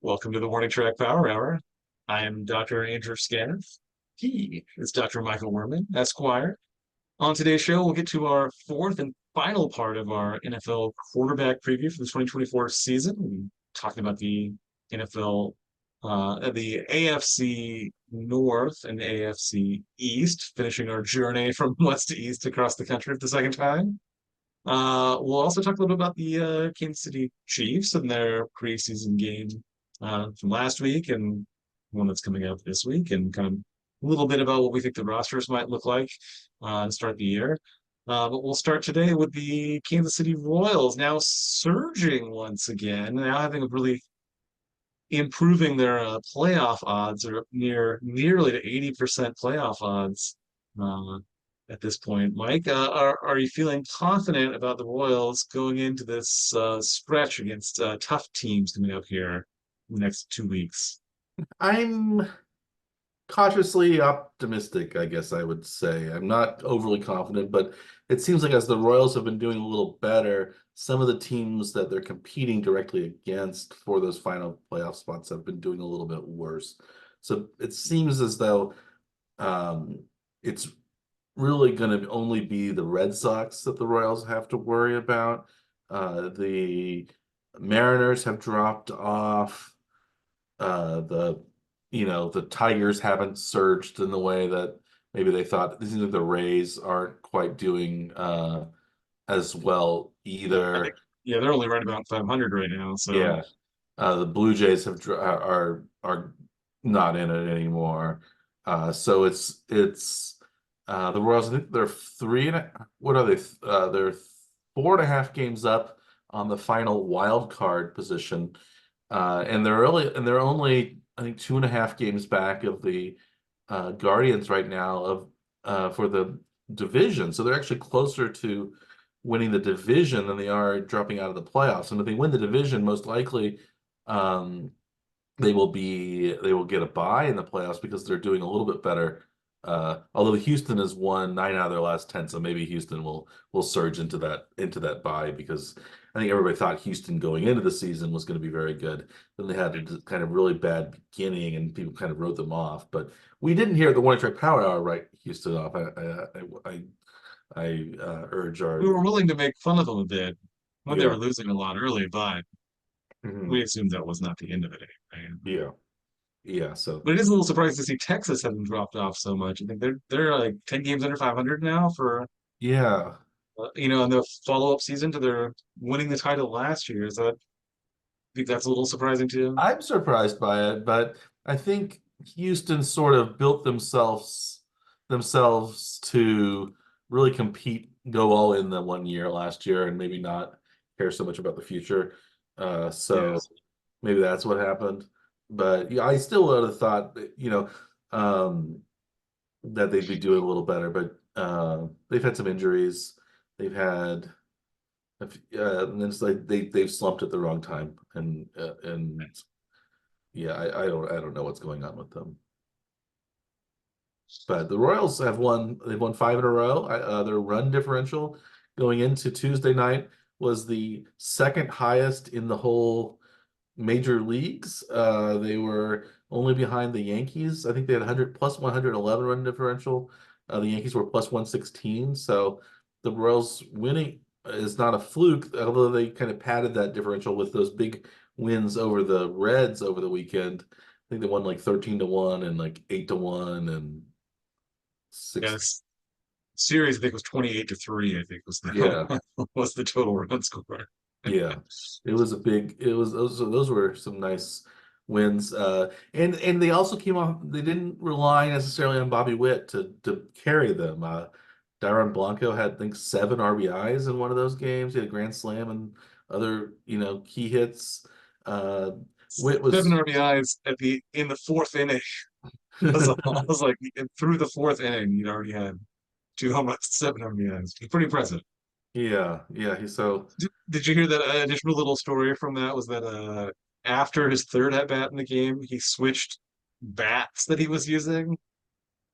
Welcome to the Morning Track Power Hour. I am Dr. Andrew Scaniff. He is Dr. Michael Werman, Esquire. On today's show, we'll get to our fourth and final part of our NFL quarterback preview for the 2024 season. We're talking about the NFL, the AFC North and the AFC East, finishing our journey from west to east across the country for the second time. We'll also talk a little bit about the Kansas City Chiefs and their preseason game from last week and one that's coming up this week, and kind of a little bit about what we think the rosters might look like to start the year. But we'll start today with the Kansas City Royals, now surging once again, now having a really improving their playoff odds are nearly to 80% playoff odds uh, at this point. Mike, are you feeling confident about the Royals going into this stretch against tough teams coming up here in the next 2 weeks? I'm cautiously optimistic, I guess I would say. I'm not overly confident, but it seems like as the Royals have been doing a little better, some of the teams that they're competing directly against for those final playoff spots have been doing a little bit worse. So it seems as though it's really going to only be the Red Sox that the Royals have to worry about. The Mariners have dropped off. The Tigers haven't surged in the way that maybe they thought. These are the Rays aren't quite doing as well I think, either. yeah, they're only right about 500 right now. So Yeah. The Blue Jays are not in it anymore. So it's the Royals. I think they're what are they? They're 4.5 games up on the final wild card position, and they're only I think 2.5 games back of the Guardians right now of for the division. So they're actually closer to winning the division than they are dropping out of the playoffs. And if they win the division, most likely um, they will get a bye in the playoffs because they're doing a little bit better. Although Houston has won 9 out of their last 10, so maybe Houston will surge into that bye because I think everybody thought Houston going into the season was going to be very good. Then they had a kind of really bad beginning, and people kind of wrote them off. But we didn't hear the Morning Track Power Hour write Houston off. I urge we our were willing to make fun of them a bit when they yeah. were losing a lot early, but we Mhm. assumed that was not the end of it anyway. Yeah, yeah. So But it is a little surprising to see Texas having dropped off so much. I think they're like 10 games under 500 now for in the follow-up season to their winning the title last year. Is that I think that's a little surprising too. I'm surprised by it, but I think Houston sort of built themselves to really compete, go all in the one year last year, and maybe not care so much about the future. Yeah. So maybe that's what happened. But yeah, I still would have thought um, that they'd be doing a little better. But they've had some injuries. They've had and it's like they've slumped at the wrong time, and yeah, I don't know what's going on with them. But the Royals they've won 5 in a row. Their run differential going into Tuesday night was the second highest in the whole major leagues. They were only behind the Yankees. I think they had 100 plus 111 run differential. The Yankees were plus 116. So the Royals winning is not a fluke, although they kind of padded that differential with those big wins over the Reds over the weekend. I think they won like 13-1 and like 8-1 and Yeah, six. this series I think was 28-3, I think was Yeah, the was the total run score. yeah. Those were some nice wins. And they also came off, they didn't rely necessarily on Bobby Witt to carry them. Dyron Blanco had, I think, 7 RBIs in one of those games. He had a grand slam and other, key hits. Uh, Witt Seven was RBIs in the fourth inning. I was like through the fourth inning, you'd already had two home runs, 7 RBIs. Pretty impressive. yeah, yeah. He's so Did you hear that additional little story from that? Was that after his third at bat in the game, he switched bats that he was using.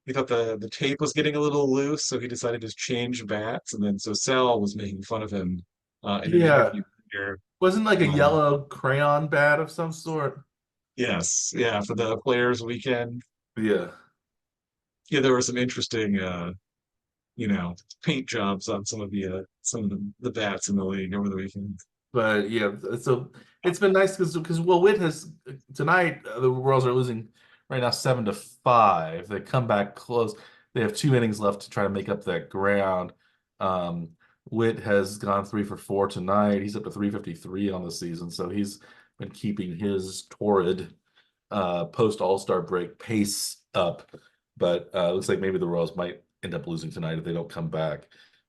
He thought the tape was getting a little loose, so he decided to change bats. And then so Sal was making fun of him in an yeah. interview here. Wasn't like a Um, yellow crayon bat of some sort. Yes, yeah, for the players weekend. Yeah. Yeah, there were some interesting you know, paint jobs on some of the bats in the league over the weekend. But yeah, so it's been nice because Will Witt has tonight the Royals are losing right now 7-5. They come back close. They have 2 innings left to try to make up that ground. Um, Witt has gone 3 for 4 tonight. He's up to 353 on the season, so he's been keeping his torrid post All-Star break pace up. But it looks like maybe the Royals might end up losing tonight if they don't come back.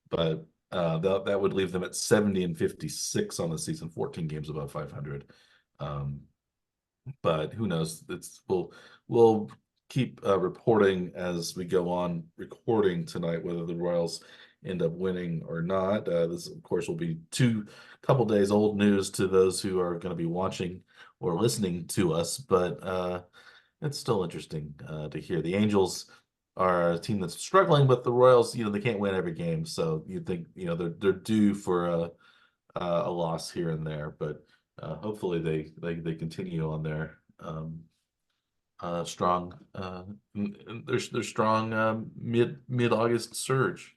But that would leave them at 70-56 on the season, 14 games above 500. Um, but who knows? We'll keep reporting as we go on recording tonight whether the Royals end up winning or not. This, of course, will be two couple days old news to those who are going to be watching or listening to us, but it's still interesting to hear. The Angels are a team that's struggling, but the Royals, they can't win every game, so you'd think, they're due for a loss here and there, but hopefully they continue on their strong their strong mid August surge.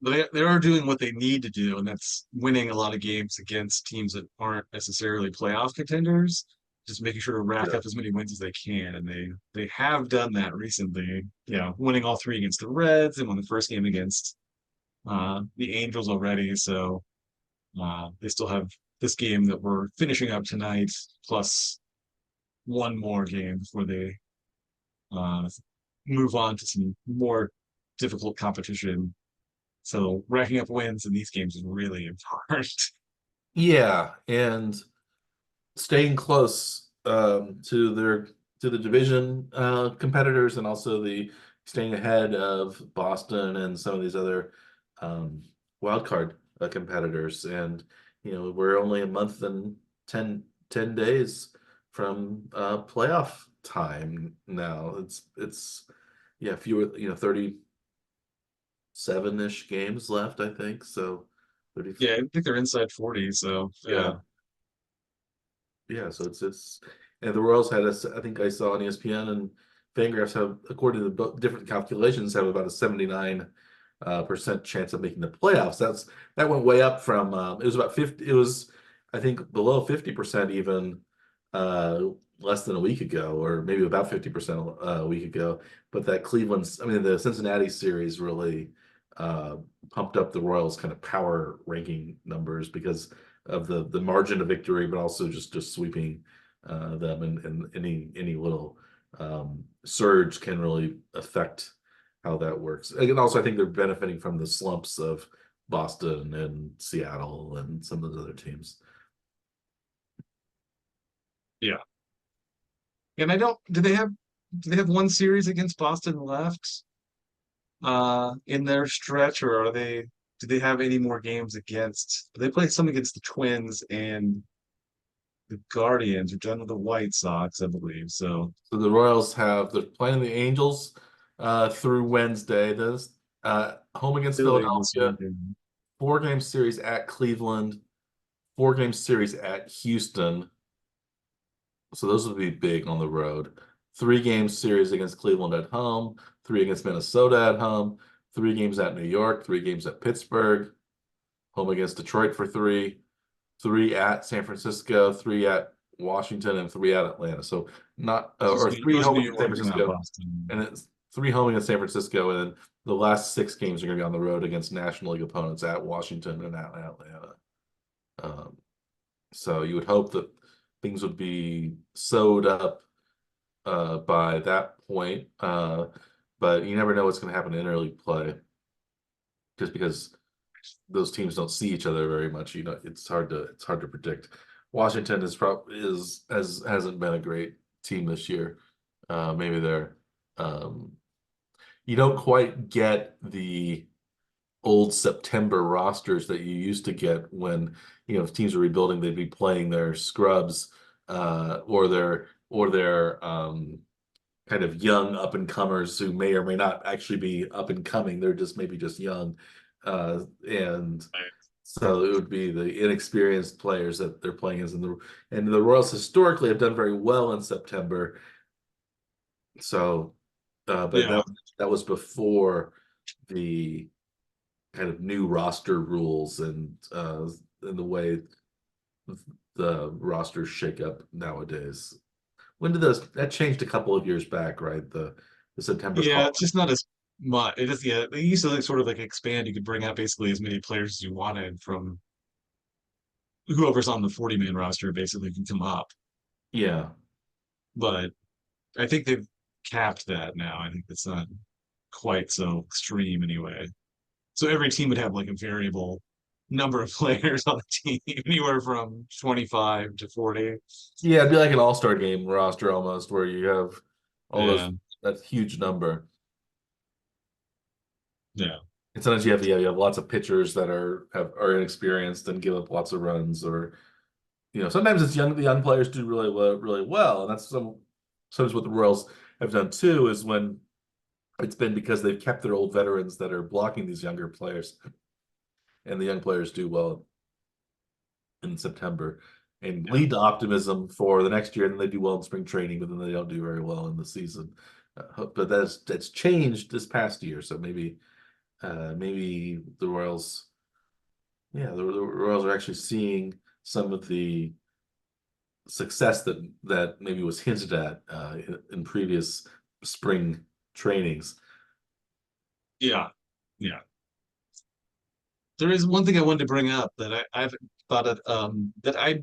But they are doing what they need to do, and that's winning a lot of games against teams that aren't necessarily playoff contenders. Just making sure to rack Yeah. up as many wins as they can, and they have done that recently. You know, winning all three against the Reds and won the first game against the Angels already. So they still have this game that we're finishing up tonight, plus one more game before they uh, move on to some more difficult competition. So racking up wins in these games is really important. Yeah, and staying close to the division competitors and also the staying ahead of Boston and some of these other um, wild card competitors. And we're only a month and 10 days from playoff time now. It's yeah, fewer, 37-ish games left, I think. So 30, Yeah, I think they're inside 40. So yeah. yeah, Yeah, so it's and the Royals had I think I saw on ESPN and Fangraphs have, according to the different calculations, have about a 79 percent chance of making the playoffs. That went way up from it was about 50. It was I think below 50% even uh, less than a week ago, or maybe about 50% a week ago. But that the Cincinnati series really uh, pumped up the Royals' kind of power ranking numbers because of the margin of victory, but also just sweeping them, and any little surge can really affect how that works. And also, I think they're benefiting from the slumps of Boston and Seattle and some of those other teams. yeah. And I don't. Do they have one series against Boston left in their stretch, or are they? Do they have any more games against? They play some against the Twins and the Guardians. Are done with the White Sox, I believe. So So the Royals they're playing the Angels through Wednesday. This home against Philly this Philadelphia, weekend. 4 game series at Cleveland, 4 game series at Houston. So those would be big on the road. 3 game series against Cleveland at home, 3 against Minnesota at home, 3 games at New York, 3 games at Pittsburgh, home against Detroit for 3 at San Francisco, 3 at Washington, and 3 at Atlanta. So not or It three was home New against San York, not Francisco, Boston. and it's 3 home against San Francisco, and then the last 6 games are going to be on the road against National League opponents at Washington and at Atlanta. Um, so you would hope that things would be sewed up by that point. But you never know what's going to happen in interleague play, just because those teams don't see each other very much. It's hard to predict. Washington hasn't been a great team this year. Maybe they're um, you don't quite get the old September rosters that you used to get when if teams were rebuilding, they'd be playing their scrubs or their kind of young up and comers who may or may not actually be up and coming. They're just maybe just young, and So it would be the inexperienced players that they're playing as and the Royals historically have done very well in September. So, but Yeah, that was before the kind of new roster rules and the way the rosters shake up nowadays. When did those that changed a couple of years back, right? The September yeah, call. it's just not as much. It is, yeah. They used to like, sort of like expand. You could bring out basically as many players as you wanted from whoever's on the 40-man roster basically can come up. Yeah. But I think they've capped that now. I think it's not quite so extreme anyway. So every team would have like a variable number of players on the team, anywhere from 25 to 40. Yeah, it'd be like an all-star game roster almost, where you have all those Yeah, that huge number. yeah, And sometimes you have lots of pitchers that are inexperienced and give up lots of runs, or sometimes it's the young players do really well, and that's sometimes what the Royals have done too is when it's been because they've kept their old veterans that are blocking these younger players, and the young players do well in September and yeah, lead to optimism for the next year. And then they do well in spring training, but then they don't do very well in the season. But that's changed this past year, so maybe the Royals, yeah, the Royals are actually seeing some of the success that maybe was hinted at in previous spring trainings. yeah, yeah. There is one thing I wanted to bring up that I've thought of, that I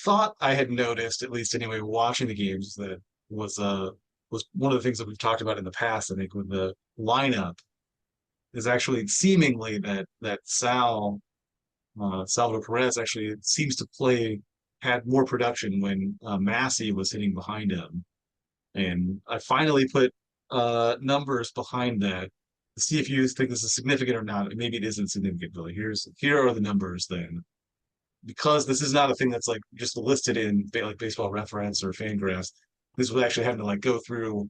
thought I had noticed, at least anyway, watching the games, that was uh was one of the things that we've talked about in the past, I think, with the lineup is actually seemingly that Salvador Perez actually seems to play had more production when Massey was hitting behind him. And I finally put numbers behind that to see if you think this is significant or not. Maybe it isn't significant, Billy. Here are the numbers then. Because this is not a thing that's like just listed in like baseball reference or Fangraphs. This was actually having to like go through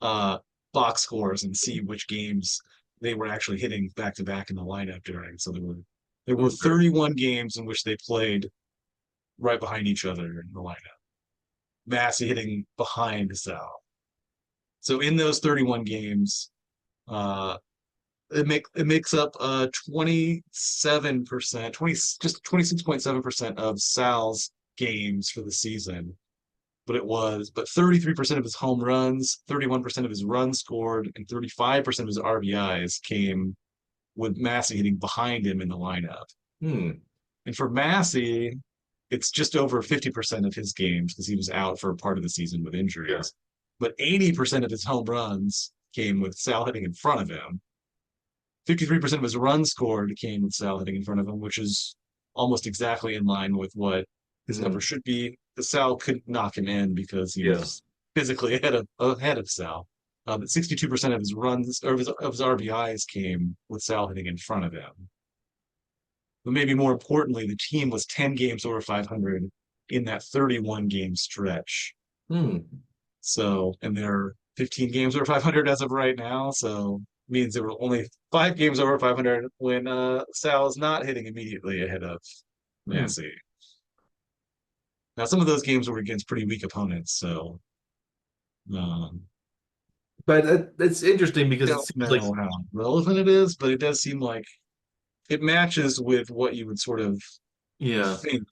uh box scores and see which games they were actually hitting back to back in the lineup during. So there were Okay. 31 games in which they played right behind each other in the lineup. Massey hitting behind Sal. So in those 31 games, uh it makes up 27%, 20 just 26.7% of Sal's games for the season. But 33% of his home runs, 31% of his runs scored, and 35% of his RBIs came with Massey hitting behind him in the lineup. Hmm. And for Massey, it's just over 50% of his games because he was out for part of the season with Yeah. injuries. But 80% of his home runs came with Sal hitting in front of him. 53% of his runs scored came with Sal hitting in front of him, which is almost exactly in line with what his number Hmm. should be. The Sal couldn't knock him in because he Yeah. was physically ahead of Sal. But 62% of his runs or of his RBIs came with Sal hitting in front of him. But maybe more importantly, the team was 10 games over 500 in that 31 game stretch. Hmm. So, and they're 15 games over 500 as of right now. So, means there were only 5 games over 500 when Sal is not hitting immediately ahead of Hmm. Massey. Now, some of those games were against pretty weak opponents. So, um, But it's interesting I because it don't seems like know how relevant it is, but it does seem like it matches with what you would sort of yeah, think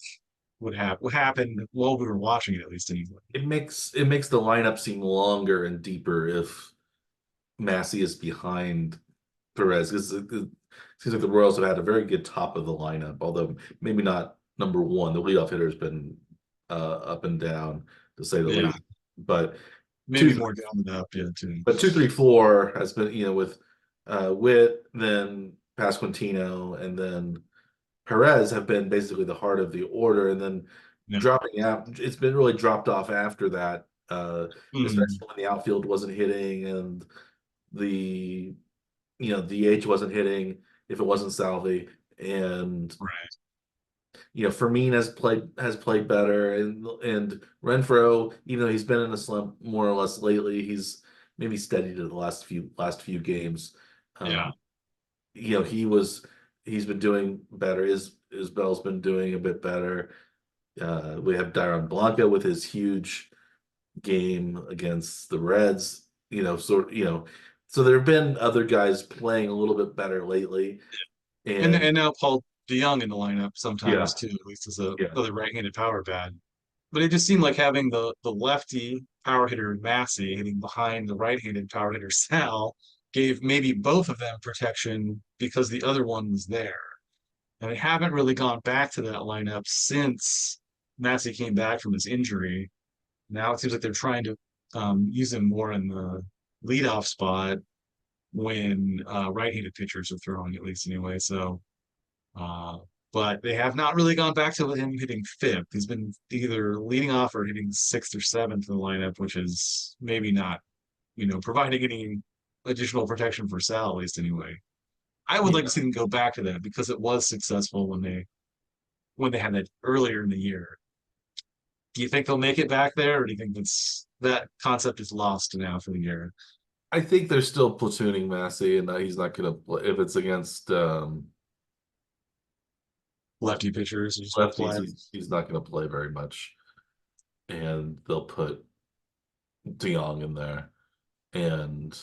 would happen while we were watching it, at least anyway. it makes the lineup seem longer and deeper if Massey is behind Perez, because it seems like the Royals have had a very good top of the lineup, although maybe not number one. The leadoff hitter has been up and down, to say the Yeah, least. But maybe two, more down than up, yeah, too. but 2, 3, 4 has been, with Witt, then Pasquantino, and then Perez have been basically the heart of the order, and then Yeah. dropping out. It's been really dropped off after that, Mm, especially when the outfield wasn't hitting and the DH wasn't hitting if it wasn't Salvi, and right. Fermin has played better, and Renfro, even though he's been in a slump more or less lately, he's maybe steady to the last few games. Yeah. Um, he was he's been doing better. Isbell's been doing a bit better. We have Dairon Blanca with his huge game against the Reds. So there have been other guys playing a little bit better lately, and And now Paul DeYoung in the lineup yeah, sometimes too, at least as a yeah, other right-handed power bat. But it just seemed like having the lefty power hitter Massey hitting behind the right-handed power hitter Sal gave maybe both of them protection because the other one was there. And they haven't really gone back to that lineup since Massey came back from his injury. Now it seems like they're trying to use him more in the leadoff spot when right-handed pitchers are throwing, at least anyway. So uh, but they have not really gone back to him hitting fifth. He's been either leading off or hitting sixth or seventh in the lineup, which is maybe not, providing any additional protection for Sal, at least anyway. I would like to yeah. see them go back to that because it was successful when they had that earlier in the year. Do you think they'll make it back there, or do you think that concept is lost now for the year? I think they're still platooning Massey, and he's not going to play if it's against Lefty pitchers just won't lefties. play. He's not going to play very much, and they'll put DeYoung in there, and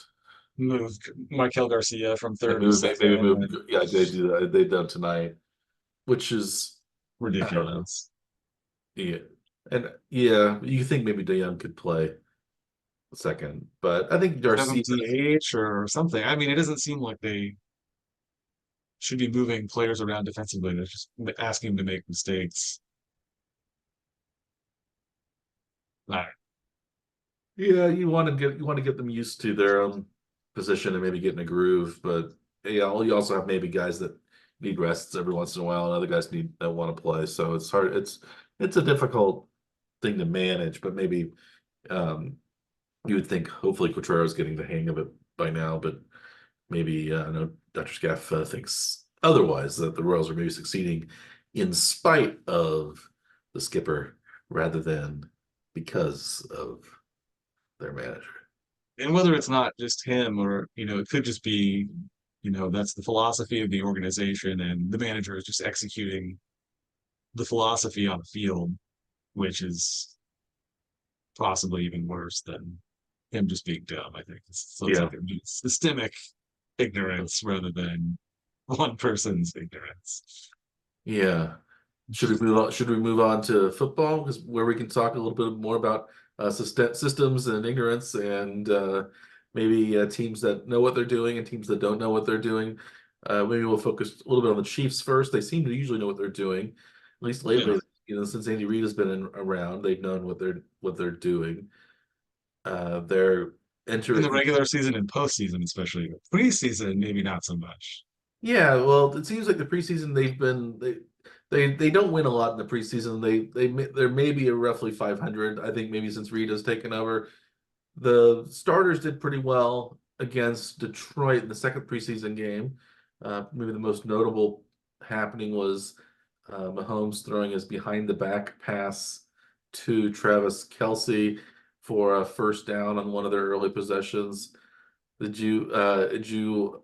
Move Michael Garcia from and third to move maybe second, move. and Yeah, they do that. They done tonight, which is I don't know. ridiculous. Yeah, and yeah, you think maybe DeYoung could play second, but I think Have them Garcia. DH or something. I mean, it doesn't seem like they should be moving players around defensively. They're just asking them to make mistakes. All Yeah, you want to get them used to their own position and maybe get in a groove. But yeah, you also have maybe guys that need rests every once in a while, and other guys need that want to play. So it's hard. It's a difficult thing to manage. But maybe um, you would think hopefully Contreras getting the hang of it by now. But maybe I know Dr. Scaff thinks otherwise, that the Royals are maybe succeeding in spite of the skipper rather than because of their manager. and whether it's not just him or, it could just be, that's the philosophy of the organization and the manager is just executing the philosophy on the field, which is possibly even worse than him just being dumb, I think. So it's Yeah, like a systemic ignorance rather than one person's ignorance. yeah. Should we move on? Should we move on to football, because where we can talk a little bit more about systems and ignorance, and maybe teams that know what they're doing and teams that don't know what they're doing. Maybe we'll focus a little bit on the Chiefs first. They seem to usually know what they're doing, at least Yeah. lately. Since Andy Reid has been around, they've known what they're doing. They're In the entering. regular season and postseason, especially preseason, maybe not so much. Yeah, well, it seems like the preseason they don't win a lot in the preseason. They're maybe a roughly 500. I think maybe since Reed has taken over, the starters did pretty well against Detroit in the second preseason game. Maybe the most notable happening was Mahomes throwing his behind the back pass to Travis Kelce for a first down on one of their early possessions. Did you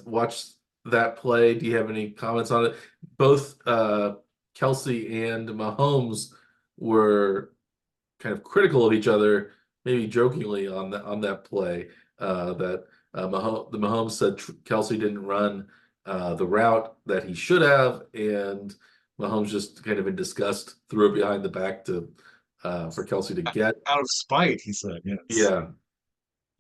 watch that play? Do you have any comments on it? Both Kelsey and Mahomes were kind of critical of each other, maybe jokingly on that play. That Mahomes said Kelsey didn't run the route that he should have, and Mahomes just kind of in disgust threw it behind the back to for Kelsey to get. Out of spite, he said, yes. Yeah,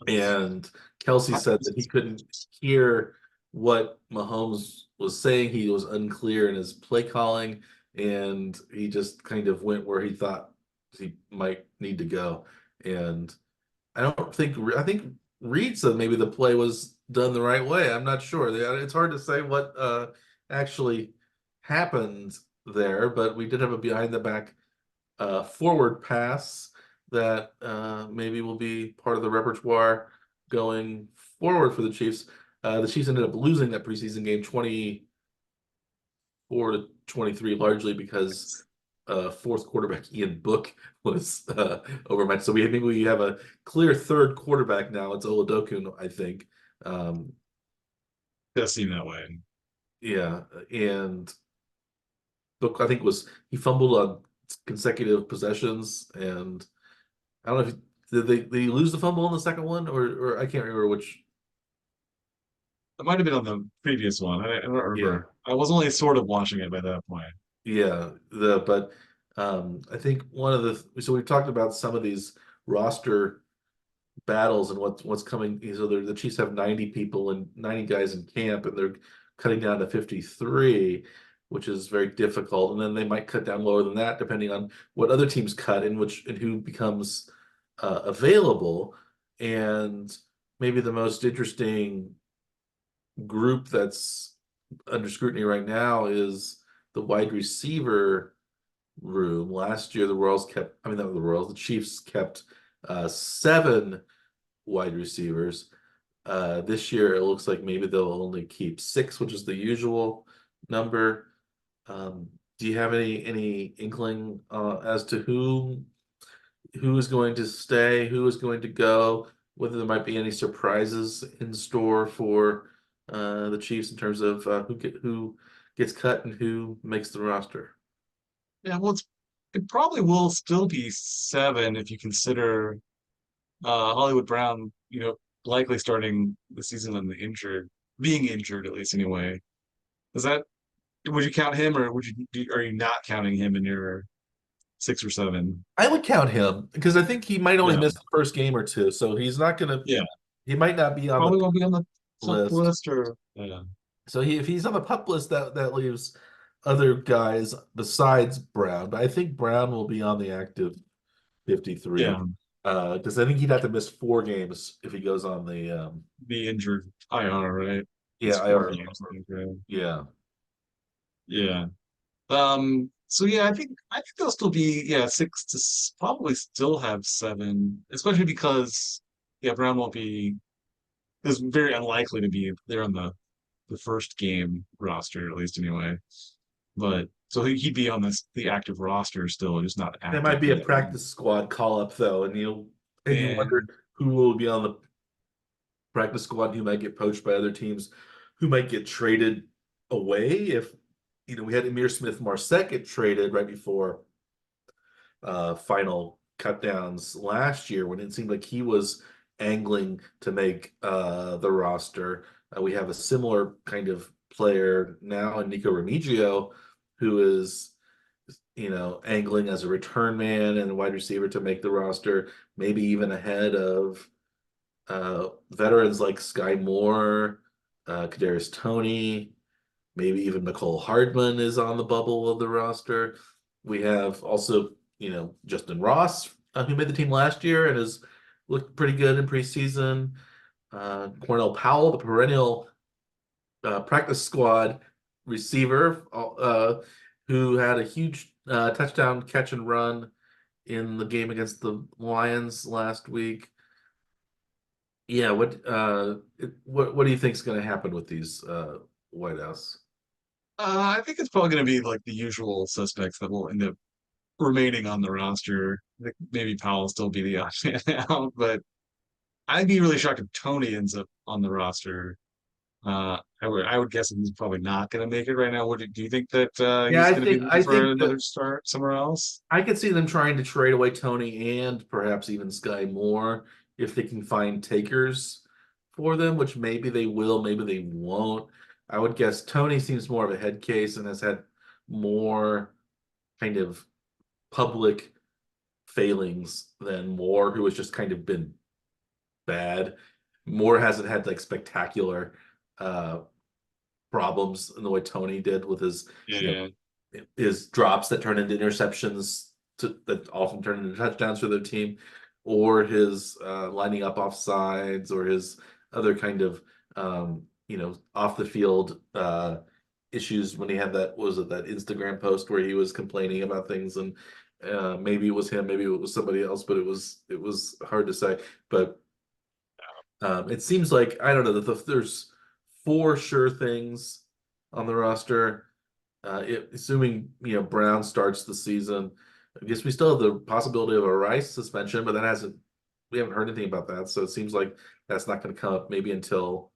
and Kelsey said that he couldn't hear what Mahomes was saying. He was unclear in his play calling, and he just kind of went where he thought he might need to go. And I think Reed said maybe the play was done the right way. I'm not sure. It's hard to say what actually happened there, but we did have a behind the back forward pass that maybe will be part of the repertoire going forward for the Chiefs. The Chiefs ended up losing that preseason game 24-23, largely because fourth quarterback Ian Book was overmatched. So we have a clear third quarterback now. It's Oladokun, I think. Um, Does seem that way. Yeah, and look, I think he fumbled on consecutive possessions, and I don't know if did they lose the fumble on the second one, or I can't remember which. It might have been on the previous one. I don't Yeah, remember. I was only sort of watching it by that point. yeah. But I think one of so we've talked about some of these roster battles and what's coming. So the Chiefs have 90 people and 90 guys in camp, and they're cutting down to 53, which is very difficult. And then they might cut down lower than that, depending on what other teams cut and who becomes available. And maybe the most interesting group that's under scrutiny right now is the wide receiver room. Last year, I mean, not the Royals, the Chiefs kept seven wide receivers. This year, it looks like maybe they'll only keep six, which is the usual number. Do you have any inkling as to who is going to stay, who is going to go, whether there might be any surprises in store for the Chiefs in terms of who gets cut and who makes the roster? Yeah, well, it probably will still be seven if you consider Hollywood Brown, likely starting the season on the injured, being injured at least anyway. Is that would you count him, or are you not counting him in your six or seven? I would count him because I think he might only Yeah, miss the first game or two, so he's not gonna. yeah, He might not be on the probably won't be on the top list. list or yeah, So if he's on the pup list, that leaves other guys besides Brown. But I think Brown will be on the active 53 yeah, because I think he'd have to miss 4 games if he goes on the be injured IR, right? It's yeah four IR. games, I think, right? Yeah, Yeah. So yeah, I think they'll still be six to probably still have seven, especially because Brown won't be is very unlikely to be there on the first game roster at least anyway. But so he'd be on the active roster still, just not there might be a actively. practice squad call up though, and you wonder And who will be on the practice squad, who might get poached by other teams, who might get traded away. If we had Emir Smith Marset get traded right before final cut downs last year when it seemed like he was angling to make the roster. We have a similar kind of player now in Nico Remigio, who is angling as a return man and a wide receiver to make the roster, maybe even ahead of veterans like Sky Moore, Kadarius Toney, maybe even Nicole Hardman is on the bubble of the roster. We have also, Justin Ross, who made the team last year and has looked pretty good in preseason. Cornell Powell, the perennial practice squad receiver, who had a huge touchdown catch and run in the game against the Lions last week. Yeah, what do you think is going to happen with these White House? I think it's probably going to be like the usual suspects that will end up remaining on the roster. I think maybe Powell will still be the odd man out, but I'd be really shocked if Tony ends up on the roster. I would guess that he's probably not going to make it right now. Do you think that Yeah, he's I going to be think looking I for think that another start somewhere else? I could see them trying to trade away Tony and perhaps even Sky Moore if they can find takers for them, which maybe they will, maybe they won't. I would guess Tony seems more of a head case and has had more kind of public failings than Moore, who has just kind of been bad. Moore hasn't had like spectacular uh problems in the way Tony did with Yeah, his drops that turn into interceptions that often turn into touchdowns for their team, or his lining up off sides, or his other kind of off the field issues when he had that was it that Instagram post where he was complaining about things and maybe it was him, maybe it was somebody else, but it was hard to say. But it seems like I don't know that there's four sure things on the roster. Assuming Brown starts the season, I guess we still have the possibility of a Rice suspension, but that hasn't we haven't heard anything about that. So it seems like that's not going to come up maybe until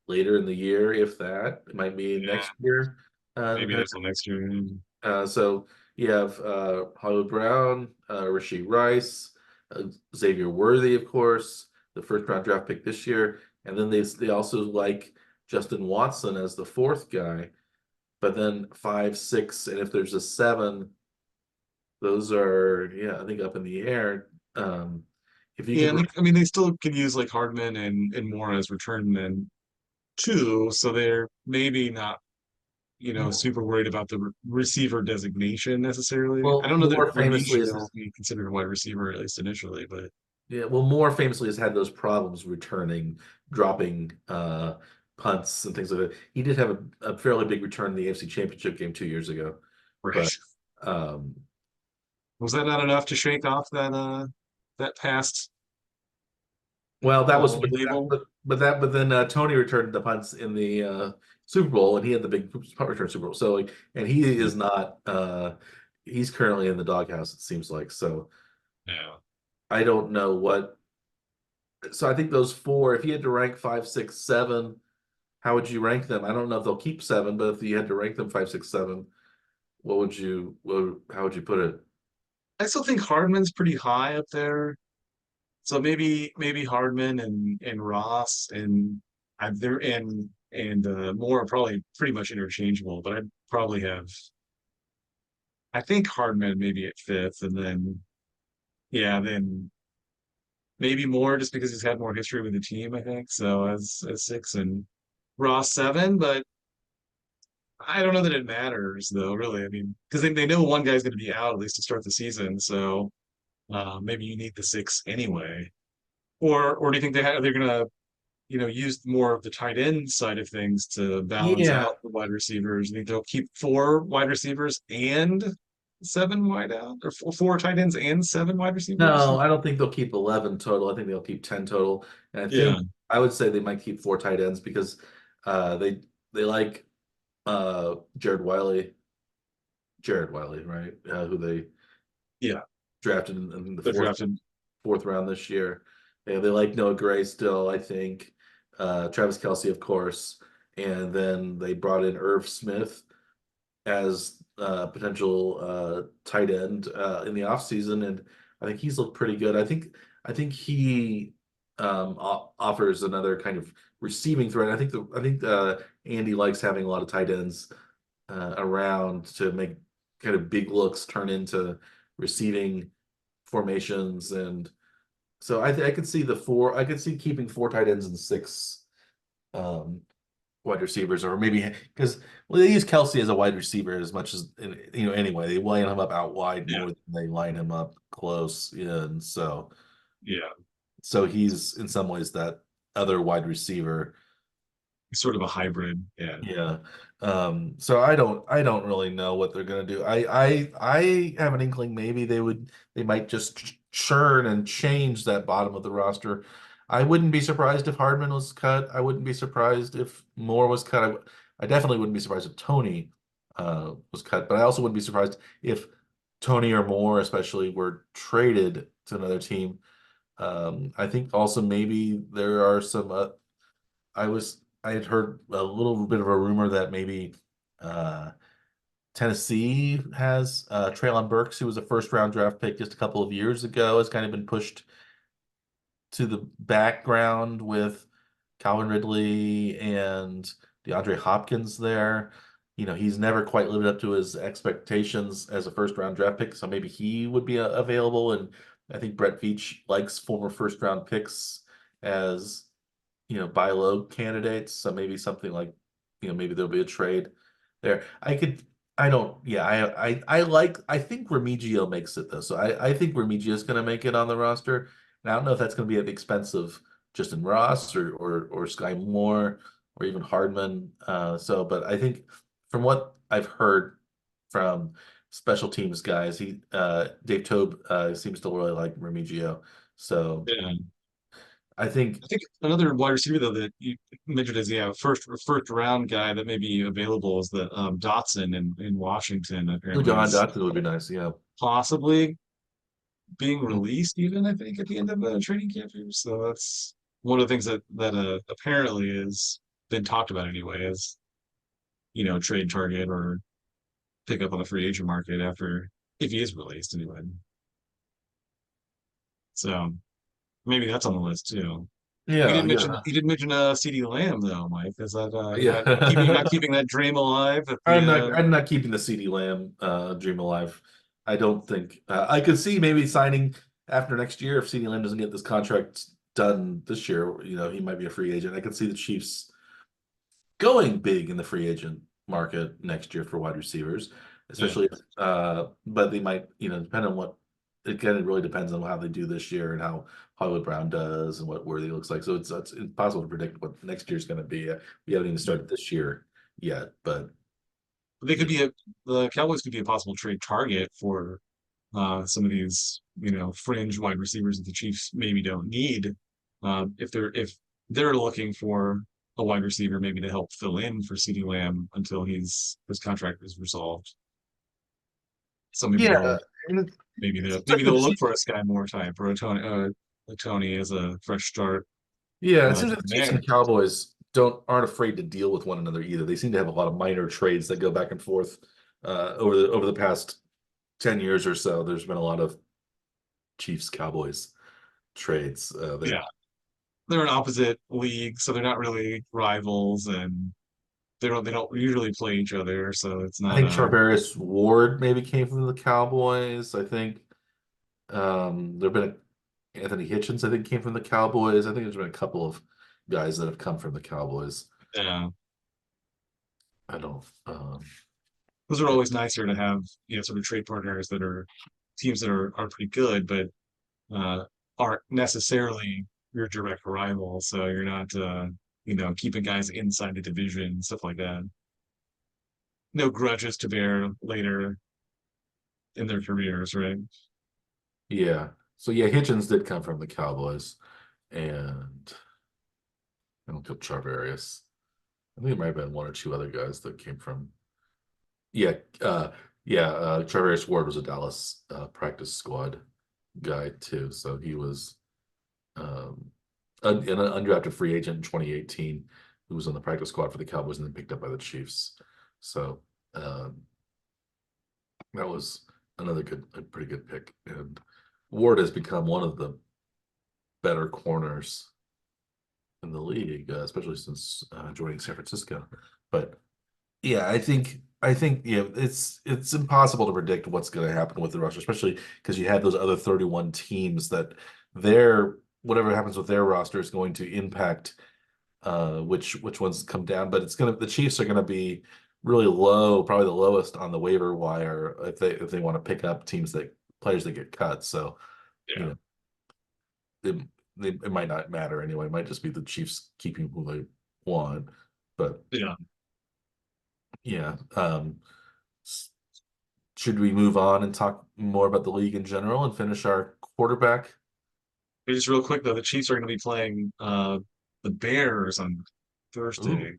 later in the year, if that. It might be Yeah, next year. maybe Depending. that's next year. So you have Hollywood Brown, Rasheed Rice, Xavier Worthy, of course, the first round draft pick this year, and then they also like Justin Watson as the fourth guy. But then 5, 6, and if there's a 7, those are, yeah, I think up in the air. If you Yeah, could, and I mean they still can use like Hardman and Moore as return men too, so they're maybe not, super worried about the receiver designation necessarily. I well, don't know that more famously Remigio is will be considered a wide receiver at least initially, but yeah, well, Moore famously has had those problems returning, dropping punts and things like that. He did have a fairly big return in the AFC Championship game 2 years ago, but right. um, Was that not enough to shake off that past well, that was label? but then Tony returned the punts in the Super Bowl, and he had the big punt return Super Bowl. So, like, and he Yeah. is not. He's currently in the doghouse. It seems like. So Yeah. I don't know what. So I think those four. If you had to rank 5, 6, 7. How would you rank them? I don't know if they'll keep 7, but if you had to rank them 5, 6, 7, how would you put it? I still think Hardman's pretty high up there. So maybe Hardman and Ross and they're and Moore are probably pretty much interchangeable, but I'd probably have I think Hardman maybe at fifth, and then yeah, then maybe Moore just because he's had more history with the team, I think. So as six and Ross seven, but I don't know that it matters though, really. I mean, because they know one guy's going to be out at least to start the season, so maybe you need the six anyway. Or do you think they're going to use more of the tight end side of things to balance Yeah. out the wide receivers? I think they'll keep four wide receivers and seven wide out, or four tight ends and seven wide receivers. No, I don't think they'll keep 11 total. I think they'll keep 10 total. And I Yeah, think I would say they might keep 4 tight ends because they like Jared Wiley, right? Who they yeah, drafted in the they're drafted. fourth round this year. They like Noah Gray still, I think. Travis Kelce, of course. And then they brought in Irv Smith as potential tight end in the offseason, and I think he's looked pretty good. I think he offers another kind of receiving threat. I think Andy likes having a lot of tight ends around to make kind of big looks turn into receiving formations, and so I could see the four. I could see keeping 4 tight ends and 6 um, wide receivers, or maybe because they use Kelsey as a wide receiver as much as anyway they line him up out wide Yeah, more than they line him up close in. yeah, So he's in some ways that other wide receiver. sort of a hybrid. Yeah, Yeah. So I don't really know what they're gonna do. I have an inkling maybe they might just churn and change that bottom of the roster. I wouldn't be surprised if Hardman was cut. I wouldn't be surprised if Moore was cut. I definitely wouldn't be surprised if Tony was cut, but I also wouldn't be surprised if Tony or Moore especially were traded to another team. I think also maybe there are some I had heard a little bit of a rumor that maybe uh, Tennessee has Traylon Burks, who was a first round draft pick just a couple of years ago, has kind of been pushed to the background with Calvin Ridley and DeAndre Hopkins there. He's never quite lived up to his expectations as a first round draft pick, so maybe he would be available. And I think Brett Veach likes former first round picks as buy low candidates. So maybe something like, maybe there'll be a trade there. I don't, yeah, I think Remigio makes it though. So I think Remigio is going to make it on the roster. And I don't know if that's going to be at the expense of Justin Ross or Sky Moore or even Hardman. But I think from what I've heard from special teams guys, Dave Tobe seems to really like Remigio. So yeah. I think I think another wide receiver though that you mentioned as first round guy that may be available is the Dotson in Washington. Apparently, John is Dotson would be nice. Yeah. possibly being released even I think at the end of the training camp here. So that's one of the things that apparently is. been talked about anyway as, trade target or pick up on the free agent market after if he is released anyway. So maybe that's on the list too. Yeah, yeah, You didn't mention CD Lamb though, Mike. Is that you're not yeah. keeping that dream alive at I'm the not. I'm not keeping the CD Lamb dream alive. I don't think I could see maybe signing after next year if CD Lamb doesn't get this contract done this year. He might be a free agent. I could see the Chiefs going big in the free agent market next year for wide receivers, yeah. especially but they might, depend on what again, it really depends on how they do this year and how Hollywood Brown does and what Worthy looks like. So it's impossible to predict what next year's going to be. We haven't even Yeah. started this year yet, but They could yeah, be the Cowboys could be a possible trade target for some of these, fringe wide receivers that the Chiefs maybe don't need. If they're looking for a wide receiver maybe to help fill in for CeeDee Lamb until his contract is resolved. So yeah, and it seems maybe like the they'll look Chiefs. for a Sky Moore type or a Tony as a fresh start Yeah, it seems like down the Chiefs there. and Cowboys aren't afraid to deal with one another either. They seem to have a lot of minor trades that go back and forth over the past 10 years or so. There's been a lot of Chiefs Cowboys trades Yeah, there. they're in opposite leagues, so they're not really rivals, and they don't usually play each other. So it's I not think Charvarius Ward maybe came from the Cowboys. I think there've been Anthony Hitchens. I think came from the Cowboys. I think there's been a couple of guys that have come from the Cowboys. yeah. I don't. Those are always nicer to have, sort of trade partners that are teams that are pretty good, but uh, aren't necessarily your direct rival. So you're not, keeping guys inside the division, stuff like that. No grudges to bear later in their careers, right? Yeah. So yeah, Hitchens did come from the Cowboys, and I don't think Charvarius. I think there might have been one or two other guys that came from. Yeah, yeah. Charvarius Ward was a Dallas practice squad guy too, so he was an undrafted free agent in 2018 who was on the practice squad for the Cowboys and then picked up by the Chiefs. So um, that was a pretty good pick. And Ward has become one of the better corners in the league, especially since joining San Francisco. But yeah, I think yeah, it's impossible to predict what's going to happen with the roster, especially because you have those other 31 teams that their whatever happens with their roster is going to impact which ones come down. But the Chiefs are gonna be really low, probably the lowest on the waiver wire if they want to pick up players that get cut. So you Yeah, know it, it might not matter anyway. It might just be the Chiefs keeping who they want. But yeah. yeah, s- should we move on and talk more about the league in general and finish our quarterback? Hey, just real quick though, the Chiefs are going to be playing the Bears on Ooh, Thursday. big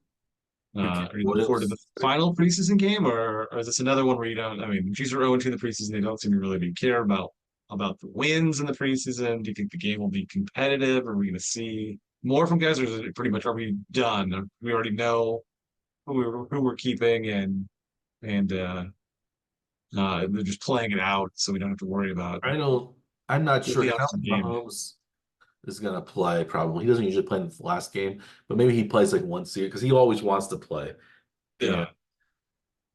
Caleb Are you looking forward to the Williams. final preseason game, or is this another one where you don't? I mean, the Chiefs are 0-2 in the preseason. They don't seem to really be care about the wins in the preseason. Do you think the game will be competitive? Are we going to see more from guys, or is it pretty much are we done? We already know who we're keeping, and they're just playing it out, so we don't have to worry about I don't. I'm not sure. the I don't opposite think game. Mahomes is gonna play probably. He doesn't usually play in the last game, but maybe he plays like one series because he always wants to play. And Yeah,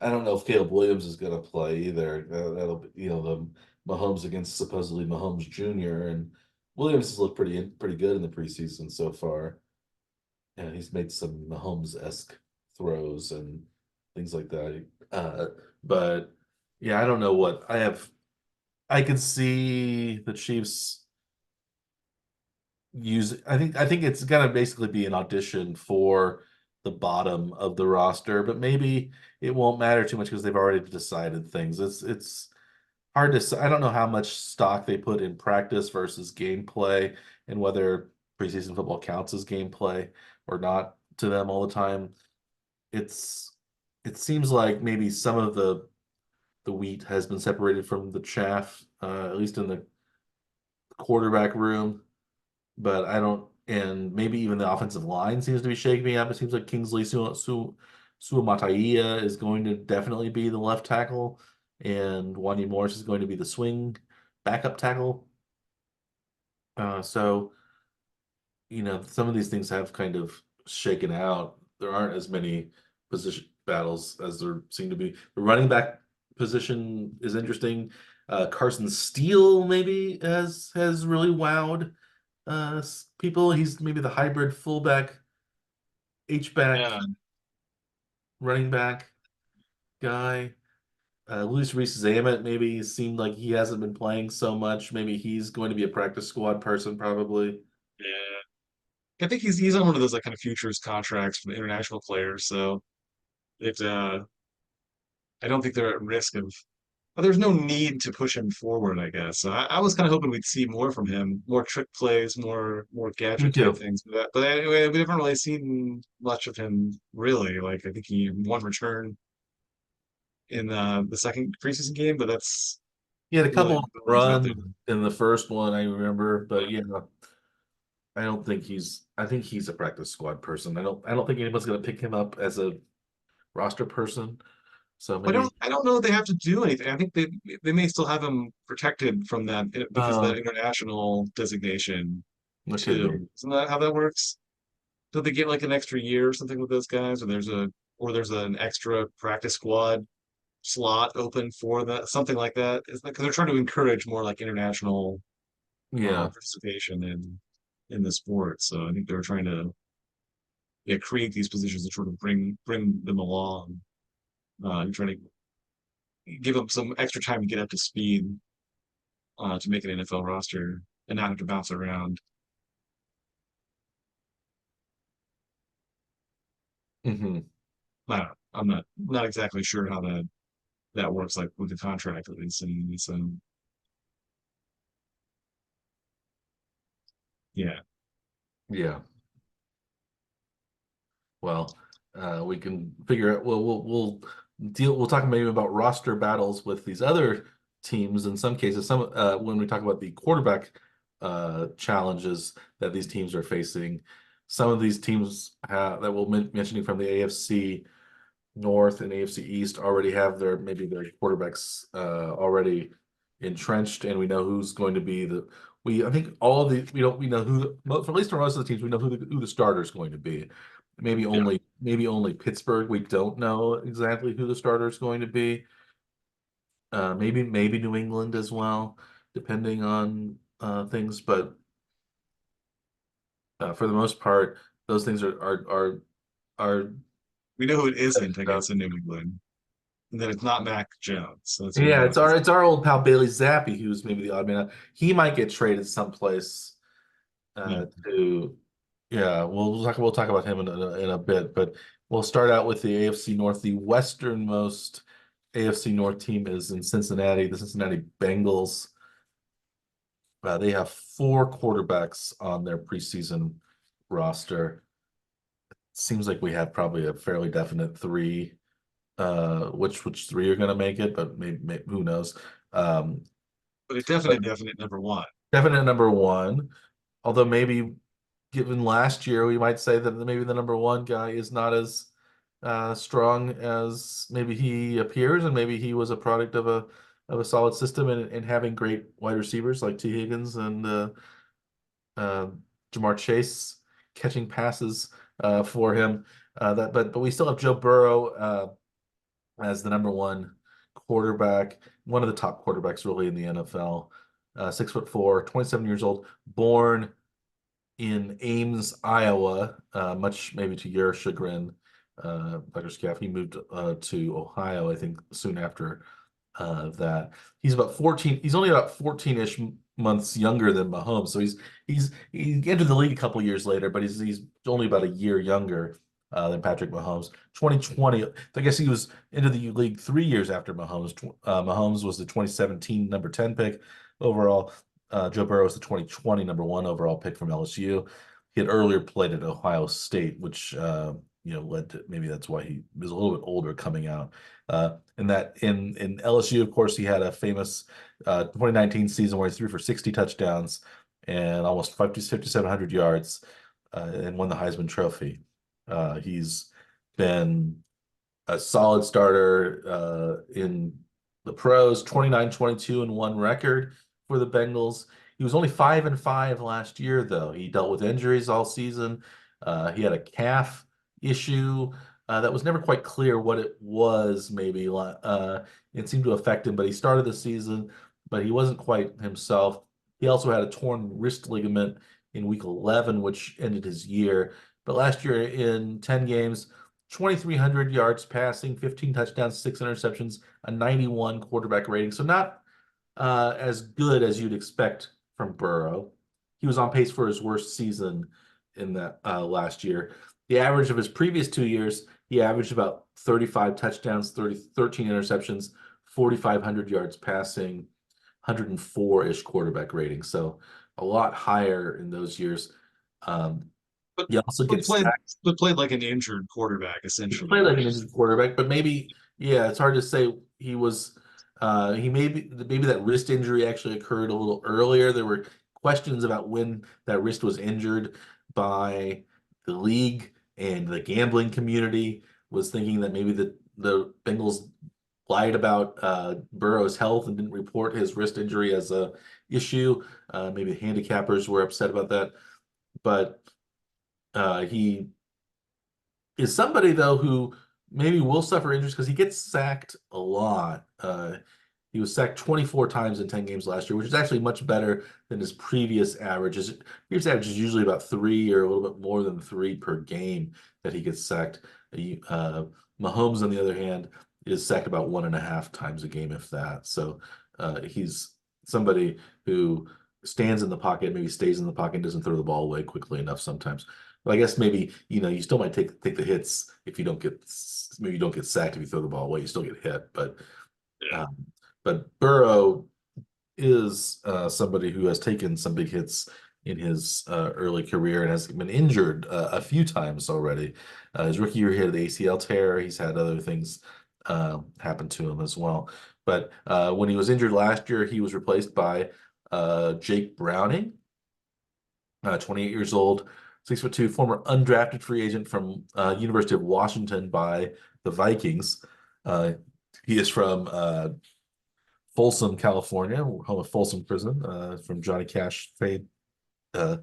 I don't know if Caleb Williams is gonna play either. That'll be, the Mahomes against supposedly Mahomes Jr. and Williams has looked pretty good in the preseason so far. And he's made some Mahomes-esque throws and things like that. But yeah, I don't know what I have. I could see the Chiefs use I think it's gonna basically be an audition for the bottom of the roster, but maybe it won't matter too much because they've already decided things. It's hard to say. I don't know how much stock they put in practice versus gameplay and whether preseason football counts as gameplay or not to them all the time. It's it seems like maybe some of the wheat has been separated from the chaff, at least in the quarterback room. But I don't. and maybe even the offensive line seems to be shaking up. It seems like Kingsley Suamataia is going to definitely be the left tackle, and Wanya Morris is going to be the swing backup tackle. So, some of these things have kind of shaken out. There aren't as many position battles as there seem to be. The running back position is interesting. Carson Steele maybe has really wowed people. He's maybe the hybrid fullback, H-back, Yeah, running back guy. Luis Reese-Zammit maybe seemed like he hasn't been playing so much. Maybe he's going to be a practice squad person, probably. yeah. I think he's on one of those like kind of futures contracts for the international players, so it I don't think they're at risk of. But there's no need to push him forward, I guess. So I was kind of hoping we'd see more from him, more trick plays, more Me gadget type too. things. But anyway, we haven't really seen much of him really. Like I think he one return in the second preseason game, but that's He had a really couple of all he's out there. runs in the first one, I remember, but yeah, I don't think I think he's a practice squad person. I don't think anyone's gonna pick him up as a roster person. So maybe I don't know if they have to do anything. I think they may still have him protected from that because of that uh international designation it could be. too. Isn't that how that works? Do they get like an extra year or something with those guys, or there's an extra practice squad slot open for that, something like that? Is that because they're trying to encourage more like international Yeah. participation in the sport? So I think they're trying to create these positions and sort of bring them along. And trying to give them some extra time to get up to speed to make an NFL roster and not have to bounce around. Hmm. I don't know. I'm not exactly sure how that works, like with the contract at least. And so yeah, Yeah. Well, we can figure out. Well, we'll deal. We'll talk maybe about roster battles with these other teams. In some cases, when we talk about the quarterback challenges that these teams are facing, some of these teams that we'll mentioning from the AFC North and AFC East already have their quarterbacks already entrenched, and we know who's going to be the. I think all of the we know for at least for most of the teams we know who the starter is going to be. yeah. Maybe only Pittsburgh. We don't know exactly who the starter is going to be. Maybe New England as well, depending on things. But for the most part, those things are We know who it isn't, I uh, guess, in New England. And then it's not Mac Jones. So that's who we yeah, know it is. it's our old pal Bailey Zappi, who's maybe the odd man out. He might get traded someplace Yeah. to. Yeah, we'll talk about him in a bit, but we'll start out with the AFC North. The westernmost AFC North team is in Cincinnati, the Cincinnati Bengals. They have four quarterbacks on their preseason roster. Seems like we have probably a fairly definite three. Which three are going to make it, but maybe who knows? Um, But a but definite number one. definite number one. Although maybe given last year, we might say that maybe the number one guy is not as strong as maybe he appears, and maybe he was a product of a solid system and having great wide receivers like T. Higgins and uh, Jamar Chase catching passes for him. But we still have Joe Burrow as the number one quarterback, one of the top quarterbacks really in the NFL. 6'4", 27 years old, born in Ames, Iowa, much maybe to your chagrin, Dr. Scaff. He moved to Ohio, I think, soon after that. He's about 14. He's only about 14-ish months younger than Mahomes. So he entered the league a couple years later, but he's only about a year younger than Patrick Mahomes. 2020, I guess he was into the league 3 years after Mahomes. Mahomes was the 2017 number 10 pick overall. Joe Burrow was the 2020 number one overall pick from LSU. He had earlier played at Ohio State, which led to maybe that's why he was a little bit older coming out. In LSU, of course, he had a famous 2019 season where he threw for 60 touchdowns and almost 5,700 yards. and won the Heisman Trophy. He's been a solid starter in the pros, 29-22-1 record for the Bengals. He was only 5-5 last year, though. He dealt with injuries all season. He had a calf issue that was never quite clear what it was, maybe. It seemed to affect him, but he started the season, but he wasn't quite himself. He also had a torn wrist ligament in week 11, which ended his year. But last year, in 10 games, 2,300 yards passing, 15 touchdowns, 6 interceptions, a 91 quarterback rating. So not as good as you'd expect from Burrow. He was on pace for his worst season in that last year. The average of his previous 2 years, he averaged about 35 touchdowns, 13 interceptions, 4,500 yards passing, 104-ish quarterback rating. So a lot higher in those years. But He also but gets played sacked. but played like an injured quarterback He can essentially, play like right? an injured quarterback, but maybe, yeah, it's hard to say. He was, he maybe that wrist injury actually occurred a little earlier. There were questions about when that wrist was injured by the league, and the gambling community was thinking that maybe the Bengals lied about Burrow's health and didn't report his wrist injury as a issue. Maybe the handicappers were upset about that, but he is somebody though who maybe will suffer injuries because he gets sacked a lot. He was sacked 24 times in 10 games last year, which is actually much better than his previous averages. Previous average is usually about three or a little bit more than three per game that he gets sacked. Mahomes, on the other hand, is sacked about 1.5 times a game, if that. So he's somebody who stands in the pocket, maybe stays in the pocket, doesn't throw the ball away quickly enough sometimes. But I guess maybe, you still might take the hits if you don't get, maybe you don't get sacked if you throw the ball away, you still get hit. Yeah. Um, but Burrow is somebody who has taken some big hits in his early career and has been injured a few times already. His rookie year, he had the ACL tear. He's had other things happen to him as well. But when he was injured last year, he was replaced by Jake Browning, 28 years old, 6'2", former undrafted free agent from University of Washington by the Vikings. He is from Folsom, California, home of Folsom Prison, from Johnny Cash fame. Uh,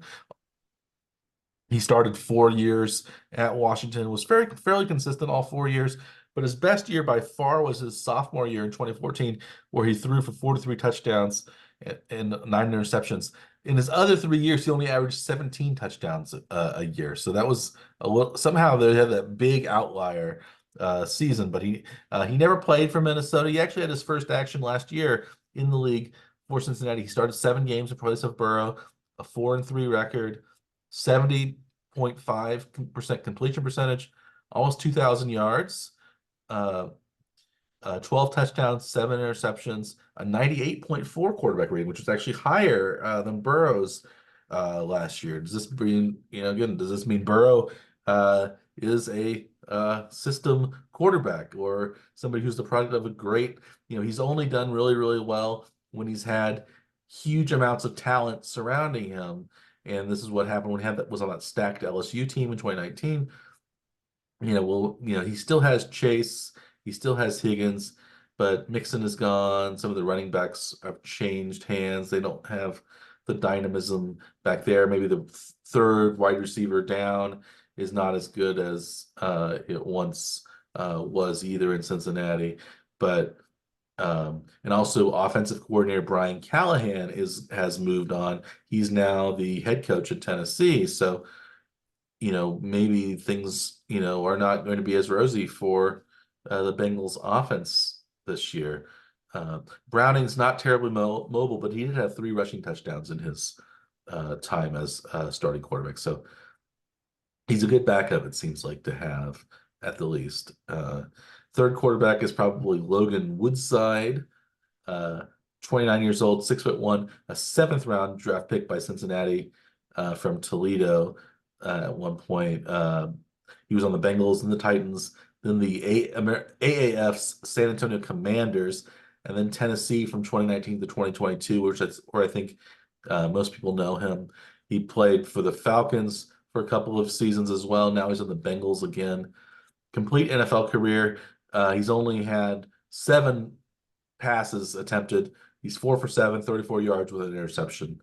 he started 4 years at Washington, was fairly consistent all 4 years, but his best year by far was his sophomore year in 2014, where he threw for 43 touchdowns and 9 interceptions. In his other 3 years, he only averaged 17 touchdowns a year. So that was somehow they had that big outlier season, but he never played for Minnesota. He actually had his first action last year in the league for Cincinnati. He started 7 games in place of Burrow, a 4-3 record, 70.5% completion percentage, almost 2,000 yards, uh, 12 touchdowns, 7 interceptions, a 98.4 quarterback rating, which is actually higher than Burrow's last year. Does this mean, again, does this mean Burrow is a system quarterback or somebody who's the product of a great, he's only done really, really well when he's had huge amounts of talent surrounding him. And this is what happened when he was on that stacked LSU team in 2019. He still has Chase, he still has Higgins, but Mixon is gone. Some of the running backs have changed hands. They don't have the dynamism back there. Maybe the third wide receiver down is not as good as it once was either in Cincinnati. But and also offensive coordinator Brian Callahan has moved on. He's now the head coach at Tennessee. So maybe things, are not going to be as rosy for the Bengals offense this year. Browning's not terribly mobile, but he did have 3 rushing touchdowns in his time as starting quarterback. So he's a good backup, it seems like, to have at the least. Third quarterback is probably Logan Woodside, uh, 29 years old, 6'1", a 7th-round draft pick by Cincinnati from Toledo. At one point, he was on the Bengals and the Titans, then the AAF's San Antonio Commanders, and then Tennessee from 2019 to 2022, where I think most people know him. He played for the Falcons, for a couple of seasons as well. Now he's in the Bengals again. Complete NFL career. He's only had 7 passes attempted. He's 4 for 7, 34 yards with an interception.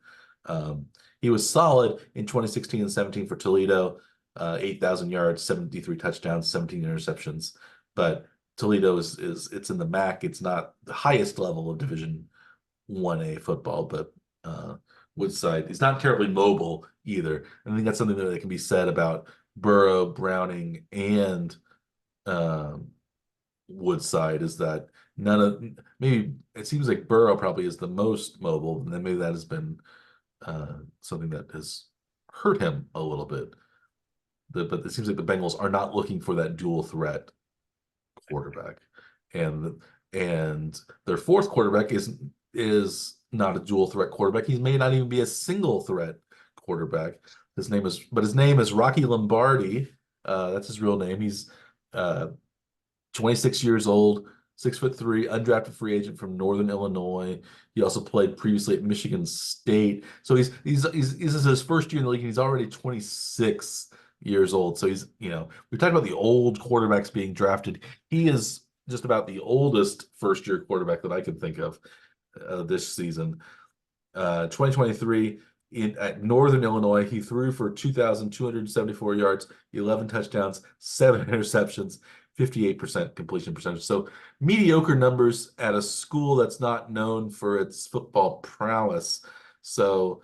He was solid in 2016 and 17 for Toledo, 8,000 yards, 73 touchdowns, 17 interceptions. But Toledo is it's in the MAC. It's not the highest level of Division 1A football, but Woodside, he's not terribly mobile either. I think that's something that can be said about Burrow, Browning, and Woodside, is that none of maybe it seems like Burrow probably is the most mobile, and then maybe that has been something that has hurt him a little bit. But it seems like the Bengals are not looking for that dual threat quarterback, and their fourth quarterback is not a dual threat quarterback. He may not even be a single threat quarterback. His name is Rocky Lombardi. That's his real name. He's 26 years old, 6'3", undrafted free agent from Northern Illinois. He also played previously at Michigan State. So he's this is his first year in the league, and he's already 26 years old. So he's, we talked about the old quarterbacks being drafted. He is just about the oldest first-year quarterback that I can think of this season. 2023 at Northern Illinois, he threw for 2,274 yards, 11 touchdowns, 7 interceptions, 58% completion percentage. So mediocre numbers at a school that's not known for its football prowess. So,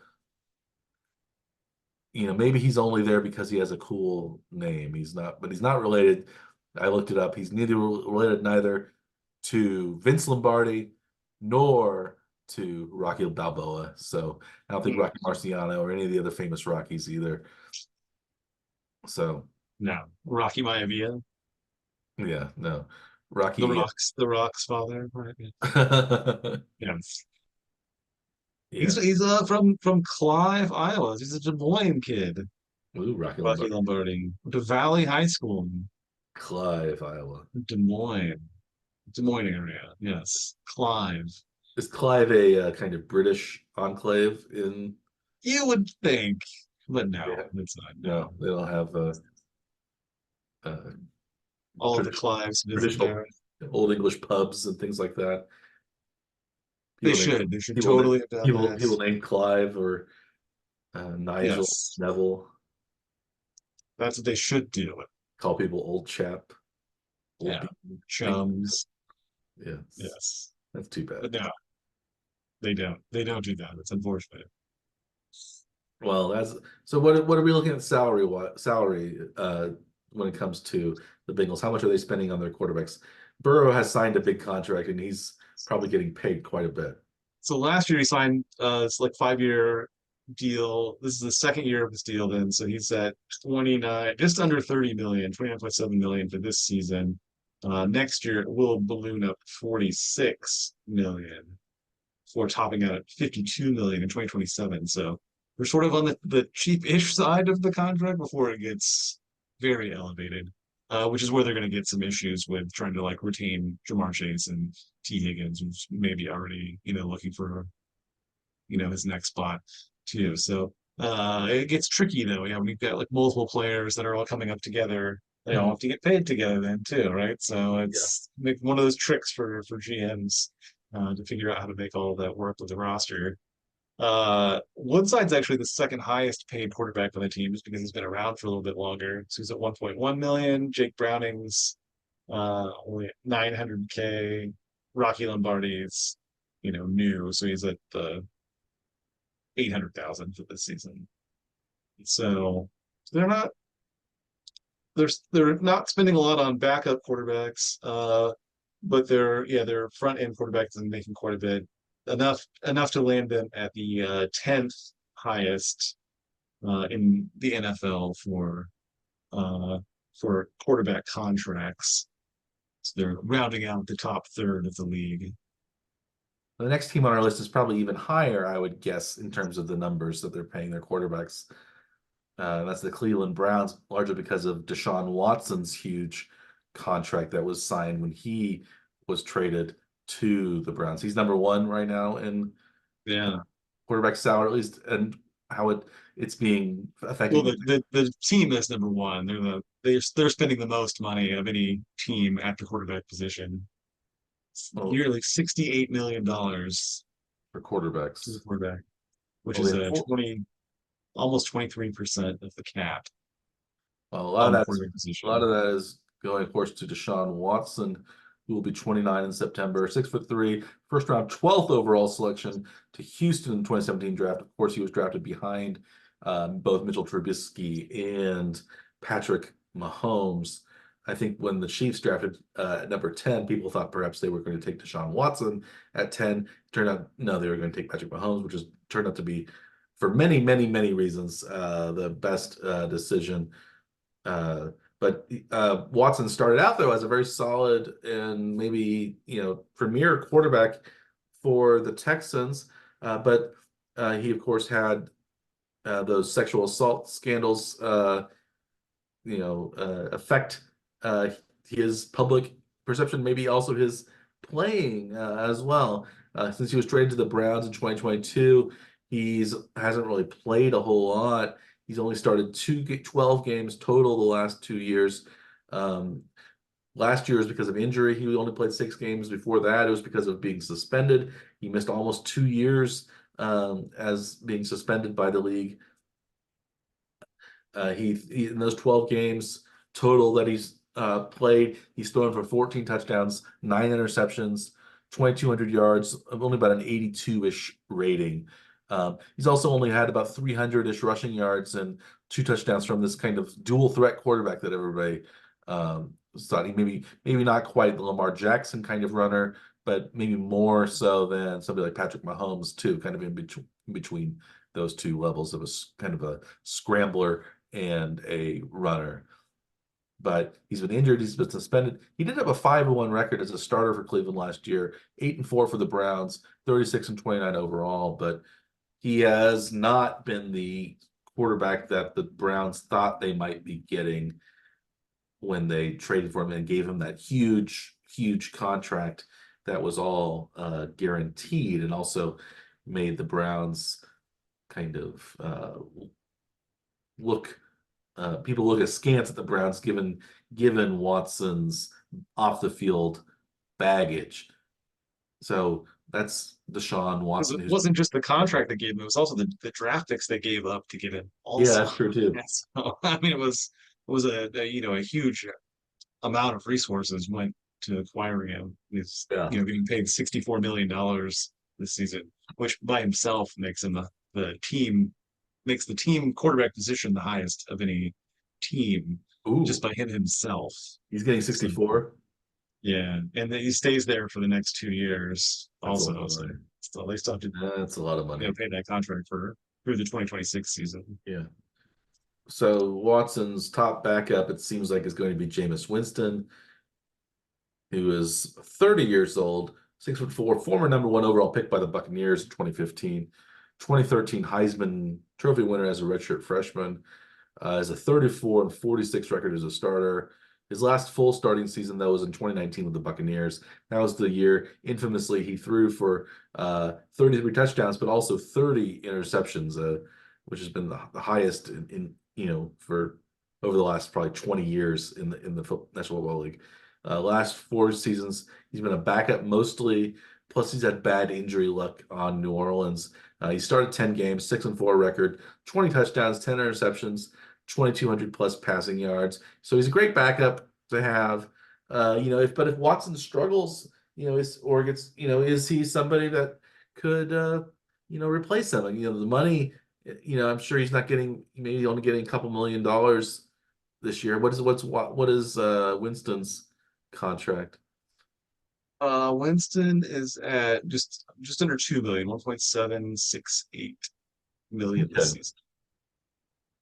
maybe he's only there because he has a cool name. He's not related. I looked it up. He's neither to Vince Lombardi nor to Rocky Balboa. So I don't think Rocky Marciano or any of the other famous Rockies either. So No, Rocky Maivia, yeah, no. Rocky. the Rock's father, right? Yeah. Yeah. He's from Clive, Iowa. He's a Des Moines kid. Ooh, Rocky Rocky Lombardi. Lombardi. Went to Valley High School in Clive, Iowa. Des Moines area. Yes, Clive. Is Clive a kind of British enclave in? You would think, but no, Yeah. it's not. No, they don't have uh, All of the traditional, Clives visit traditional there. old English pubs and things like that. They People name should. They should people totally have done that. people named Clive or Nigel, Yes, Neville. that's what they should do. Call people old chap, old Yeah, bean. chums. Yes, Yes, that's too bad. but no, they don't. They don't do that. It's unfortunate. Well, that's so. What are we looking at salary when it comes to the Bengals? How much are they spending on their quarterbacks? Burrow has signed a big contract, and he's probably getting paid quite a bit. So last year he signed it's like 5-year deal. This is the second year of his deal then. So he's at 29, just under 30 million, 29.7 million for this season. Next year it will balloon up 46 million for topping out at 52 million in 2027. So we're sort of on the cheap-ish side of the contract before it gets very elevated. Which is where they're going to get some issues with trying to like retain Jamar Chase and T. Higgins, who's maybe already, looking for, his next spot too. So it gets tricky though. We've got like multiple players that are all coming up together. They all have to get paid together then too, right? So Yeah. it's one of those tricks for GMs to figure out how to make all of that work with the roster. Woodside's actually the second highest paid quarterback on the team just because he's been around for a little bit longer. So he's at 1.1 million. Jake Browning's only at 900K. Rocky Lombardi's, new, so he's at the 800,000 for this season. So they're not they're not spending a lot on backup quarterbacks, but their front end quarterbacks are making quite a bit, enough to land them at the 10th highest in the NFL for quarterback contracts. So they're rounding out the top third of the league. The next team on our list is probably even higher, I would guess, in terms of the numbers that they're paying their quarterbacks. That's the Cleveland Browns, largely because of Deshaun Watson's huge contract that was signed when he was traded to the Browns. He's number one right now in Yeah. quarterback salary, at least. And it's being Well, affecting the. the team is number one. They're spending the most money of any team at the quarterback position. It's Well, nearly $68 million for to the quarterbacks. quarterback, which Well, they is have a 20 almost 23% of the cap well, on the quarterback a lot position. of that is going, of course, to Deshaun Watson, who will be 29 in September, 6'3", first round, 12th overall selection to Houston in the 2017 draft. Of course, he was drafted behind both Mitchell Trubisky and Patrick Mahomes. I think when the Chiefs drafted at number 10, people thought perhaps they were going to take Deshaun Watson at 10. Turned out, no, they were going to take Patrick Mahomes, which has turned out to be, for many, many, many reasons, the best decision. Uh, but Watson started out though as a very solid and maybe premier quarterback for the Texans, but he of course had those sexual assault scandals, affect uh, his public perception, maybe also his playing as well. Since he was traded to the Browns in 2022, he's hasn't really played a whole lot. He's only started 12 games total the last 2 years. Um, Last year was because of injury. He only played 6 games. Before that, it was because of being suspended. He missed almost 2 years as being suspended by the league. He in those 12 games total that he's played, he's thrown for 14 touchdowns, 9 interceptions, 2,200 yards, only about an 82-ish rating. He's also only had about 300-ish rushing yards and 2 touchdowns from this kind of dual threat quarterback that everybody thought. He maybe not quite the Lamar Jackson kind of runner, but maybe more so than somebody like Patrick Mahomes too, kind of in between those two levels of a kind of a scrambler and a runner. But he's been injured. He's been suspended. He did have a 5-1 record as a starter for Cleveland last year, 8-4 for the Browns, 36-29 overall. But he has not been the quarterback that the Browns thought they might be getting when they traded for him and gave him that huge, huge contract that was all guaranteed, and also made the Browns kind of look people look askance at the Browns given Watson's off the field baggage. So that's Deshaun Because Watson, it who's wasn't just the contract they gave him, it was also the draft picks they gave up to get him yeah, also. that's true too. And so, I mean, it was a huge amount of resources went to acquiring him. He's Yeah. getting paid $64 million this season, which by himself makes him the team makes the team quarterback position the highest of any team just Ooh, by him himself. he's getting So 64. yeah, and then he stays there for the next 2 years That's a lot also. of So money. still they still have to That's a lot of money. pay that contract for through the 2026 season. Yeah. So Watson's top backup, it seems like, is going to be Jameis Winston, who is 30 years old, 6'4", former number one overall pick by the Buccaneers in 2015, 2013 Heisman Trophy winner as a redshirt freshman, has a 34-46 record as a starter. His last full starting season, though, was in 2019 with the Buccaneers. That was the year, infamously, he threw for 33 touchdowns, but also 30 interceptions, which has been the highest for over the last probably 20 years in the National Football League. Last 4 seasons, he's been a backup mostly. Plus, he's had bad injury luck on New Orleans. He started 10 games, 6-4 record, 20 touchdowns, 10 interceptions, 2,200 plus passing yards. So he's a great backup to have. If Watson struggles, is he somebody that could replace him? And the money, I'm sure he's not getting, maybe only getting a couple $1 million this year. What is Winston's contract? Winston is at just under 2 million, 1.768 million this Okay. season.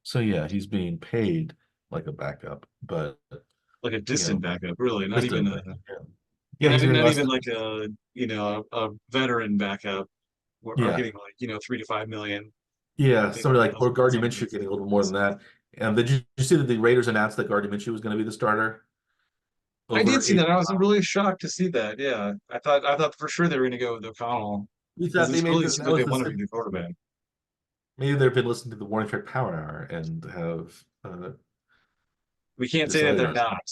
So yeah, he's being paid like a backup, but Like a you know, distant backup, really. Not even distant a backup. Yeah, yeah, he's getting not less even than like a veteran backup are yeah, getting like 3 to 5 million. yeah. Maybe Somebody like or Gardner something Minshew like getting a that. little more than that. And did you see that the Raiders announced that Gardner Minshew was going to be the starter I did over see eight? that. I was really shocked to see that. Yeah, I thought for sure they were going to go with O'Connell We because thought they it made really this. seems That like was they this. want to be the quarterback. maybe they've been listening to the Warning Track Power Hour and have We can't say that they're decided, not.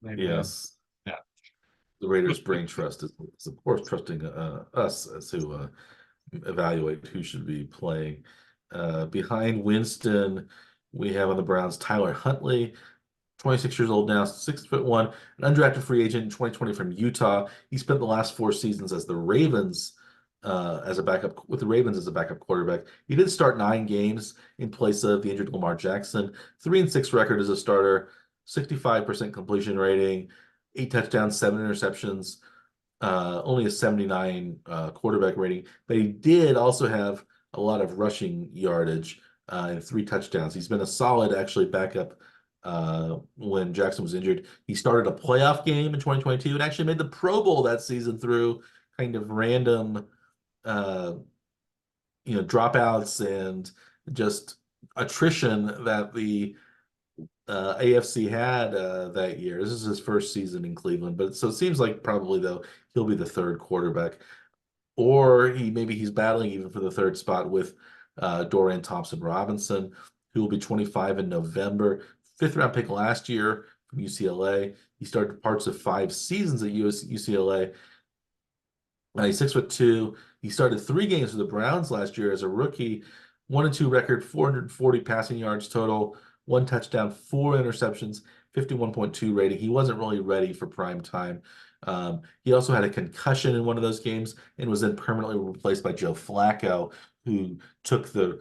Maybe, yes, yeah. the Raiders' brain trust is of course trusting us as to evaluate who should be playing. Behind Winston, we have on the Browns Tyler Huntley, 26 years old now, 6'1", an undrafted free agent in 2020 from Utah. He spent the last 4 seasons as the Ravens as a backup with the Ravens as a backup quarterback. He did start 9 games in place of the injured Lamar Jackson. 3-6 record as a starter, 65% completion rating, 8 touchdowns, 7 interceptions, only a 79 quarterback rating, but he did also have a lot of rushing yardage and 3 touchdowns. He's been a solid, actually, backup when Jackson was injured. He started a playoff game in 2022 and actually made the Pro Bowl that season through kind of random, uh, dropouts and just attrition that the AFC had that year. This is his first season in Cleveland, but so it seems like probably though he'll be the third quarterback, or maybe he's battling even for the third spot with Dorian Thompson-Robinson, who will be 25 in November. Fifth round pick last year from UCLA. He started parts of 5 seasons at UCLA. He's 6'2". He started 3 games for the Browns last year as a rookie. 1-2 record, 440 passing yards total, 1 touchdown, 4 interceptions, 51.2 rating. He wasn't really ready for prime time. He also had a concussion in one of those games and was then permanently replaced by Joe Flacco, who took the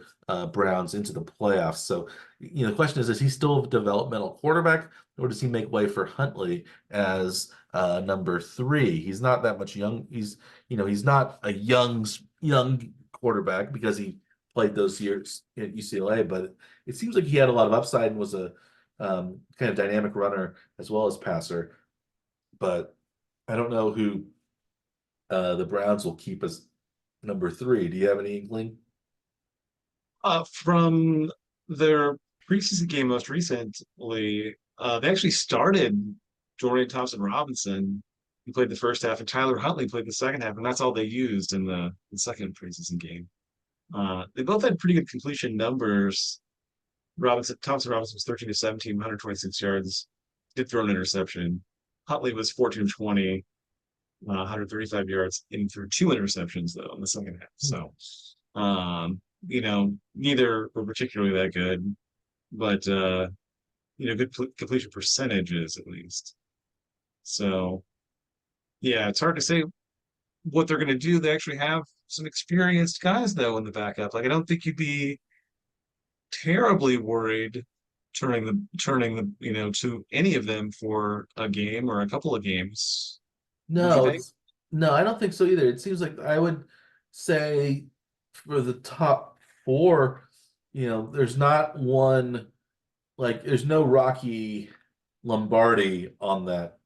Browns into the playoffs. So, the question is he still a developmental quarterback, or does he make way for Huntley as number 3? He's not that much young. He's not a young quarterback because he played those years at UCLA, but it seems like he had a lot of upside and was a kind of dynamic runner as well as passer. But I don't know who the Browns will keep as number 3. Do you have any inkling? From their preseason game most recently, they actually started Dorian Thompson-Robinson. He played the first half, and Tyler Huntley played the second half, and that's all they used in the second preseason game. They both had pretty good completion numbers. Thompson-Robinson was 13 to 17, 126 yards, did throw an interception. Huntley was 14 to 20, 135 yards, and threw 2 interceptions though in the second half. So, neither were particularly that good, but good completion percentages at least. So, yeah, it's hard to say what they're going to do. They actually have some experienced guys though in the backup. Like I don't think you'd be terribly worried turning the to any of them for a game or a couple of games. Would you No, think? it's no, I don't think so either. It seems like I would say for the top 4, there's not one, like there's no Rocky Lombardi on that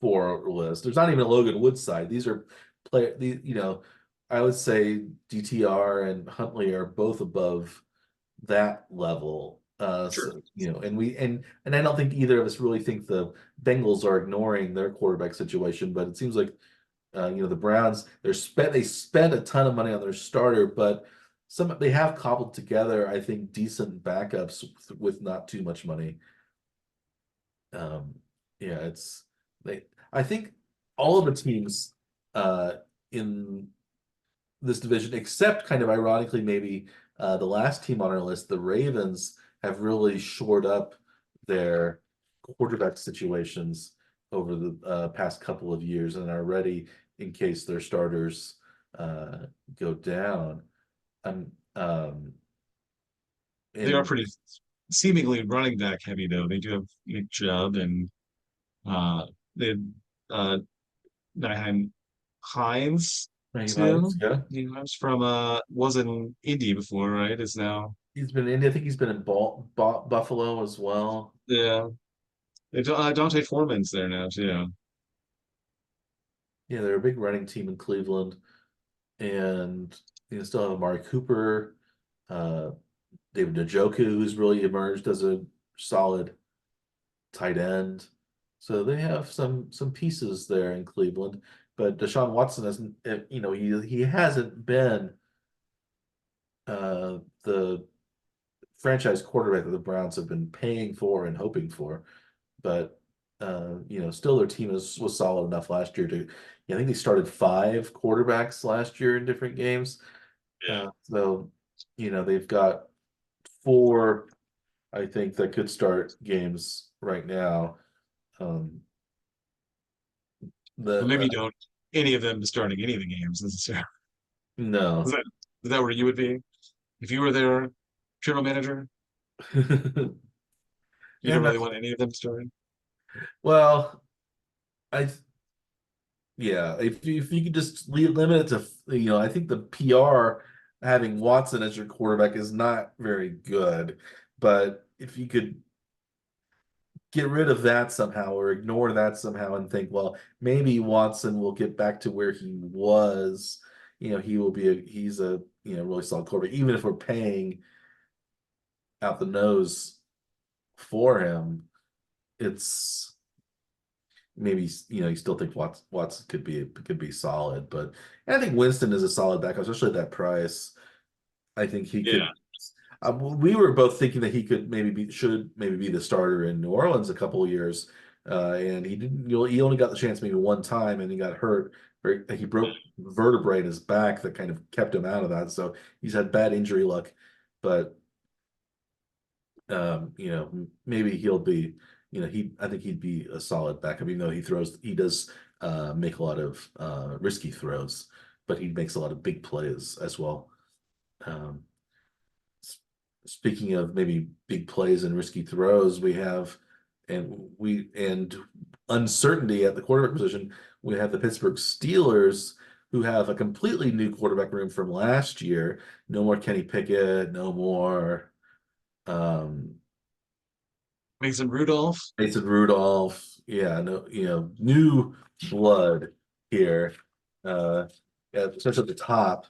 4 list. There's not even a Logan Woodside. These are I would say DTR and Huntley are both above that level. Sure. So, and I don't think either of us really think the Bengals are ignoring their quarterback situation, but it seems like the Browns they spent a ton of money on their starter, but they have cobbled together, I think, decent backups with not too much money. Um, yeah, I think all of the teams in this division, except kind of ironically, maybe the last team on our list, the Ravens, have really shored up their quarterback situations over the past couple of years and are ready in case their starters go down. Um, um, They are and pretty seemingly running back heavy though. They do have Nick Chubb and uh they have uh Nyheim Hines too. yeah, He's from was in Indy before, right? Is now he's been in. I think he's been in Buffalo as well. yeah. Dante Foreman's there now too. Yeah, they're a big running team in Cleveland, and still have Amari Cooper, uh, David Njoku, who's really emerged as a solid tight end. So they have some pieces there in Cleveland, but Deshaun Watson hasn't. He hasn't been the franchise quarterback that the Browns have been paying for and hoping for. But still their team was solid enough last year to, I think they started five quarterbacks last year in different games. Yeah. So, they've got four, I think, that could start games right now. Um, But the maybe you don't any of them starting any of the games necessarily. Is no. that is that where you would be if you were their general manager? You don't And really want any of them starting. well, I yeah, if you could just limit it to, I think the PR having Watson as your quarterback is not very good. But if you could get rid of that somehow or ignore that somehow and think, well, maybe Watson will get back to where he was, he's a really solid quarterback, even if we're paying out the nose for him, it's maybe you still think Watson could be solid, but I think Winston is a solid backup, especially at that price. I think he Yeah. could. We were both thinking that he could should maybe be the starter in New Orleans a couple of years, and he didn't. He only got the chance maybe one time, and he got hurt. Or he broke vertebrae in his back that kind of kept him out of that. So he's had bad injury luck, but maybe he'll be. I think he'd be a solid backup, even though he does make a lot of risky throws, but he makes a lot of big plays as well. Um, Speaking of maybe big plays and risky throws, and uncertainty at the quarterback position, we have the Pittsburgh Steelers, who have a completely new quarterback room from last year. No more Kenny Pickett, no more um, Mason Rudolph. Mason Rudolph. Yeah, no, new blood here. Uh, especially at the top,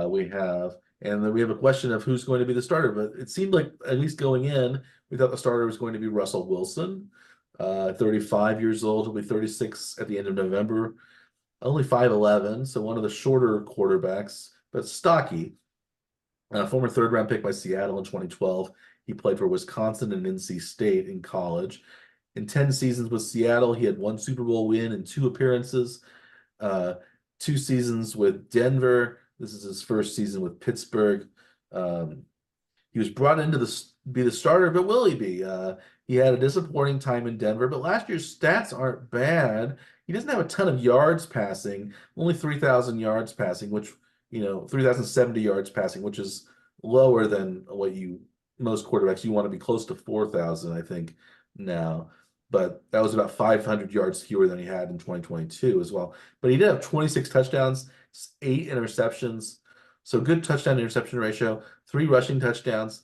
we have, and then we have a question of who's going to be the starter. But it seemed like, at least going in, we thought the starter was going to be Russell Wilson, 35 years old. He'll be 36 at the end of November. Only 5'11", so one of the shorter quarterbacks, but stocky. Former third round pick by Seattle in 2012. He played for Wisconsin and NC State in college. In 10 seasons with Seattle, he had one Super Bowl win and two appearances, uh, 2 seasons with Denver. This is his first season with Pittsburgh. Um, he was brought in to be the starter, but will he be? He had a disappointing time in Denver, but last year's stats aren't bad. He doesn't have a ton of yards passing, only 3,000 yards passing, which, 3,070 yards passing, which is lower than what most quarterbacks, you want to be close to 4,000, I think, now. But that was about 500 yards fewer than he had in 2022 as well. But he did have 26 touchdowns, 8 interceptions. So good touchdown interception ratio, 3 rushing touchdowns,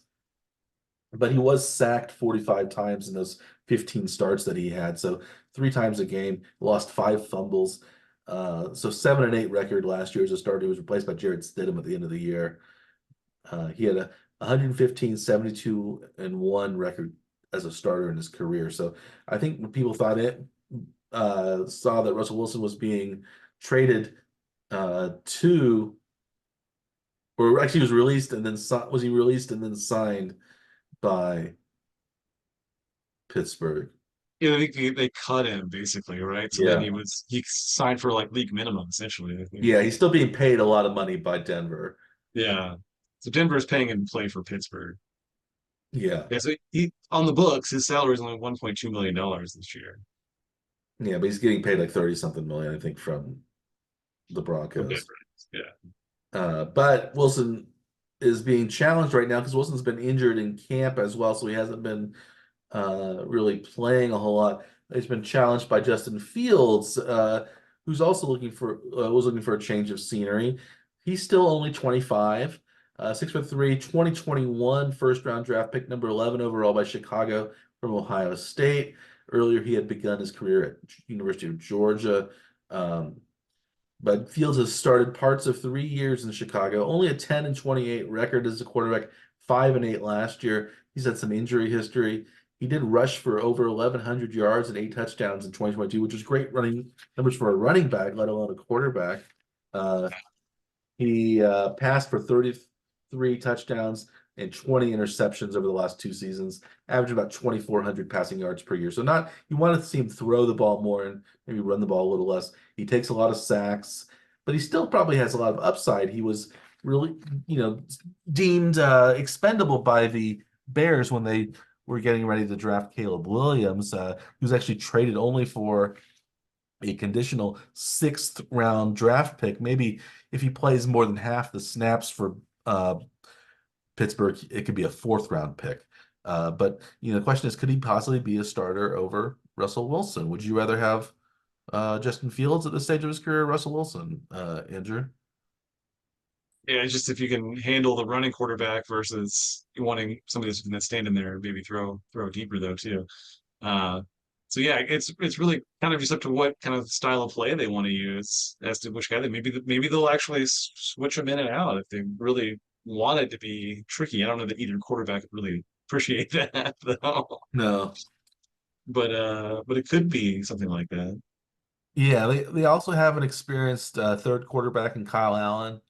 but he was sacked 45 times in those 15 starts that he had. So 3 times a game, lost 5 fumbles. So 7-8 record last year as a starter. He was replaced by Jared Stidham at the end of the year. He had a 115, 72, and 1 record as a starter in his career. So I think when people saw that Russell Wilson was being traded to, or actually was released and then was he released and then signed by Pittsburgh? Yeah, I think they cut him basically, right? So then Yeah. he signed for like league minimum essentially, I think. Yeah, he's still being paid a lot of money by Denver. Yeah. So Denver's paying him to play for Pittsburgh. Yeah. Yeah, so he on the books, his salary is only $1.2 million this year Yeah, but he's getting paid like 30 something million, I think, from the from Broncos. Denver. Yeah. But Wilson is being challenged right now because Wilson's been injured in camp as well, so he hasn't been really playing a whole lot. He's been challenged by Justin Fields, who's also was looking for a change of scenery. He's still only 25, 6'3", 2021 first round draft pick, number 11 overall by Chicago from Ohio State. Earlier, he had begun his career at University of Georgia. Um, but Fields has started parts of 3 years in Chicago, only a 10-28 record as a quarterback, 5-8 last year. He's had some injury history. He did rush for over 1,100 yards and 8 touchdowns in 2022, which is great running numbers for a running back, let alone a quarterback. Uh, he passed for 3 touchdowns and 20 interceptions over the last 2 seasons, averaging about 2,400 passing yards per year. So not you want to see him throw the ball more and maybe run the ball a little less. He takes a lot of sacks, but he still probably has a lot of upside. He was really, deemed expendable by the Bears when they were getting ready to draft Caleb Williams. He was actually traded only for a conditional 6th round draft pick. Maybe if he plays more than half the snaps for Pittsburgh, it could be a 4th round pick. But the question is, could he possibly be a starter over Russell Wilson? Would you rather have Justin Fields at this stage of his career, or Russell Wilson, Andrew? Yeah, it's just if you can handle the running quarterback versus wanting somebody that's standing there, maybe throw deeper though too. Uh, so yeah, it's really kind of just up to what kind of style of play they want to use as to which guy they maybe they'll actually switch them in and out if they really want it to be tricky. I don't know that either quarterback would really appreciate that though, No. but it could be something like that. Yeah, they also have an experienced third quarterback in Kyle Allen,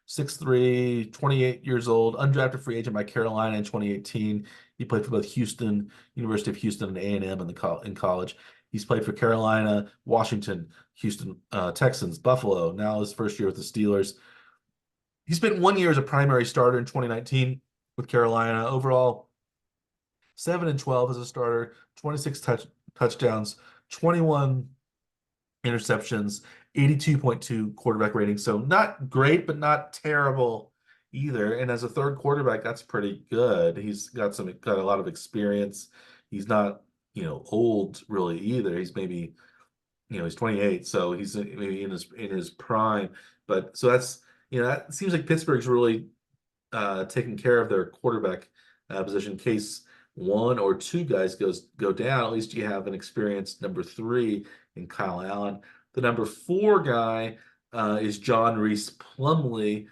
6'3", 28 years old, undrafted free agent by Carolina in 2018. He played for both Houston, University of Houston, and A&M in college. He's played for Carolina, Washington, Houston, Texans, Buffalo. Now his first year with the Steelers. He spent 1 year as a primary starter in 2019 with Carolina. Overall, 7-12 as a starter, 26 touchdowns, 21 interceptions, 82.2 quarterback rating. So not great, but not terrible either. And as a third quarterback, that's pretty good. He's got a lot of experience. He's not, old really either. He's maybe, he's 28, so he's maybe in his prime. But so that seems like Pittsburgh's really taking care of their quarterback position in case one or two guys go down. At least you have an experienced number 3 in Kyle Allen. The number 4 guy is John Reese Plumlee,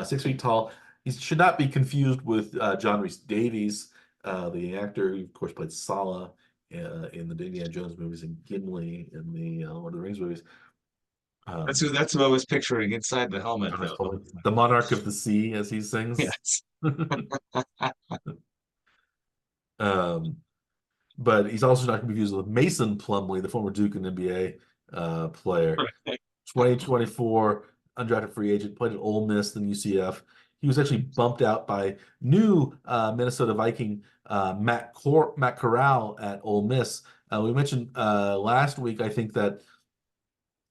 6 feet tall. He should not be confused with John Reese Davies, the actor who, of course, played Sala in the Indiana Jones movies and Gimli in the Lord of the Rings movies. That's who I was picturing inside the helmet though. The Monarch of the Sea, as he sings. Yes. Um, but he's also not going to be confused with Mason Plumlee, the former Duke and NBA player. Right. 2024 undrafted free agent, played at Ole Miss, then UCF. He was actually bumped out by new Minnesota Viking Matt Corral at Ole Miss. We mentioned last week, I think, that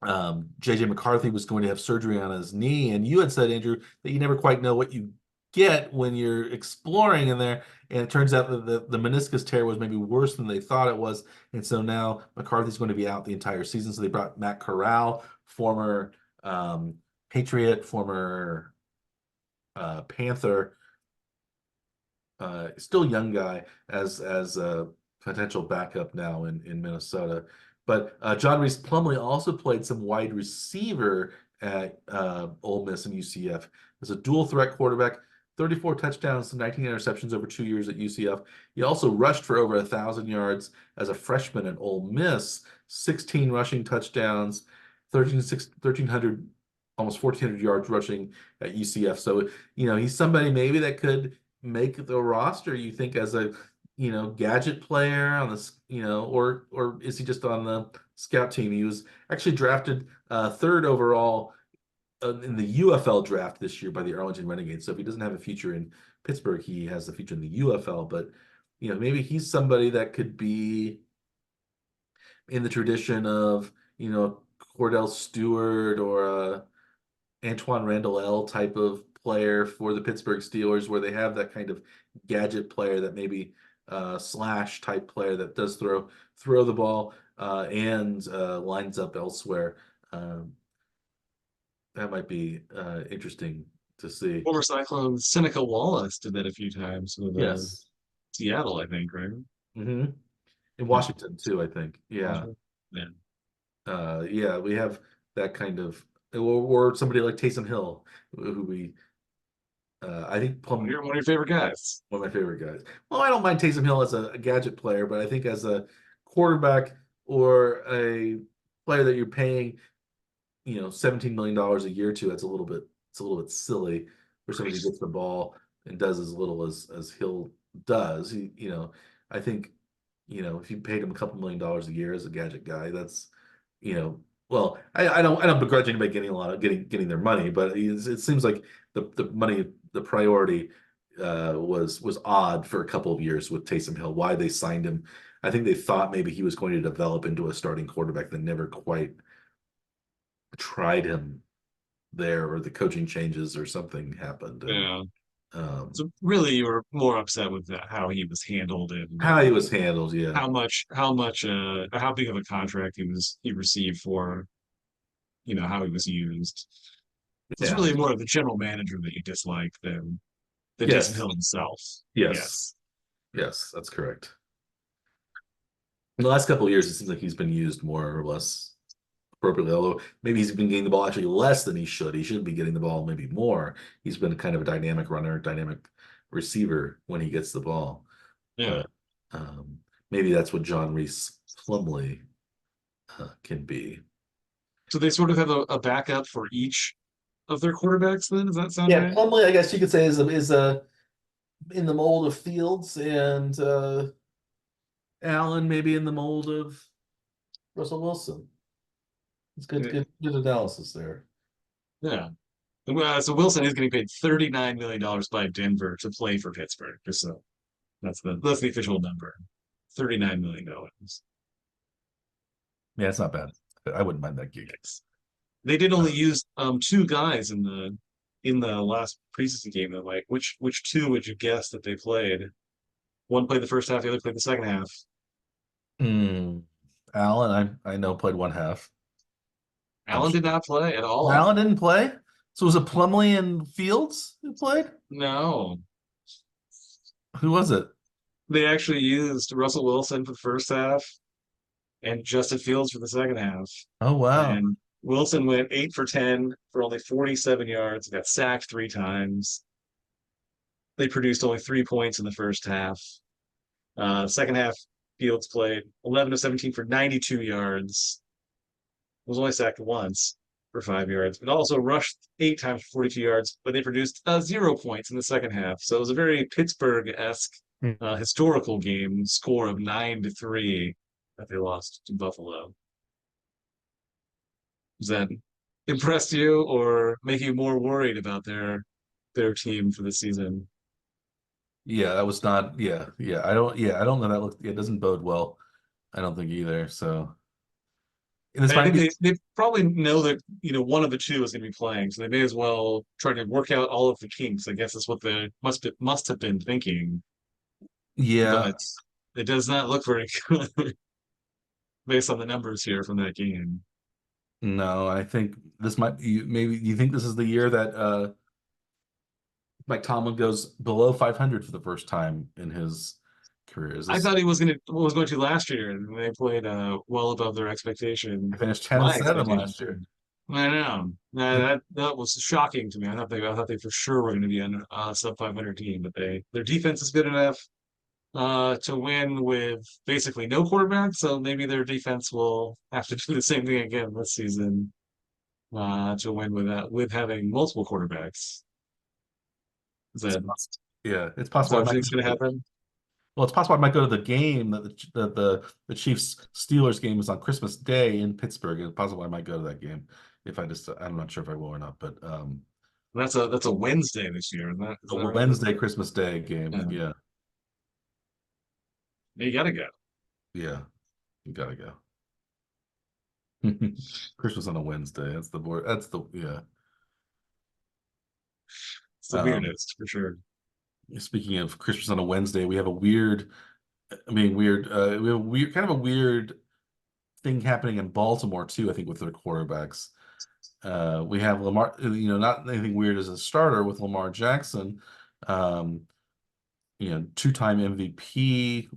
JJ McCarthy was going to have surgery on his knee, and you had said, Andrew, that you never quite know what you get when you're exploring in there, and it turns out that the meniscus tear was maybe worse than they thought it was, and so now McCarthy's going to be out the entire season. So they brought Matt Corral, former Patriot, former Panther, still young guy, as a potential backup now in Minnesota. But John Reese Plumlee also played some wide receiver at Ole Miss and UCF as a dual threat quarterback. 34 touchdowns and 19 interceptions over 2 years at UCF. He also rushed for over 1,000 yards as a freshman at Ole Miss. 16 rushing touchdowns, 1,300, almost 1,400 yards rushing at UCF. So he's somebody maybe that could make the roster, you think, as a gadget player on this, or is he just on the scout team? He was actually drafted 3rd overall in the UFL draft this year by the Arlington Renegades. So if he doesn't have a future in Pittsburgh, he has the future in the UFL. But maybe he's somebody that could be in the tradition of Cordell Stewart or Antoine Randall type of player for the Pittsburgh Steelers, where they have that kind of gadget player, that maybe slash type player that does throw the ball and lines up elsewhere. That might be interesting to see. Former Cyclone Seneca Wallace did that a few times with Yes. Seattle, I think, right? Mm-hmm. In Yeah. Washington too, I think. Yeah. Yeah. Yeah, we have that kind of, or somebody like Taysom Hill, who we I think Plum, You're one of your favorite guys. one of my favorite guys. Well, I don't mind Taysom Hill as a gadget player, but I think as a quarterback or a player that you're paying, $17 million a year to, it's a little bit silly. for somebody who gets the ball and does as little as Hill does. I think, if you paid him a couple $1 million a year as a gadget guy, that's, well, I don't begrudge anybody getting getting their money, but it seems like the money, the priority was odd for a couple of years with Taysom Hill. Why they signed him, I think they thought maybe he was going to develop into a starting quarterback. They never quite tried him there, or the coaching changes or something happened, and Yeah. um, So really, you were more upset with how he was handled and how he was handled. Yeah, how big of a contract he received for, how he was used. It's yeah, really more of the general manager that you dislike than Taysom yes, Hill himself, I yes, guess. yes, that's correct. In the last couple of years, it seems like he's been used more or less appropriately, although maybe he's been getting the ball actually less than he should. He should be getting the ball maybe more. He's been kind of a dynamic runner, dynamic receiver when he gets the ball. Yeah. But maybe that's what John Reese Plumlee can be. So they sort of have a backup for each of their quarterbacks then? Does that sound Yeah, right? Plumlee, I guess you could say, is in the mold of Fields, and Allen maybe in the mold of Russell Wilson. It's good, Yeah. good analysis there. Yeah. So Wilson is getting paid $39 million by Denver to play for Pittsburgh. Just so that's the official number. $39 million. Yeah, it's not bad. I wouldn't mind that gig. Yikes. They did only use two guys in the last preseason game though. Like which two would you guess that they played? One played the first half, the other played the second half. Hmm. Allen, I know, played one half. I'm Allen did sure. not play at all. Allen didn't play? So was it Plumlee and Fields who played? No. Who was it? They actually used Russell Wilson for the first half and Justin Fields for the second half. Oh, wow. And Wilson went 8 for 10 for only 47 yards, got sacked 3 times. They produced only 3 points in the first half. Second half, Fields played 11 to 17 for 92 yards. Was only sacked once for 5 yards, but also rushed 8 times for 42 yards. But they produced 0 points in the second half. So it was a very Pittsburgh-esque Hmm. historical game score of 9-3 that they lost to Buffalo. Does that impress you or make you more worried about their team for the season? Yeah, that was not, I don't know that look, it doesn't bode well. I don't think either. So, and this And I might think be, they probably know that one of the two is going to be playing, so they may as well try to work out all of the kinks. I guess that's what they must have been thinking, yeah, but it does not look very good based on the numbers here from that game. no, I think this might, maybe you think this is the year that Mike Tomlin goes below 500 for the first time in his career. Is I this thought he was going to last year, and they played well above their I expectation, finished 10 and my 7 last expectations. year. I know. That was shocking to me. I thought they for sure were going to be on a sub 500 team, but their defense is good enough to win with basically no quarterback. So maybe their defense will have to do the same thing again this season to win with having multiple quarterbacks. Is It's that poss- yeah, it's is that possible I what you might think's go going to to happen? well, it's possible I might go to the game that the Chiefs Steelers game is on Christmas Day in Pittsburgh. It's possible I might go to that game if I'm not sure if I will or not, but That's a Wednesday this year, isn't that? Is a that right? Wednesday Christmas Day game. Yeah, Yeah, you got to go. yeah, you gotta go. Christmas on a Wednesday. That's the board. That's the yeah. It's the Um, weirdest for sure. Speaking of Christmas on a Wednesday, we have a weird. I mean, weird. We have a weird, kind of a weird thing happening in Baltimore too. I think with their quarterbacks. We have Lamar. Not anything weird as a starter with Lamar Jackson. Um, two-time MVP,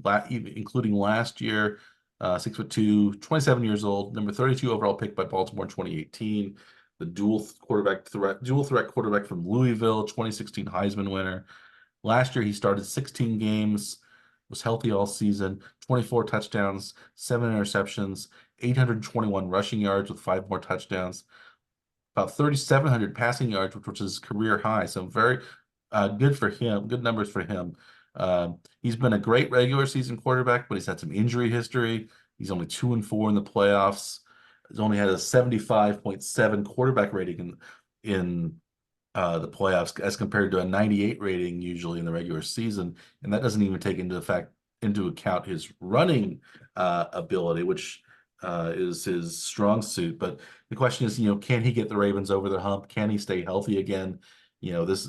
including last year. 6'2", 27 years old, number 32 overall pick by Baltimore in 2018. The dual threat quarterback from Louisville, 2016 Heisman winner. Last year, he started 16 games, was healthy all season, 24 touchdowns, 7 interceptions, 821 rushing yards with 5 more touchdowns. about 3,700 passing yards, which is career high. So very good for him. Good numbers for him. He's been a great regular season quarterback, but he's had some injury history. He's only 2-4 in the playoffs. He's only had a 75.7 quarterback rating in the playoffs as compared to a 98 rating usually in the regular season, and that doesn't even take into account his running ability, which is his strong suit. But the question is, can he get the Ravens over the hump? Can he stay healthy again? This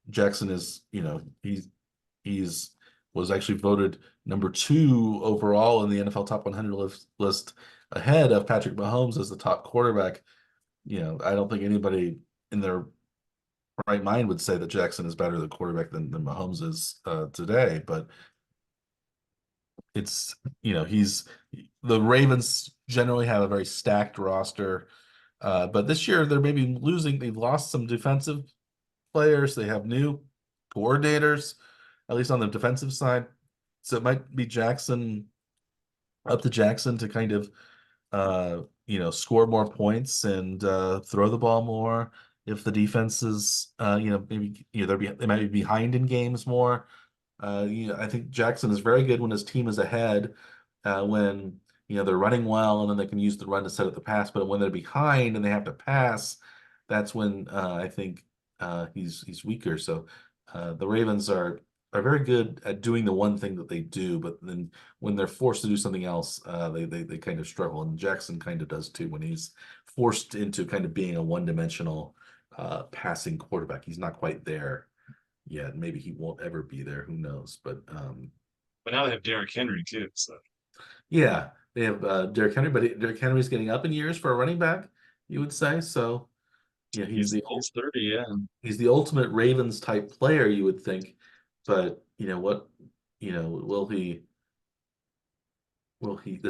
Jackson is, he's was actually voted number 2 overall in the NFL Top 100 list ahead of Patrick Mahomes as the top quarterback. I don't think anybody in their right mind would say that Jackson is better the quarterback than Mahomes is today, but it's he's the Ravens generally have a very stacked roster, but this year they're maybe losing. They've lost some defensive players. They have new coordinators, at least on the defensive side. So it might be up to Jackson to kind of score more points and throw the ball more. If the defense is, maybe they might be behind in games more. I think Jackson is very good when his team is ahead, when they're running well, and then they can use the run to set up the pass. But when they're behind and they have to pass, that's when I think he's weaker. So the Ravens are very good at doing the one thing that they do, but then when they're forced to do something else, they kind of struggle. And Jackson kind of does too when he's forced into kind of being a one-dimensional passing quarterback. He's not quite there yet. Maybe he won't ever be there. Who knows? But now they have Derrick Henry too. So Yeah, they have Derrick Henry, but Derrick Henry's getting up in years for a running back, you would say. So yeah, he's 30, yeah. he's the ultimate Ravens type player, you would think. But what, does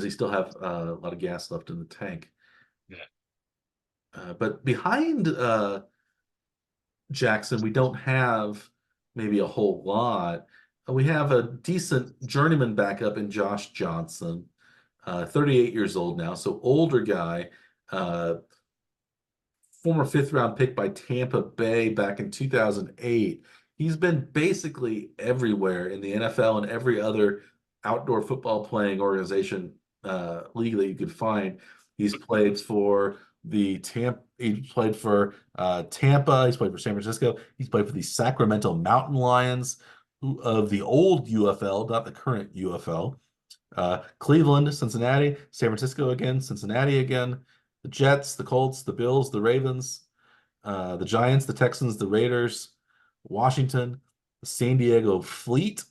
he still have a lot of gas left in the tank? Yeah. But behind Jackson, we don't have maybe a whole lot. We have a decent journeyman backup in Josh Johnson, 38 years old now, so older guy. Former 5th-round pick by Tampa Bay back in 2008. He's been basically everywhere in the NFL and every other outdoor football playing organization league that you could find. He's played for He played for Tampa. He's played for San Francisco. He's played for the Sacramento Mountain Lions of the old UFL, not the current UFL. Cleveland, Cincinnati, San Francisco again, Cincinnati again, the Jets, the Colts, the Bills, the Ravens, the Giants, the Texans, the Raiders, Washington, the San Diego Fleet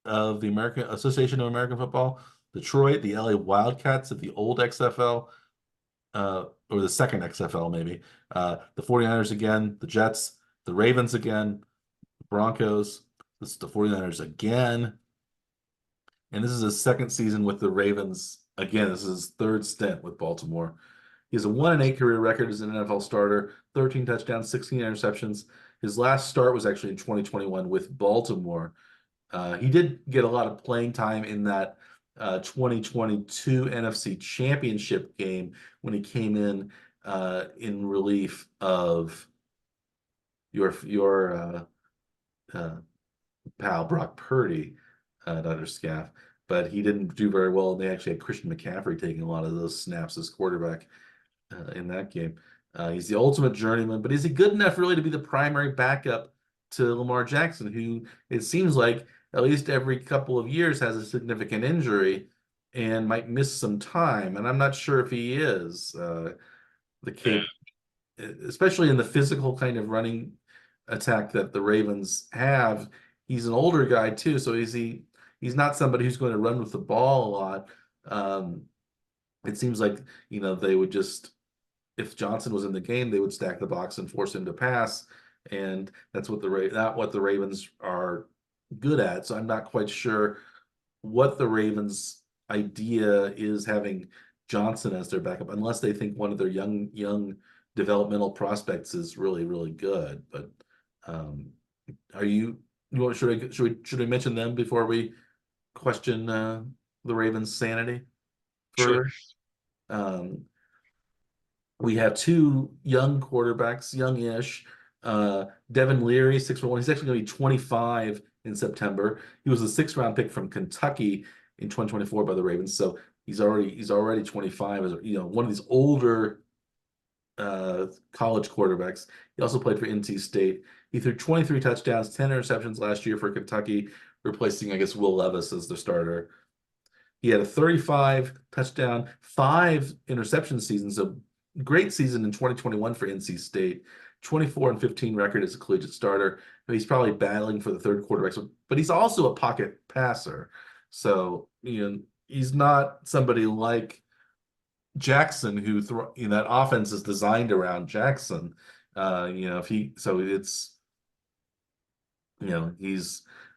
of the American Association of American Football, Detroit, the LA Wildcats of the old XFL, or the second XFL maybe, the 49ers again, the Jets, the Ravens again, the Broncos, the 49ers again. And this is his second season with the Ravens. Again, this is his third stint with Baltimore. He has a 1-8 career record as an NFL starter, 13 touchdowns, 16 interceptions. His last start was actually in 2021 with Baltimore. He did get a lot of playing time in that 2022 NFC Championship game when he came in relief of your pal Brock Purdy, Dr. Scaff, but he didn't do very well. And they actually had Christian McCaffrey taking a lot of those snaps as quarterback in that game. He's the ultimate journeyman, but is he good enough really to be the primary backup to Lamar Jackson, who it seems like at least every couple of years has a significant injury and might miss some time? And I'm not sure if he is the Yeah. cap, especially in the physical kind of running attack that the Ravens have. He's an older guy too, so he's not somebody who's going to run with the ball a lot. It seems like they would just, if Johnson was in the game, they would stack the box and force him to pass, and that's not what the Ravens are good at. So I'm not quite sure what the Ravens' idea is having Johnson as their backup, unless they think one of their young developmental prospects is really, really good. But are you? Should we mention them before we question the Ravens' sanity Sure. further? Um, We have two young quarterbacks, young-ish. Devin Leary, 6'1". He's actually going to be 25 in September. He was a sixth-round pick from Kentucky in 2024 by the Ravens. So he's already 25 as one of these older college quarterbacks. He also played for NC State. He threw 23 touchdowns, 10 interceptions last year for Kentucky, replacing, I guess, Will Levis as the starter. He had a 35 touchdown, 5 interception season. So great season in 2021 for NC State. 24-15 record as a collegiate starter. He's probably battling for the third quarterback, but he's also a pocket passer. So, he's not somebody like Jackson that offense is designed around Jackson. If he so it's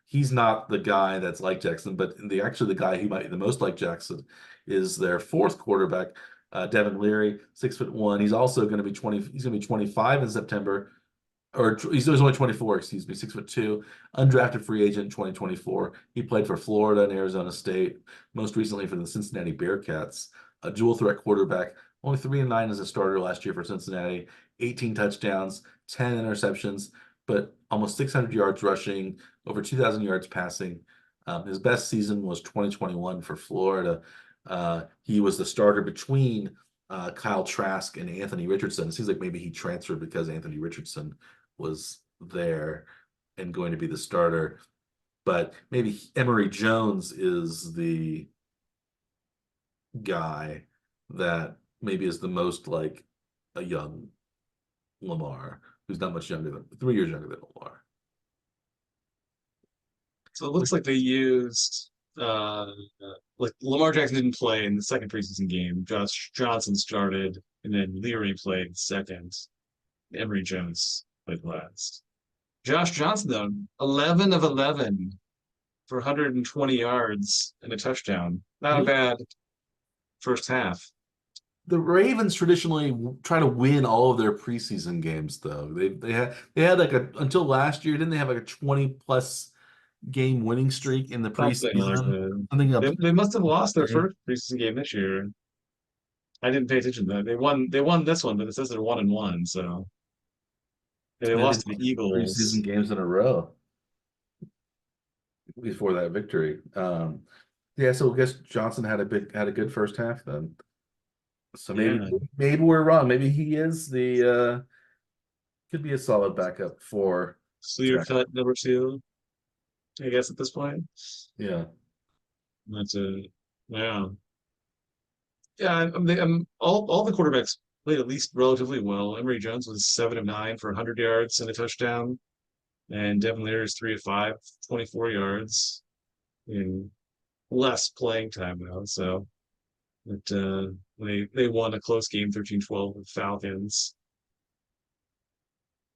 he's not the guy that's like Jackson, but the guy who might be the most like Jackson is their fourth quarterback, Devin Leary, 6'1". He's also going to be 20. He's going to be 25 in September, or he's only 24. Excuse me, 6'2", undrafted free agent in 2024. He played for Florida and Arizona State, most recently for the Cincinnati Bearcats. A dual threat quarterback, only 3-9 as a starter last year for Cincinnati, 18 touchdowns, 10 interceptions, but almost 600 yards rushing, over 2,000 yards passing. His best season was 2021 for Florida. He was the starter between Kyle Trask and Anthony Richardson. It seems like maybe he transferred because Anthony Richardson was there and going to be the starter. But maybe Emory Jones is the guy that maybe is the most like a young Lamar, who's not much younger than 3 years younger than Lamar. So it looks like they used like Lamar Jackson didn't play in the second preseason game. Josh Johnson started, and then Leary played second. Emory Jones played last. Josh Johnson though, 11 of 11 for 120 yards and a touchdown. Not a bad first half. The Ravens traditionally try to win all of their preseason games, though. They had like until last year, didn't they have like a 20+ game winning streak in the Something like preseason? that. Something up. They must have lost their first preseason game this year. I didn't pay attention to that. They won this one, but it says they're 1-1, so they Maybe lost to the preseason Eagles. games in a row before that victory. Yeah, so I guess Johnson had a good first half then. So maybe Yeah. maybe we're wrong. Maybe he is the could be a solid backup for So you're Jack. cut number two, I guess, at this point. Yeah. That's a yeah. Yeah, all the quarterbacks played at least relatively well. Emory Jones was 7 of 9 for 100 yards and a touchdown, and Devin Leary is 3 of 5, 24 yards in less playing time now. So they won a close game 13-12 with Falcons,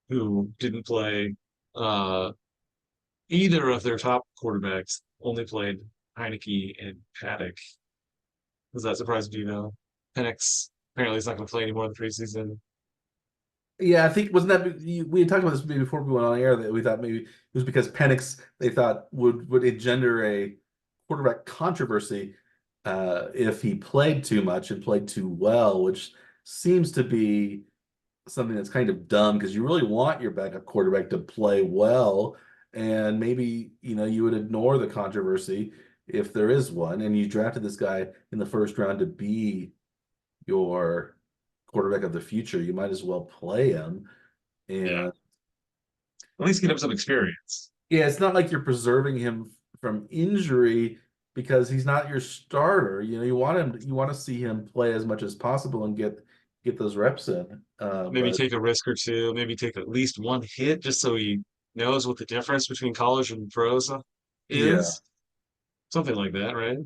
who didn't play uh, either of their top quarterbacks. Only played Heineke and Paddock. Was that surprising to you, though? Penix apparently is not going to play anymore in the preseason. Yeah, I think wasn't that we had talked about this maybe before we went on air that we thought maybe it was because Penix they thought would engender a quarterback controversy if he played too much and played too well, which seems to be something that's kind of dumb because you really want your backup quarterback to play well, and maybe you would ignore the controversy if there is one, and you drafted this guy in the first round to be your quarterback of the future. You might as well play him. Yeah, And at least get him some experience. yeah, it's not like you're preserving him from injury because he's not your starter. You want to see him play as much as possible and get those reps in. Maybe But take a risk or two. Maybe take at least one hit just so he knows what the difference between college and pros yeah, is. Something like that, right?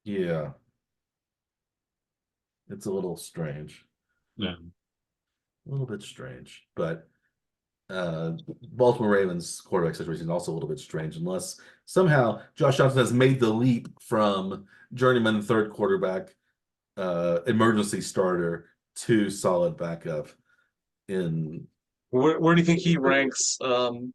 yeah, it's a little strange, Yeah. a little bit strange. But Baltimore Ravens quarterback situation is also a little bit strange, unless somehow Josh Johnson has made the leap from journeyman third quarterback, emergency starter to solid backup in. Where do you think he ranks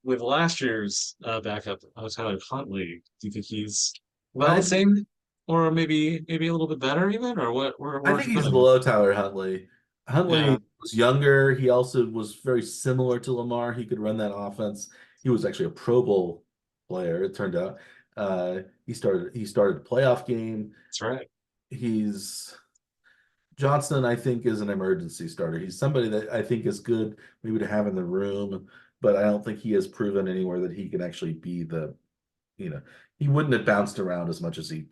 with last year's backup, Tyler Huntley? Do you think he's about I the think same, or maybe a little bit better even, or what? Where I would think you put he's him? below Tyler Huntley. Yeah, was younger. He also was very similar to Lamar. He could run that offense. He was actually a Pro Bowl player, it turned out. He started a playoff game. That's right. He's Johnson, I think, is an emergency starter. He's somebody that I think is good maybe to have in the room, but I don't think he has proven anywhere that he can actually be you know, he wouldn't have bounced around as much as he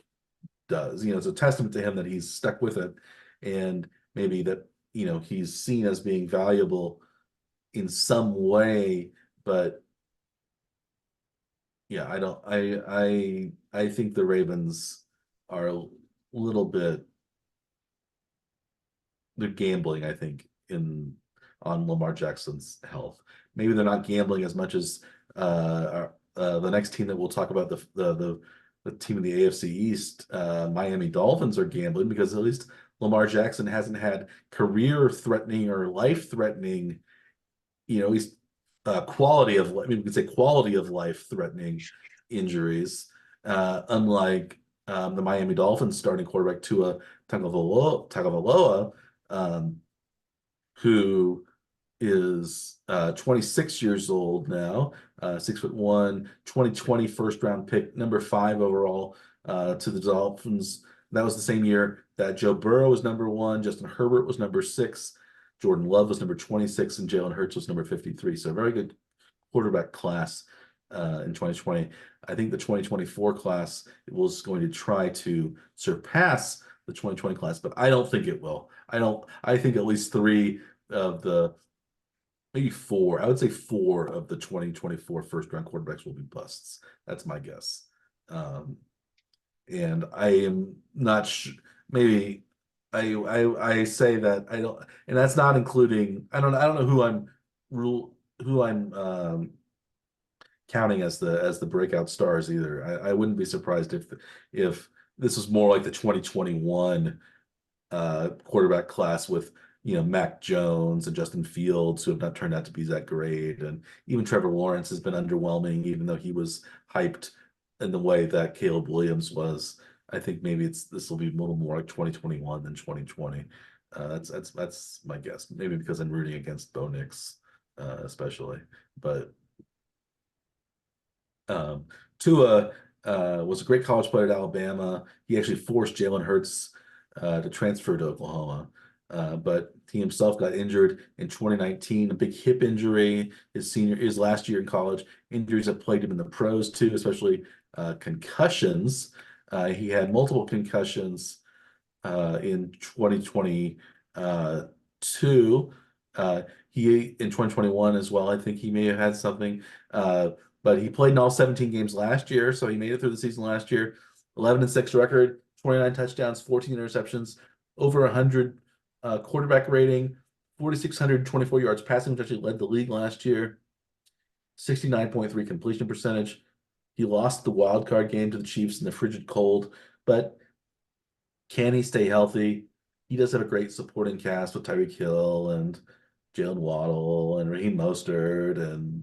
does. It's a testament to him that he's stuck with it, and maybe that, he's seen as being valuable in some way, but yeah, I don't I think the Ravens are a little bit they're gambling, I think, in on Lamar Jackson's health. Maybe they're not gambling as much as the next team that we'll talk about, the team in the AFC East, Miami Dolphins, are gambling because at least Lamar Jackson hasn't had career-threatening or life-threatening, he's quality of life, maybe we could say quality of life-threatening injuries, unlike the Miami Dolphins starting quarterback Tua Tagovailoa, um, who is 26 years old now, 6'1", 2020 first round pick, number 5 overall to the Dolphins. That was the same year that Joe Burrow was number 1, Justin Herbert was number 6, Jordan Love was number 26, and Jalen Hurts was number 53. So a very good quarterback class in 2020. I think the 2024 class was going to try to surpass the 2020 class, but I don't think it will. I think at least 3 of the maybe 4, I would say 4 of the 2024 first round quarterbacks will be busts. That's my guess. And I am not sure. Maybe I say that I don't, and that's not including. I don't know who I'm counting as the breakout stars either. I wouldn't be surprised if this was more like the 2021 quarterback class with Mac Jones and Justin Fields, who have not turned out to be that great, and even Trevor Lawrence has been underwhelming, even though he was hyped in the way that Caleb Williams was. I think maybe this will be a little more like 2021 than 2020. That's my guess. Maybe because I'm rooting against Bo Nix, especially, but Tua was a great college player at Alabama. He actually forced Jalen Hurts to transfer to Oklahoma. But he himself got injured in 2019, a big hip injury, his last year in college. Injuries have plagued him in the pros too, especially concussions. He had multiple concussions in 2022. He in 2021 as well. I think he may have had something, but he played in all 17 games last year, so he made it through the season last year. 11-6 record, 29 touchdowns, 14 interceptions, over 100 quarterback rating, 4,624 yards passing, which actually led the league last year. 69.3 completion percentage. He lost the wild card game to the Chiefs in the frigid cold, but can he stay healthy? He does have a great supporting cast with Tyreek Hill and Jalen Waddle and Raheem Mostert and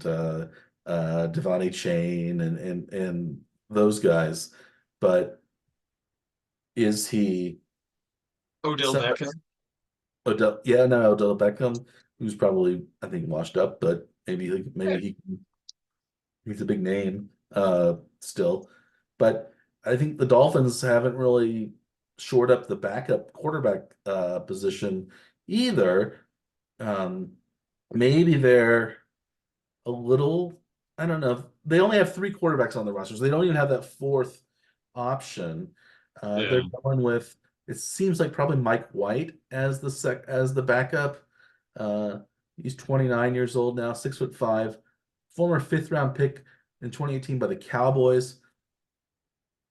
Devontae Chain and those guys. But is he Odell somebody? Beckham. Odell, yeah, no, Odell Beckham, who's probably, I think, washed up, but Yeah. he's a big name still. But I think the Dolphins haven't really shored up the backup quarterback position either. Um, Maybe they're a little, I don't know. They only have 3 quarterbacks on the roster, so they don't even have that 4th option. They're Yeah. going with, it seems like, probably Mike White as the backup. Uh, he's 29 years old now, 6'5", former 5th round pick in 2018 by the Cowboys.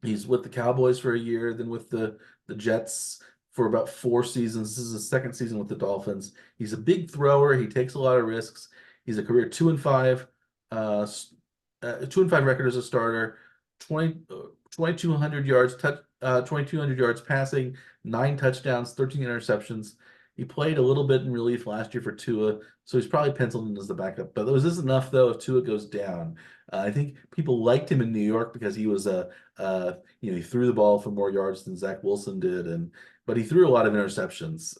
He's with the Cowboys for a year, then with the Jets for about 4 seasons. This is his 2nd season with the Dolphins. He's a big thrower. He takes a lot of risks. He's a career 2-5, 2-5 record as a starter. 2,200 yards 2,200 yards passing, 9 touchdowns, 13 interceptions. He played a little bit in relief last year for Tua, so he's probably penciled in as the backup. But this is enough though if Tua goes down. I think people liked him in New York because he was he threw the ball for more yards than Zach Wilson did, and but he threw a lot of interceptions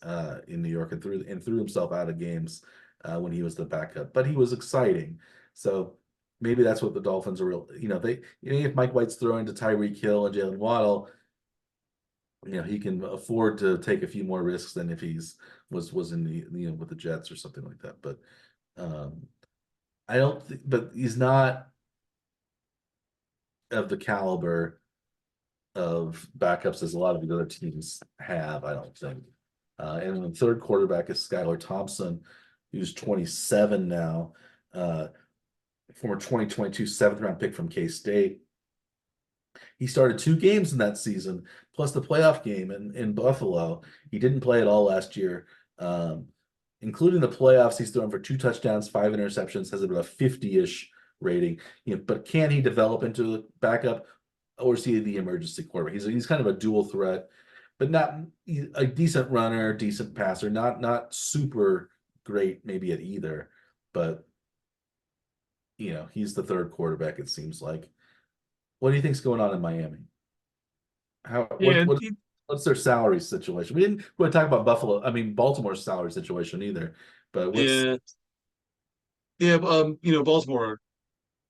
in New York and threw himself out of games when he was the backup. But he was exciting, so maybe that's what the Dolphins are real. If Mike White's throwing to Tyreek Hill and Jalen Waddle, he can afford to take a few more risks than if was in the with the Jets or something like that. But um, I don't think, but he's not of the caliber of backups as a lot of the other teams have, I don't think. And the third quarterback is Skylar Thompson, who's 27 now, former 2022 seventh round pick from K-State. He started 2 games in that season, plus the playoff game in Buffalo. He didn't play at all last year. Including the playoffs, he's thrown for 2 touchdowns, 5 interceptions, has about a 50-ish rating. But can he develop into a backup, or is he the emergency quarterback? He's kind of a dual threat, but not a decent runner, decent passer, not super great maybe at either. But he's the third quarterback, it seems like. What do you think's going on in Miami? How Yeah, what's their salary situation? We didn't really talk about Baltimore's salary situation either. But what's yeah, yeah. Baltimore.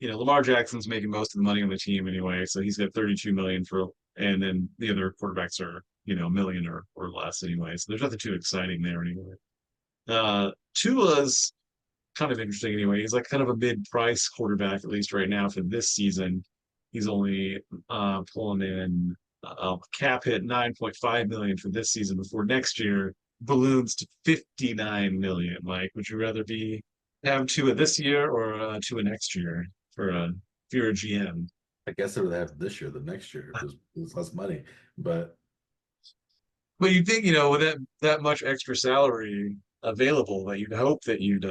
Lamar Jackson's making most of the money on the team anyway, so he's got 32 million for, and then the other quarterbacks are a million or less anyway. So there's nothing too exciting there anyway. Tua's kind of interesting anyway. He's like kind of a mid-price quarterback at least right now for this season. He's only pulling in a cap hit 9.5 million for this season before next year balloons to 59 million. Like, would you rather have Tua this year or Tua next year if you're a GM? I guess they would have this year, the next year, if there's less money. But But you'd think, with that much extra salary available, that you'd hope that you'd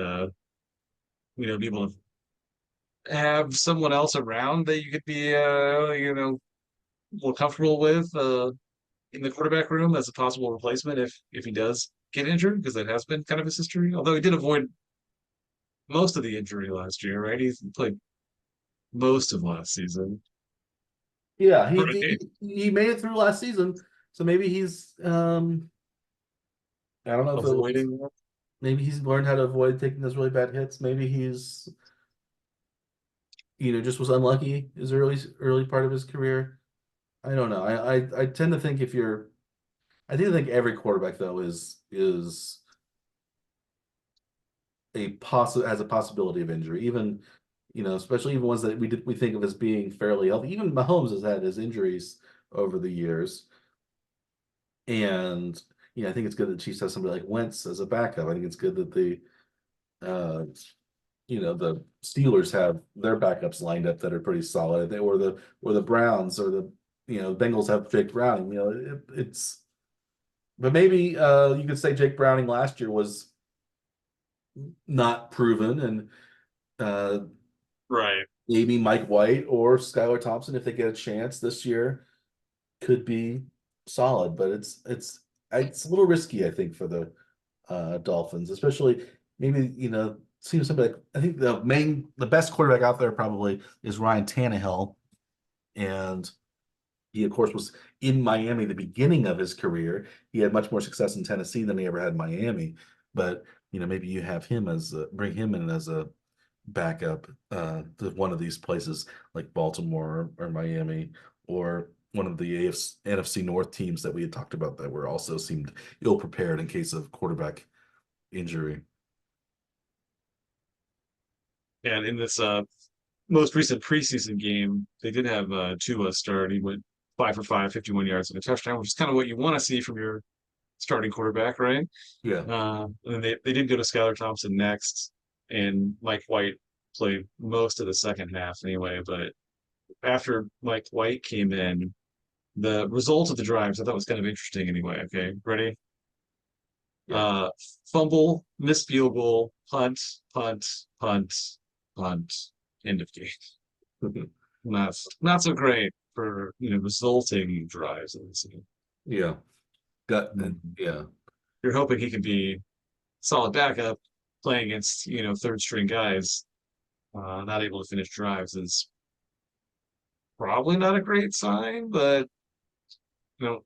be able to have someone else around that you could be more comfortable with in the quarterback room as a possible replacement if he does get injured, because that has been kind of his history. Although he did avoid most of the injury last year, right? He played most of last season. yeah, he Right. he made it through last season, so maybe he's I don't know if it was Avoiding. maybe he's learned how to avoid taking those really bad hits. Maybe he's just was unlucky his early part of his career. I don't know. I tend to think if you're I think every quarterback though is has a possibility of injury, even especially even ones that we think of as being fairly healthy. Even Mahomes has had his injuries over the years, and I think it's good that Chiefs has somebody like Wentz as a backup. I think it's good that uh, the Steelers have their backups lined up that are pretty solid. Or the Browns or the Bengals have Jake Browning. It's but maybe you could say Jake Browning last year was not proven, and uh, Right. maybe Mike White or Skylar Thompson, if they get a chance this year, could be solid. But it's a little risky, I think, for the Dolphins, especially maybe seeing somebody like, I think the best quarterback out there probably is Ryan Tannehill, and he of course was in Miami the beginning of his career. He had much more success in Tennessee than he ever had in Miami, but maybe you have him bring him in as a backup to one of these places like Baltimore or Miami, or one of the NFC North teams that we had talked about that were also seemed ill prepared in case of quarterback injury. And in this most recent preseason game, they did have Tua start. He went 5 for 5, 51 yards and a touchdown, which is kind of what you want to see from your starting quarterback, right? Yeah. And they did go to Skylar Thompson next, and Mike White played most of the second half anyway. But after Mike White came in, the result of the drives I thought was kind of interesting anyway. Okay, ready? Yeah. Uh, Fumble, missed field goal, punt, punt, punt, punt, end of game. Not so great for resulting drives in this game. Yeah. Got Mhm. yeah. You're hoping he can be solid backup playing against third string guys. Not able to finish drives is probably not a great sign, but you know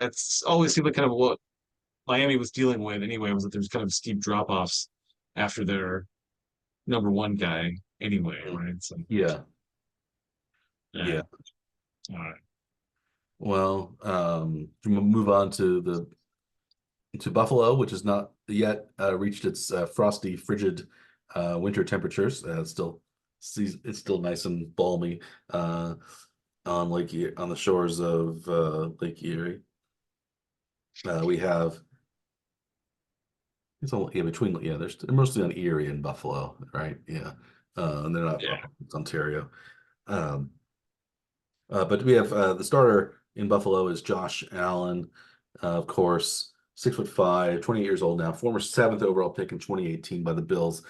That's always seemed like kind of what Miami was dealing with anyway, was that there's kind of steep drop-offs after their number one guy anyway, Mm. right? So Yeah, yeah. yeah. All right. Well, we'll move on to the to Buffalo, which has not yet reached its frosty, frigid winter temperatures. It's still nice and balmy on on the shores of Lake Erie. We have it's all yeah between they're mostly on Erie and Buffalo, right? Yeah, and they're not Yeah. it's Ontario. Um, but we have the starter in Buffalo is Josh Allen, of course, 6'5", 28 years old now, former seventh overall pick in 2018 by the Bills.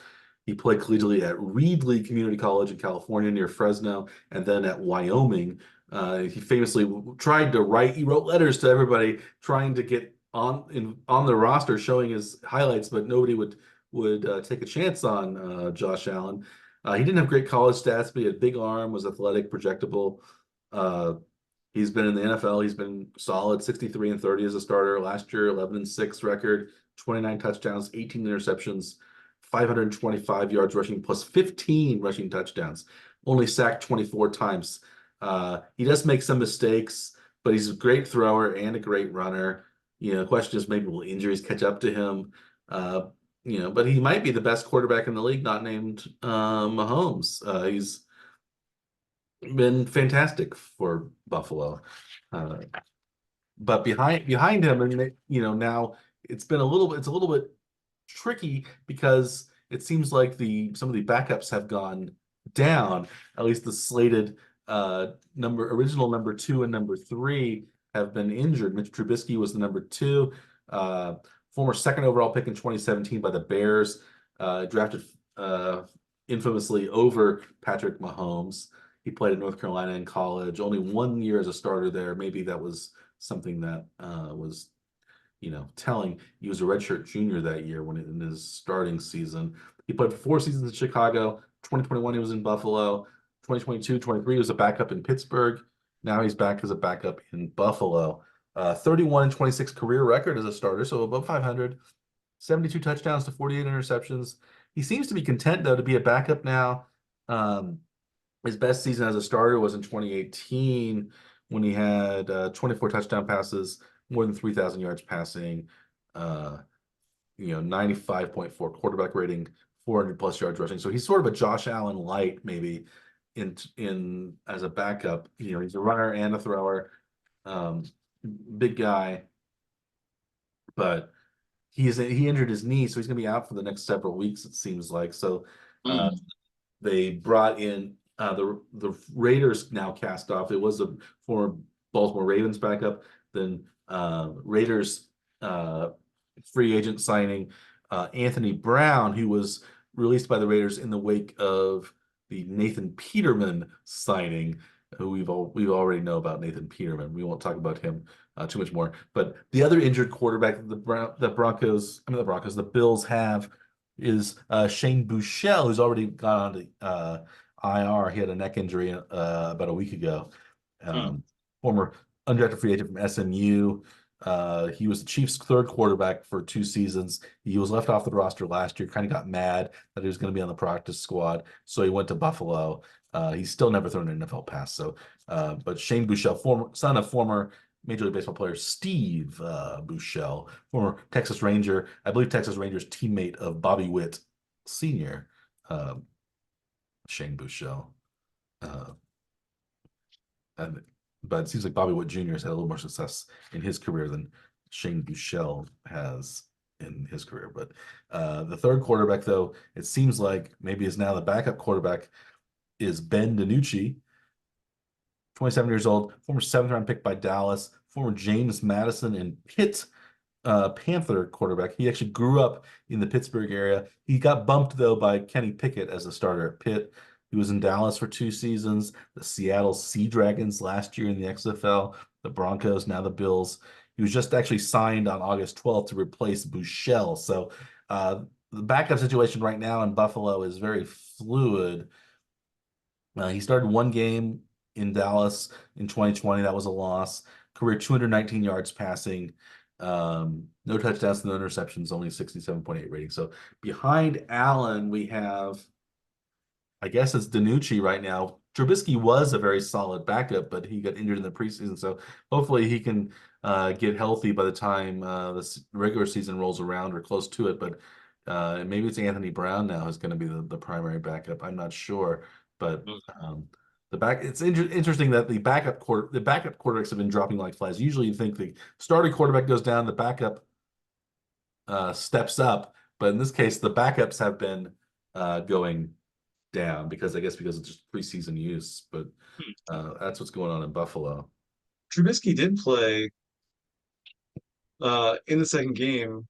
He played collegiately at Reedley Community College in California near Fresno, and then at Wyoming. He famously tried to write. He wrote letters to everybody trying to get on the roster, showing his highlights, but nobody would take a chance on Josh Allen. He didn't have great college stats, but he had a big arm, was athletic, projectable. Uh, he's been in the NFL. He's been solid, 63 and 30 as a starter. Last year, 11 and 6 record, 29 touchdowns, 18 interceptions, 525 yards rushing, plus 15 rushing touchdowns. Only sacked 24 times. He does make some mistakes, but he's a great thrower and a great runner. The question is maybe will injuries catch up to him? Uh, but he might be the best quarterback in the league, not named Mahomes. He's been fantastic for Buffalo. Uh, but behind him, and now it's a little bit tricky because it seems like the some of the backups have gone down. At least the slated original number two and number three have been injured. Mitch Trubisky was the number two, uh, former second overall pick in 2017 by the Bears, drafted infamously over Patrick Mahomes. He played at North Carolina in college, only 1 year as a starter there. Maybe that was something that was telling. He was a redshirt junior that year when in his starting season. He played 4 seasons in Chicago. 2021, he was in Buffalo. 2022, 23 he was a backup in Pittsburgh. Now he's back as a backup in Buffalo. 31 and 26 career record as a starter, so above 500. 72 touchdowns to 48 interceptions. He seems to be content, though, to be a backup now. Um, his best season as a starter was in 2018 when he had 24 touchdown passes, more than 3,000 yards passing, 95.4 quarterback rating, 400 plus yards rushing. So he's sort of a Josh Allen light, maybe in as a backup. He's a runner and a thrower, um, big guy, but he injured his knee, so he's going to be out for the next several weeks. It seems like so. Uh, Mm. they brought in the Raiders now cast off. It was a former Baltimore Ravens backup. Then Raiders free agent signing Anthony Brown, who was released by the Raiders in the wake of the Nathan Peterman signing. Who we already know about Nathan Peterman. We won't talk about him too much more. But the other injured quarterback that the Bills have is Shane Buechele, who's already gone on to IR. He had a neck injury about a week ago. Mm. Former undrafted free agent from SMU. He was the Chiefs' third quarterback for 2 seasons. He was left off the roster last year, kind of got mad that he was going to be on the practice squad, so he went to Buffalo. He's still never thrown an NFL pass. But Shane Buechele, son of former Major League Baseball player Steve Buechele, former Texas Ranger, I believe Texas Rangers teammate of Bobby Witt Sr., uh, Shane Buechele. Uh, and, but it seems like Bobby Witt Jr. has had a little more success in his career than Shane Buechele has in his career. But the third quarterback, though, it seems like maybe is now the backup quarterback is Ben DiNucci, 27 years old, former seventh round pick by Dallas, former James Madison and Pitt Panther quarterback. He actually grew up in the Pittsburgh area. He got bumped, though, by Kenny Pickett as a starter at Pitt. He was in Dallas for 2 seasons, the Seattle Sea Dragons last year in the XFL, the Broncos, now the Bills. He was just actually signed on August 12th to replace Buechele. So the backup situation right now in Buffalo is very fluid. He started one game in Dallas in 2020. That was a loss. career 219 yards passing, no touchdowns, no interceptions, only 67.8 rating. So behind Allen, we have, I guess it's Danucci right now. Trubisky was a very solid backup, but he got injured in the preseason. So hopefully he can get healthy by the time the regular season rolls around or close to it. But maybe it's Anthony Brown now who's going to be the primary backup. I'm not sure, but it's interesting that the backup quarterbacks have been dropping like flies. Usually you think the starting quarterback goes down, the backup steps up, but in this case the backups have been going down because of just preseason use. But that's what's going on in Buffalo. Trubisky did play in the second game,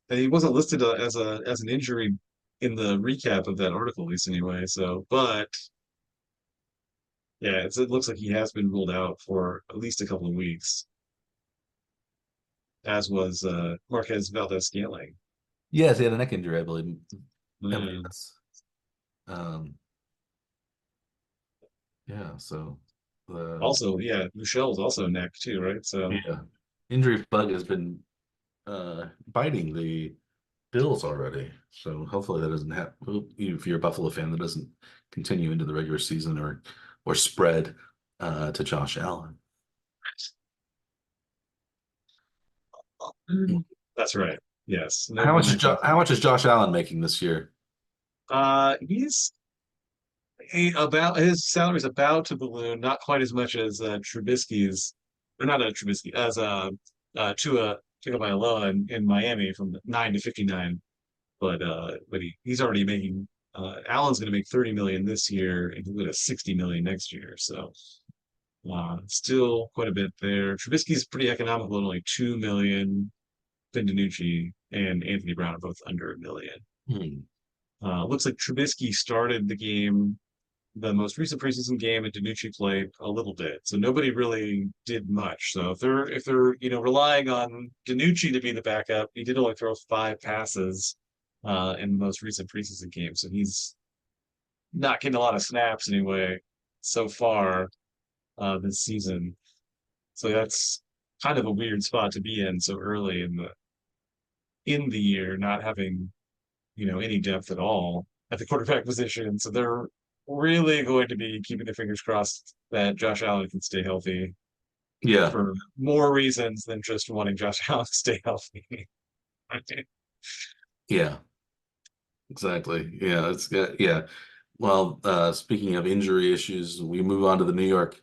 and he wasn't listed as an injury in the recap of that article, at least anyway. So, but yeah, it looks like he has been ruled out for at least a couple of weeks, as was Marquez Valdez-Scantling. Yes, he had a neck injury, I believe. Mm. Yes. Yeah, so Also, yeah, Michelle's also neck too, right? So yeah, injury bug has been biting the Bills already. So hopefully that doesn't happen. If you're a Buffalo fan, that doesn't continue into the regular season or spread to Josh Allen. that's right. Yes. How much is Josh Allen making this year? He's about his salary is about to balloon, not quite as much as Trubisky's, or not Trubisky, as Tua Tagovailoa in Miami from 9 to 59. But he's already making Allen's going to make 30 million this year and he'll get a 60 million next year. So still quite a bit there. Trubisky's pretty economical at only 2 million. Ben DiNucci and Anthony Brown are both under a million. Hmm. Looks like Trubisky started the most recent preseason game, and DiNucci played a little bit. So nobody really did much. So if they're relying on DiNucci to be the backup, he did only throw 5 passes in the most recent preseason game. So he's not getting a lot of snaps anyway so far this season. So that's kind of a weird spot to be in so early in the year, not having any depth at all at the quarterback position. So they're really going to be keeping their fingers crossed that Josh Allen can stay healthy Yeah, for more reasons than just wanting Josh Allen to stay healthy. yeah, exactly. Yeah, it's good. Yeah. Well, speaking of injury issues, we move on to the New York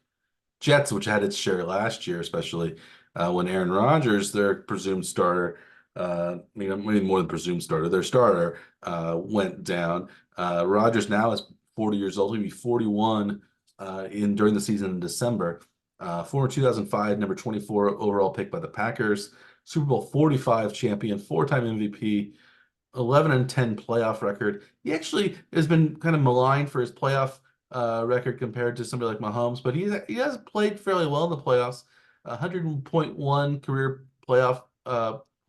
Jets, which had its share last year, especially when Aaron Rodgers, their presumed starter, maybe more than presumed starter, their starter went down. Rodgers now is 40 years old. He'll be 41 during the season in December. Former 2005 number 24 overall pick by the Packers, Super Bowl 45 champion, four-time MVP. 11-10 playoff record. He actually has been kind of maligned for his playoff record compared to somebody like Mahomes, but he has played fairly well in the playoffs. 100.1 career playoff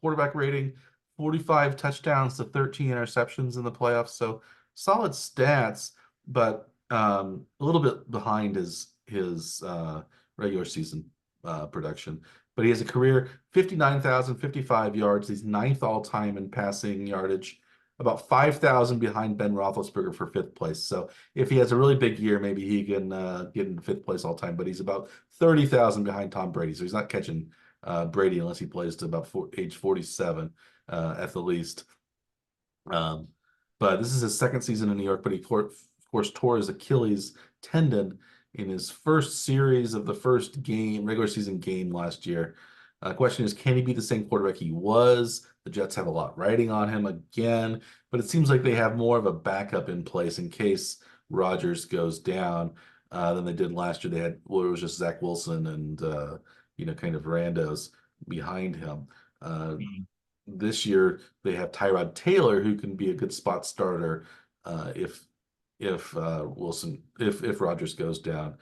quarterback rating, 45 touchdowns to 13 interceptions in the playoffs. So solid stats, but a little bit behind his regular season production. But he has a career 59,055 yards. He's ninth all time in passing yardage, about 5,000 behind Ben Roethlisberger for fifth place. So if he has a really big year, maybe he can get into fifth place all time. But he's about 30,000 behind Tom Brady. So he's not catching Brady unless he plays to about age 47 at the least. But this is his second season in New York, but he, of course, tore his Achilles tendon in his first series of the first regular season game last year. Question is, can he be the same quarterback he was? The Jets have a lot riding on him again, but it seems like they have more of a backup in place in case Rodgers goes down than they did last year. It was just Zach Wilson and kind of randos behind him. This year they have Tyrod Taylor, who can be a good spot starter if Rodgers goes down.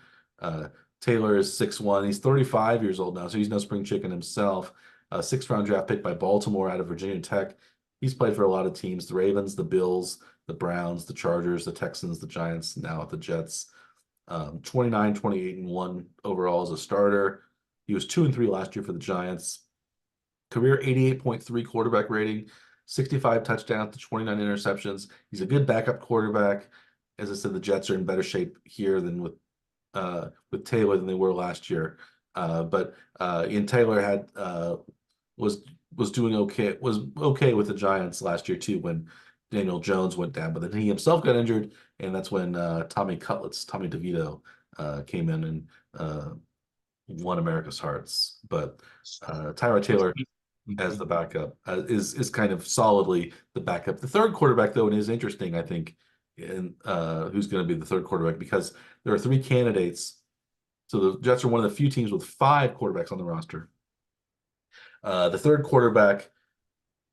Taylor is 6'1". He's 35 years old now, so he's no spring chicken himself. Sixth-round draft pick by Baltimore out of Virginia Tech. He's played for a lot of teams: the Ravens, the Bills, the Browns, the Chargers, the Texans, the Giants, now at the Jets. 29, 28, and 1 overall as a starter. He was 2-3 last year for the Giants. Career 88.3 quarterback rating, 65 touchdowns to 29 interceptions. He's a good backup quarterback. As I said, the Jets are in better shape here than with Taylor than they were last year. But Ian Taylor had was doing okay with the Giants last year too when Daniel Jones went down, but then he himself got injured, and that's when Tommy DeVito came in and won America's hearts. But Tyrod Taylor as the backup is kind of solidly the backup. The third quarterback, though, and is interesting, I think, in who's going to be the third quarterback because there are three candidates. So the Jets are one of the few teams with 5 quarterbacks on the roster. The third quarterback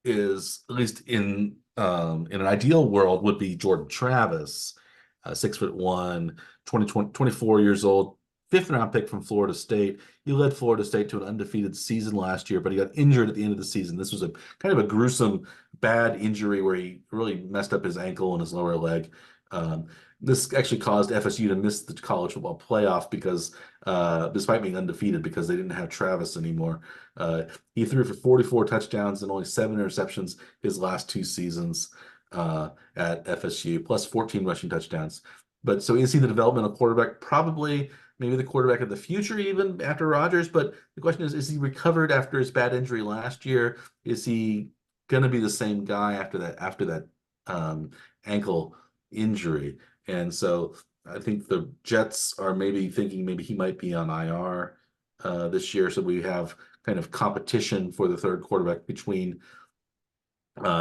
is, at least in an ideal world, would be Jordan Travis, 6'1", 24 years old, 5th-round pick from Florida State. He led Florida State to an undefeated season last year, but he got injured at the end of the season. This was a kind of a gruesome, bad injury where he really messed up his ankle and his lower leg. This actually caused FSU to miss the college football playoff because, despite being undefeated, because they didn't have Travis anymore. He threw for 44 touchdowns and only 7 interceptions his last 2 seasons at FSU, plus 14 rushing touchdowns. But so is he the developmental quarterback? Probably, maybe the quarterback of the future, even after Rodgers. But the question is he recovered after his bad injury last year? Is he going to be the same guy after that ankle injury? And so I think the Jets are maybe thinking maybe he might be on IR this year. So we have kind of competition for the third quarterback between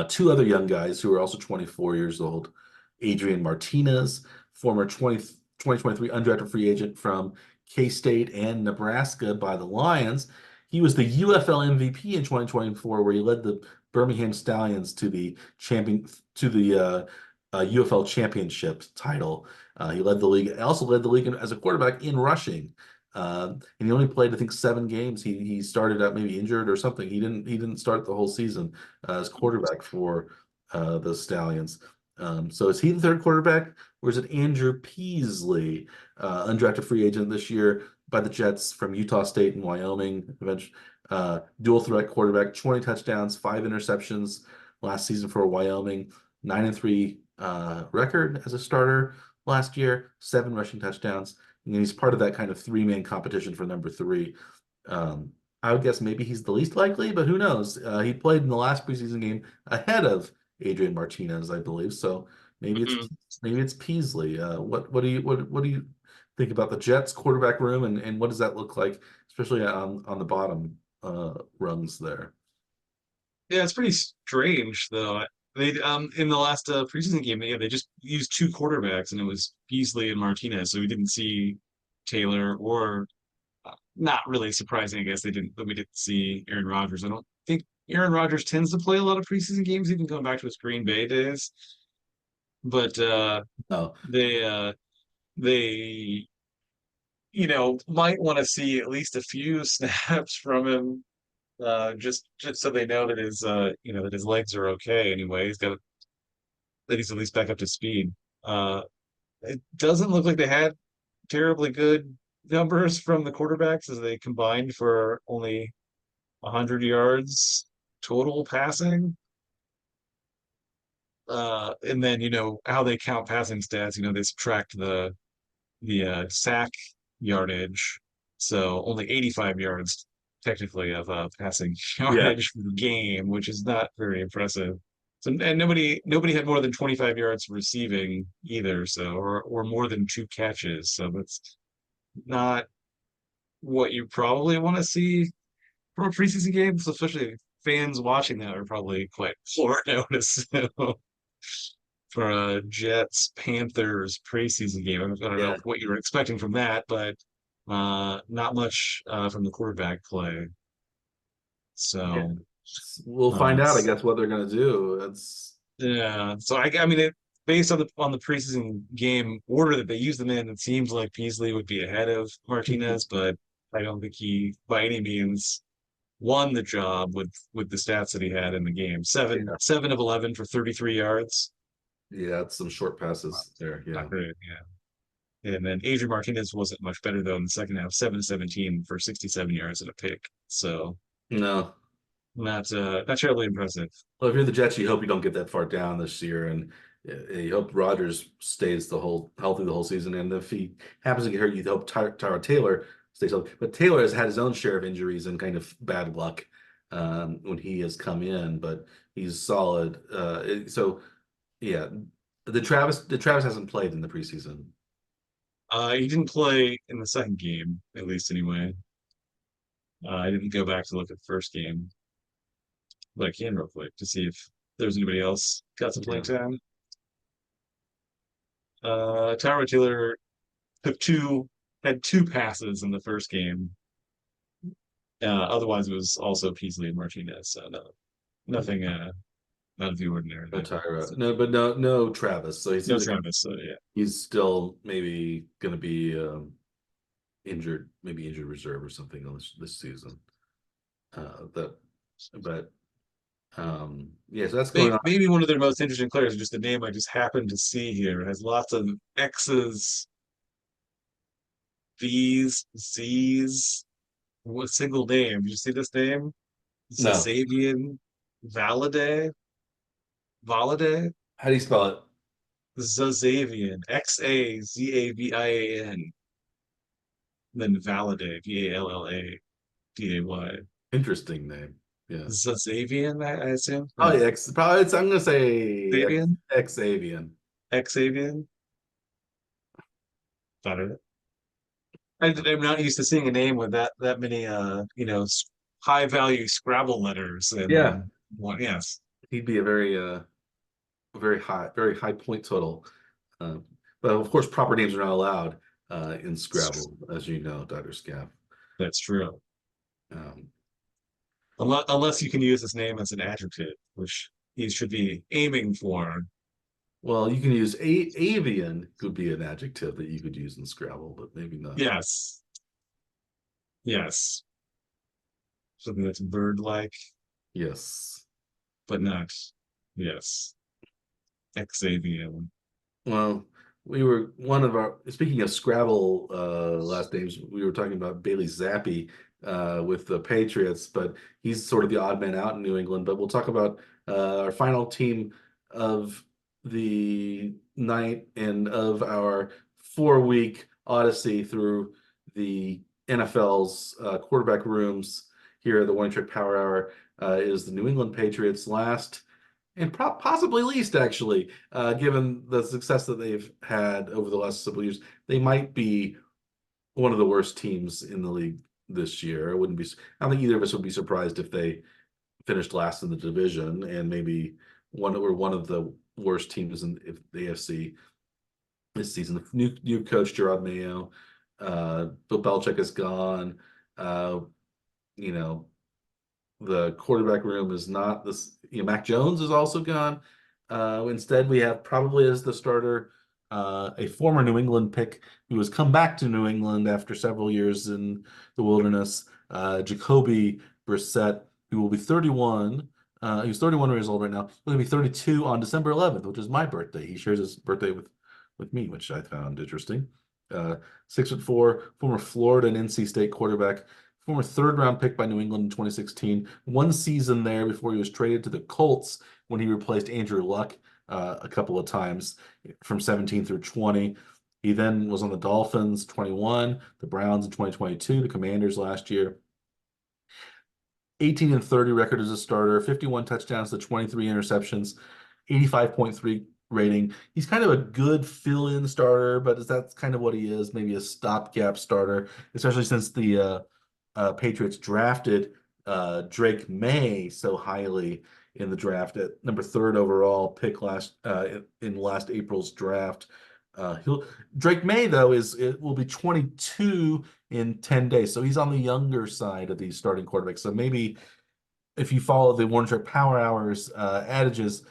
2 other young guys who are also 24 years old. Adrian Martinez, former 2023 undrafted free agent from K-State and Nebraska by the Lions. He was the UFL MVP in 2024, where he led the Birmingham Stallions to the UFL championship title. He led the league, also led the league as a quarterback in rushing. And he only played, I think, 7 games. He started out maybe injured or something. He didn't start the whole season as quarterback for the Stallions. So is he the third quarterback, or is it Andrew Peasley, undrafted free agent this year by the Jets from Utah State and Wyoming? Dual threat quarterback, 20 touchdowns, 5 interceptions last season for Wyoming, 9-3 record as a starter last year, 7 rushing touchdowns. And he's part of that kind of 3-man competition for number 3. I would guess maybe he's the least likely, but who knows? He played in the last preseason game ahead of Adrian Martinez, I believe. So maybe it's Peasley. What do you think about the Jets quarterback room, and what does that look like, especially on the bottom rungs there? Yeah, it's pretty strange though. They in the last preseason game, they just used 2 quarterbacks, and it was Beasley and Martinez. So we didn't see Taylor, or not really surprising, I guess we didn't see Aaron Rodgers. I don't think Aaron Rodgers tends to play a lot of preseason games, even going back to his Green Bay days. But Oh, they might want to see at least a few snaps from him, just so they know that his legs are okay anyway. That he's at least back up to speed. It doesn't look like they had terribly good numbers from the quarterbacks, as they combined for only 100 yards total passing. And then how they count passing stats. They subtract the sack yardage, so only 85 yards technically of passing yeah, yardage for the game, which is not very impressive. So, and nobody had more than 25 yards receiving either, so or more than 2 catches. So that's not what you probably want to see from a preseason game. So especially fans watching that are probably quite poor notice. For a Jets Panthers preseason game. I don't yeah, know what you were expecting from that, but not much from the quarterback play. yeah. So We'll find out, I it's guess, what they're going to do. yeah. So I mean, based on the preseason game order that they used them in, it seems like Beasley would be ahead of Martinez, but I don't think he by any means won the job with the stats that he had in the game. Yeah, 7 of 11 for 33 yards. yeah, it's some short passes there. Yeah. Not great, yeah. And then Adrian Martinez wasn't much better though in the second half, 7-17 for 67 yards and a pick. So No. not terribly impressive. Well, if you're the Jets, you hope you don't get that far down this year, and you hope Rodgers stays the whole healthy the whole season. And if he happens to get hurt, you hope Tyrod Taylor stays healthy. But Taylor has had his own share of injuries and kind of bad luck when he has come in, but he's solid. So yeah, the Travis hasn't played in the preseason. He didn't play in the second game, at least anyway. I didn't go back to look at the first game, but I can real quick to see if there's anybody else got some playing Yeah. time. Tyrod Taylor took two had two passes in the first game. Otherwise, it was also Peasley and Martinez. So no, nothing out of the ordinary No there. Tyra. So, No, but no Travis. So he no seems like Travis. So yeah, he's still maybe going to be injured, maybe injured reserve or something on this season. That, but yeah, so that's going on. maybe one of their most interesting players, just a name I just happened to see here, it has lots of X's, V's, Z's. What single name? Did you see this name? No, Zazavian Valade? Valade? how do you spell it? Zazavian. Xazavian. Then Valade. Valladay. Interesting name. Yeah. Zazavian, I assume. Oh Yeah. yeah, probably I'm gonna say Xavian? Xavian. Xavian? Better. I'm not used to seeing a name with that many high value Scrabble letters Yeah, and one. Yes, he'd be a very high point total. Uh, but of course, proper names are not allowed in Scrabble, as you know, Dr. Scaff. that's true. Um, Unless you can use his name as an adjective, which he should be aiming for. well, you can use avian could be an adjective that you could use in Scrabble, but maybe not. Yes, yes, something that's bird-like, Yes. but not. Yes, Xavier. Well, we were one of our speaking of Scrabble last names, we were talking about Bailey Zappi with the Patriots, but he's sort of the odd man out in New England. But we'll talk about our final team of the night and of our 4-week odyssey through the NFL's quarterback rooms here at the One Trick Power Hour is the New England Patriots last and possibly least actually, given the success that they've had over the last several years. They might be one of the worst teams in the league this year. I wouldn't be. I don't think either of us would be surprised if they finished last in the division, and maybe one of the worst teams in the AFC this season. The new coach Gerard Mayo, Bill Belichick is gone. Uh, you know, the quarterback room is not this. Mac Jones is also gone. Instead, we have probably as the starter a former New England pick who has come back to New England after several years in the wilderness, Jacoby Brissett, who will be 31. He's 31 years old right now. He'll be 32 on December 11th, which is my birthday. He shares his birthday with me, which I found interesting. 6'4", former Florida and NC State quarterback, former third-round pick by New England in 2016. One season there before he was traded to the Colts when he replaced Andrew Luck a couple of times from 17 through 20. He then was on the Dolphins 21, the Browns in 2022, the Commanders last year. 18-30 record as a starter, 51 touchdowns to 23 interceptions, 85.3 rating. He's kind of a good fill-in starter, but that's kind of what he is, maybe a stopgap starter, especially since the Patriots drafted Drake May so highly in the draft at number 3rd overall pick in last April's draft. Drake May though it will be 22 in 10 days, so he's on the younger side of these starting quarterbacks. So maybe if you follow the One Trick Power Hours adages,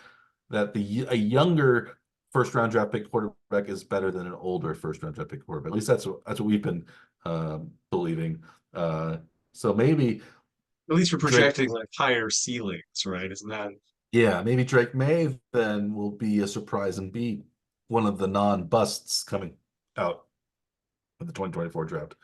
that a younger first round draft pick quarterback is better than an older first round draft pick quarterback. At least that's what we've been believing. So maybe At least we're Drake, projecting like higher ceilings, right? Isn't that yeah, maybe Drake May then will be a surprise and be one of the non-busts coming out. of the 2024 draft.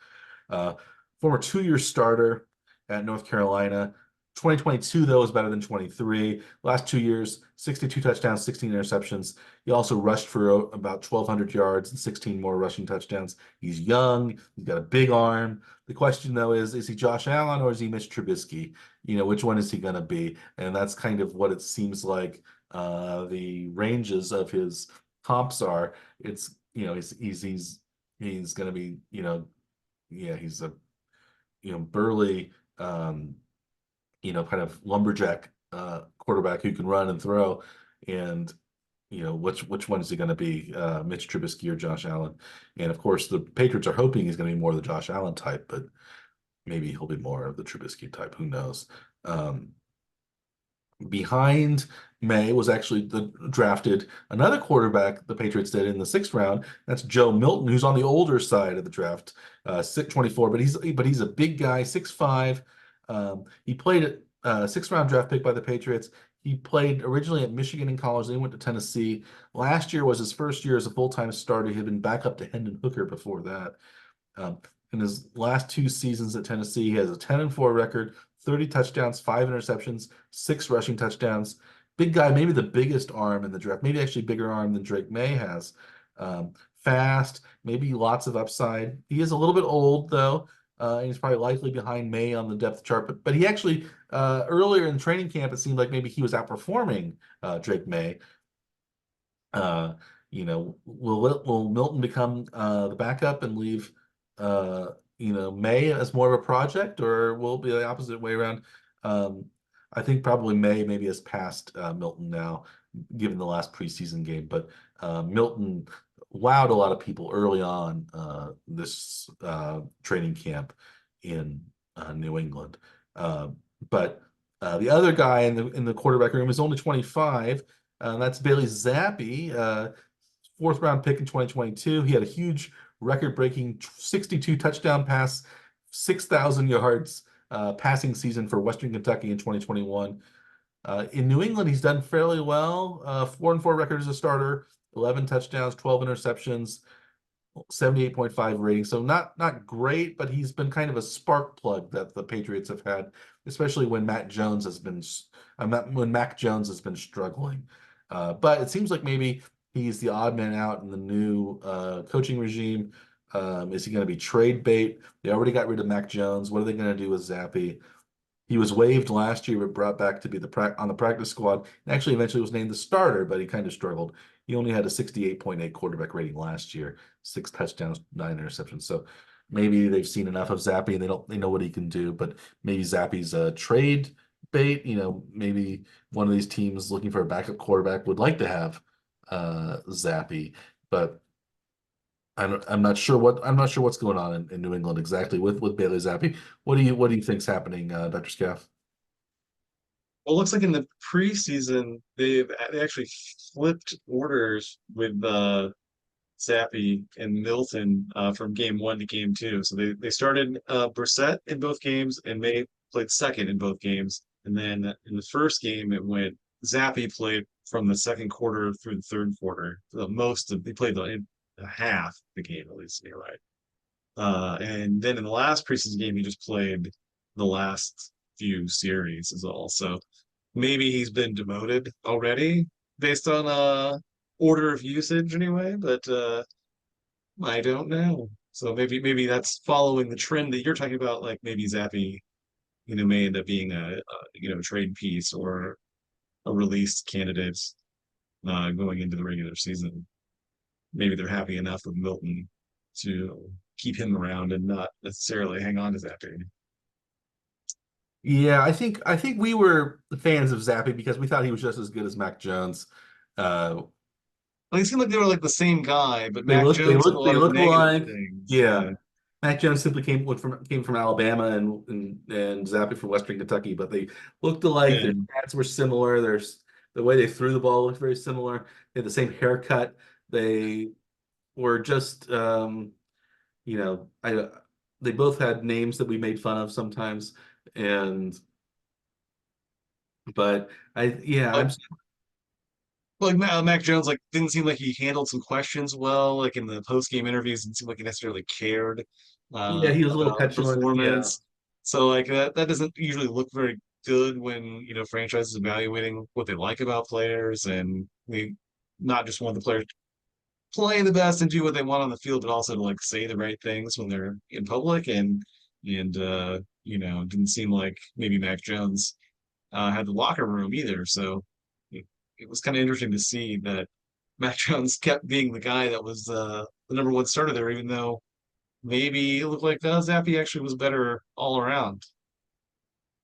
Uh, Former 2-year starter at North Carolina. 2022, though, was better than 23. Last 2 years, 62 touchdowns, 16 interceptions. He also rushed for about 1,200 yards and 16 more rushing touchdowns. He's young. He's got a big arm. The question, though, is he Josh Allen or is he Mitch Trubisky? Which one is he going to be? And that's kind of what it seems like the ranges of his comps are. It's, he's going to be, yeah, he's a burly, kind of lumberjack quarterback who can run and throw. And which one is he going to be, Mitch Trubisky or Josh Allen? And of course, the Patriots are hoping he's going to be more the Josh Allen type, but maybe he'll be more of the Trubisky type. Who knows? Behind May was actually drafted another quarterback the Patriots did in the 6th round. That's Joe Milton, who's on the older side of the draft, 24, but he's a big guy, 6'5". He played a 6th round draft pick by the Patriots. He played originally at Michigan in college, then he went to Tennessee. Last year was his first year as a full-time starter. He had been back up to Hendon Hooker before that. In his last 2 seasons at Tennessee, he has a 10-4 record, 30 touchdowns, 5 interceptions, 6 rushing touchdowns. Big guy, maybe the biggest arm in the draft, maybe actually bigger arm than Drake May has. Fast, maybe lots of upside. He is a little bit old, though, and he's probably likely behind May on the depth chart. But he actually, earlier in training camp, it seemed like maybe he was outperforming Drake May. Will Milton become the backup and leave May as more of a project, or will it be the opposite way around? I think probably May maybe has passed Milton now, given the last preseason game. But Milton wowed a lot of people early on this training camp in New England. But the other guy in the quarterback room is only 25. That's Bailey Zappi, 4th-round pick in 2022. He had a huge record-breaking 62 touchdown pass, 6,000 yards passing season for Western Kentucky in 2021. In New England, he's done fairly well. 4-4 record as a starter, 11 touchdowns, 12 interceptions, 78.5 rating. So not great, but he's been kind of a spark plug that the Patriots have had, especially when Mac Jones has been struggling. But it seems like maybe he's the odd man out in the new coaching regime. Is he going to be trade bait? They already got rid of Mac Jones. What are they going to do with Zappi? He was waived last year, but brought back to be on the practice squad. And actually, eventually was named the starter, but he kind of struggled. He only had a 68.8 quarterback rating last year, 6 touchdowns, 9 interceptions. So maybe they've seen enough of Zappi and they know what he can do. But maybe Zappi's a trade bait. Maybe one of these teams looking for a backup quarterback would like to have Zappi, but I'm not sure what's going on in New England exactly with Bailey Zappi. What do you think's happening, Dr. Scaff? Well, it looks like in the preseason they actually flipped orders with Zappi and Milton from game 1 to game 2. So they started Brissett in both games, and May played second in both games. And then in the first game, it went Zappi played from the second quarter through the third quarter. He played half the game, at least, you're right. And then in the last preseason game, he just played the last few series is all. So maybe he's been demoted already based on order of usage anyway, but I don't know. So maybe that's following the trend that you're talking about, like maybe Zappi, may end up being a trade piece or a released candidate going into the regular season. Maybe they're happy enough with Milton to keep him around and not necessarily hang on to Zappi. Yeah, I think we were fans of Zappi because we thought he was just as good as Mac Jones. Uh, Well, it seemed like they were like the same guy, but they Mac look they Jones had a look they lot of look negative alike. things. Yeah, Yeah. Mac Jones simply came from Alabama and Zappi from Western Kentucky, but they looked alike. Their Yeah. stats were similar. There's the way they threw the ball looked very similar. They had the same haircut. They were just I they both had names that we made fun of sometimes, and but I yeah Oh, I'm like Mac Jones, like didn't seem like he handled some questions well, like in the post game interviews. Didn't seem like he necessarily cared Yeah, he was a little about the petulant. Yeah. performance. So like that doesn't usually look very good when franchises evaluating what they like about players, and we not just want the players to play the best and do what they want on the field, but also to like say the right things when they're in public. And it didn't seem like maybe Mac Jones had the locker room either. So it was kind of interesting to see that Mac Jones kept being the guy that was the number one starter there, even though maybe it looked like Zappy actually was better all around.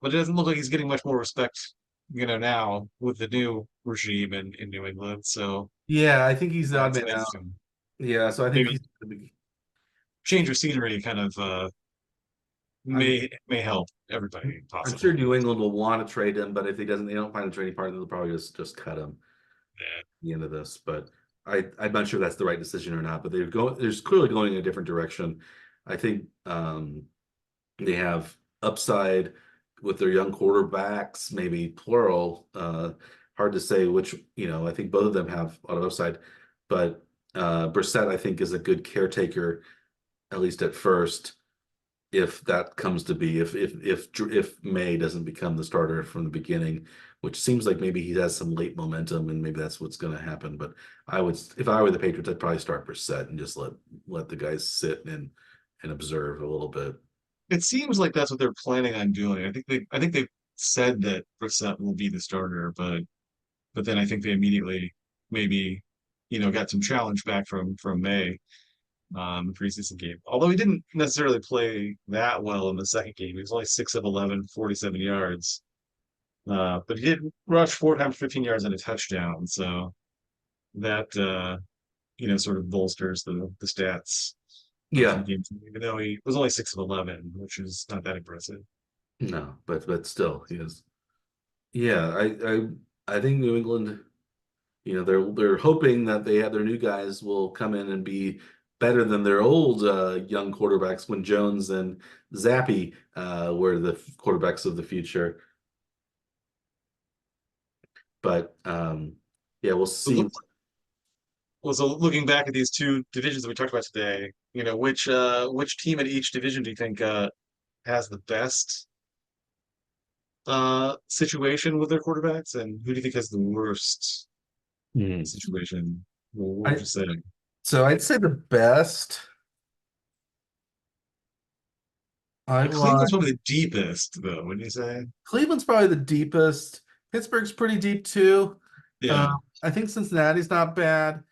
But it doesn't look like he's getting much more respect, now with the new regime in New England. So Yeah, I think he's the odd that's man kind of out. interesting. Yeah, so I think Maybe he's gonna be. change of scenery kind of I'm may help everybody I'm sure possibly. New England will want to trade him, but if he doesn't, they don't find a trading partner, they'll probably just cut him Yeah. at the end of this. But I'm not sure that's the right decision or not. But there's clearly going in a different direction. I think they have upside with their young quarterbacks, maybe plural. Hard to say which, I think both of them have a lot of upside, but Brissett, I think, is a good caretaker, at least at first, if that comes to be, if May doesn't become the starter from the beginning, which seems like maybe he has some late momentum and maybe that's what's going to happen. But if I were the Patriots, I'd probably start Brissett and just let the guys sit and observe a little bit. It seems like that's what they're planning on doing. I think they've said that Brissett will be the starter, but then I think they immediately maybe got some challenge back from May the preseason game. Although he didn't necessarily play that well in the second game. He was only 6 of 11, 47 yards. But he did rush 4 times 15 yards and a touchdown. So that sort of bolsters the stats from Yeah, game two, even though he was only 6 of 11, which is not that impressive. no, but still, he is. Yeah, I think New England, they're hoping that they have their new guys will come in and be better than their old young quarterbacks when Jones and Zappy were the quarterbacks of the future. But yeah, we'll But see. so looking back at these two divisions that we talked about today, which team in each division do you think has the best situation with their quarterbacks, and who do you think has the worst Hmm. situation? What would I you say? so I'd say the best. I Cleveland's want probably the deepest, though, wouldn't you say? Cleveland's probably the deepest. Pittsburgh's pretty deep too. Uh, Yeah. I think Cincinnati's not bad.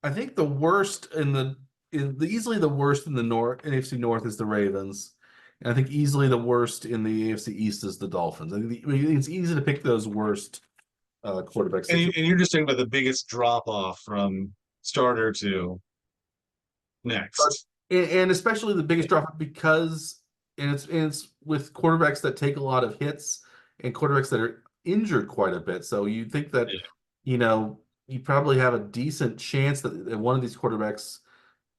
I think the worst easily the worst in the North NFC North is the Ravens. And I think easily the worst in the AFC East is the Dolphins. I think it's easy to pick those worst quarterback situations. And you're just talking about the biggest drop off from starter to next. And especially the biggest drop because it's with quarterbacks that take a lot of hits and quarterbacks that are injured quite a bit. So you think that, Yeah. you probably have a decent chance that one of these quarterbacks,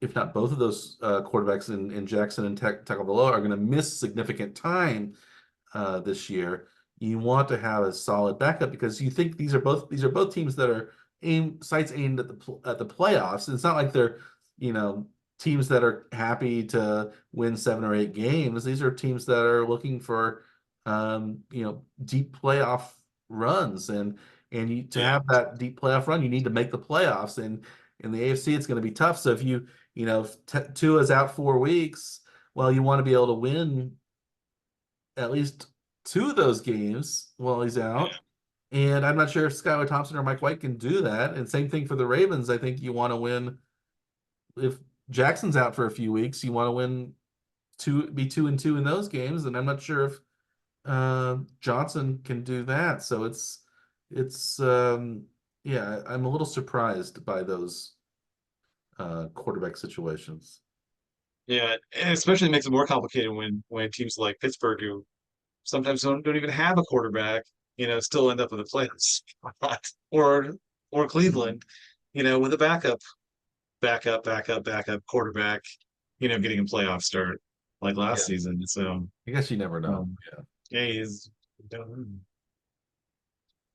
if not both of those quarterbacks in Jackson and Tagovailoa, are going to miss significant time this year. You want to have a solid backup because you think these are both teams that are sights aimed at the playoffs. It's not like they're you know teams that are happy to win 7 or 8 games. These are teams that are looking for deep playoff runs to Yeah. have that deep playoff run, you need to make the playoffs. And in the AFC, it's going to be tough. So if if Tua is out 4 weeks, well, you want to be able to win at least two of those games while he's Yeah. out. And I'm not sure if Skylar Thompson or Mike White can do that. And same thing for the Ravens. I think you want to win if Jackson's out for a few weeks. You want to win be 2-2 in those games. And I'm not sure if Johnson can do that. So it's yeah. I'm a little surprised by those quarterback situations. Yeah. And especially makes it more complicated when teams like Pittsburgh, who sometimes don't even have a quarterback, still end up with a playoff spot. Or Cleveland, with a backup quarterback, getting a playoff start like last Yeah, season. So I guess you never know. um Yeah. yeah, he's don't know.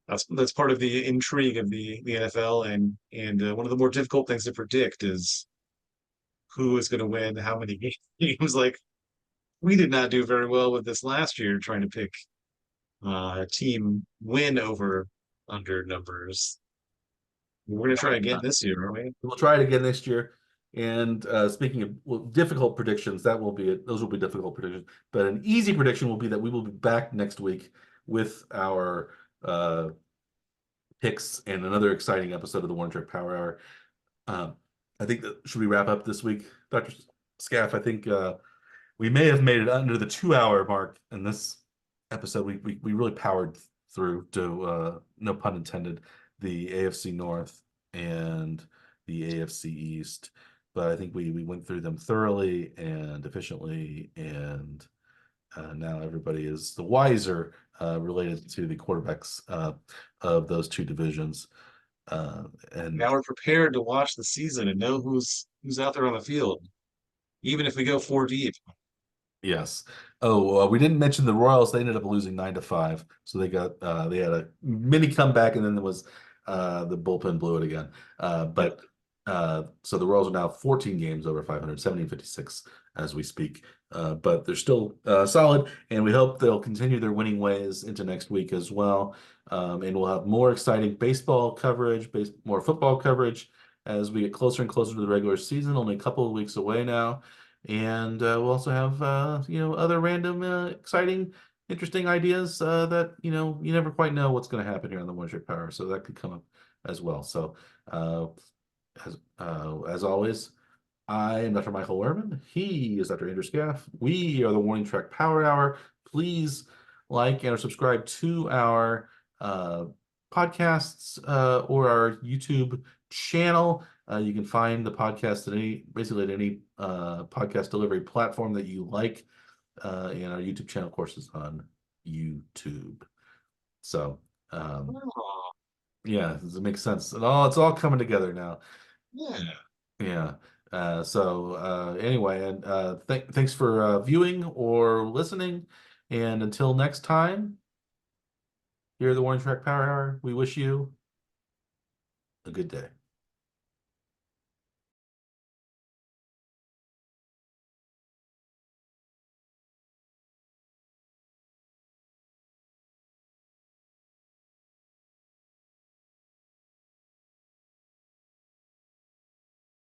That's part of the intrigue of the NFL, and one of the more difficult things to predict is who is going to win how many games. Like we did not do very well with this last year, trying to pick team win over under numbers. We're gonna try again this year, aren't we? We'll try it again next year. And speaking of well, difficult predictions, that will be it. Those will be difficult predictions. But an easy prediction will be that we will be back next week with our picks and another exciting episode of the One Trick Power Hour. Um, I think that should we wrap up this week, Dr. Scaff? I think we may have made it under the 2 hour mark in this episode. We really powered through to no pun intended, the AFC North and the AFC East. But I think we went through them thoroughly and efficiently, and now everybody is the wiser related to the quarterbacks of those two divisions. And Now we're prepared to watch the season and know who's out there on the field, even if we go four deep. yes. Oh, we didn't mention the Royals. They ended up losing 9-5, so they had a mini comeback, and then there was the bullpen blew it again. But so the Royals are now 14 games over 500, 56 as we speak. But they're still solid, and we hope they'll continue their winning ways into next week as well. And we'll have more exciting baseball coverage, more football coverage as we get closer and closer to the regular season. Only a couple of weeks away now. And we'll also have other random exciting interesting ideas that you never quite know what's going to happen here on the One Trick Power, so that could come up as well. So uh, as always, I am Dr. Michael Werman. He is Dr. Andrew Scaff. We are the Warning Track Power Hour. Please like and subscribe to our podcasts or our YouTube channel. You can find the podcast at any podcast delivery platform that you like. And our YouTube channel, of course, is on YouTube. So, Oh, yeah, does it make sense? It's all coming together now. yeah. Yeah. Anyway, and thanks for viewing or listening. And until next time, here at the Warning Track Power Hour, we wish you a good day.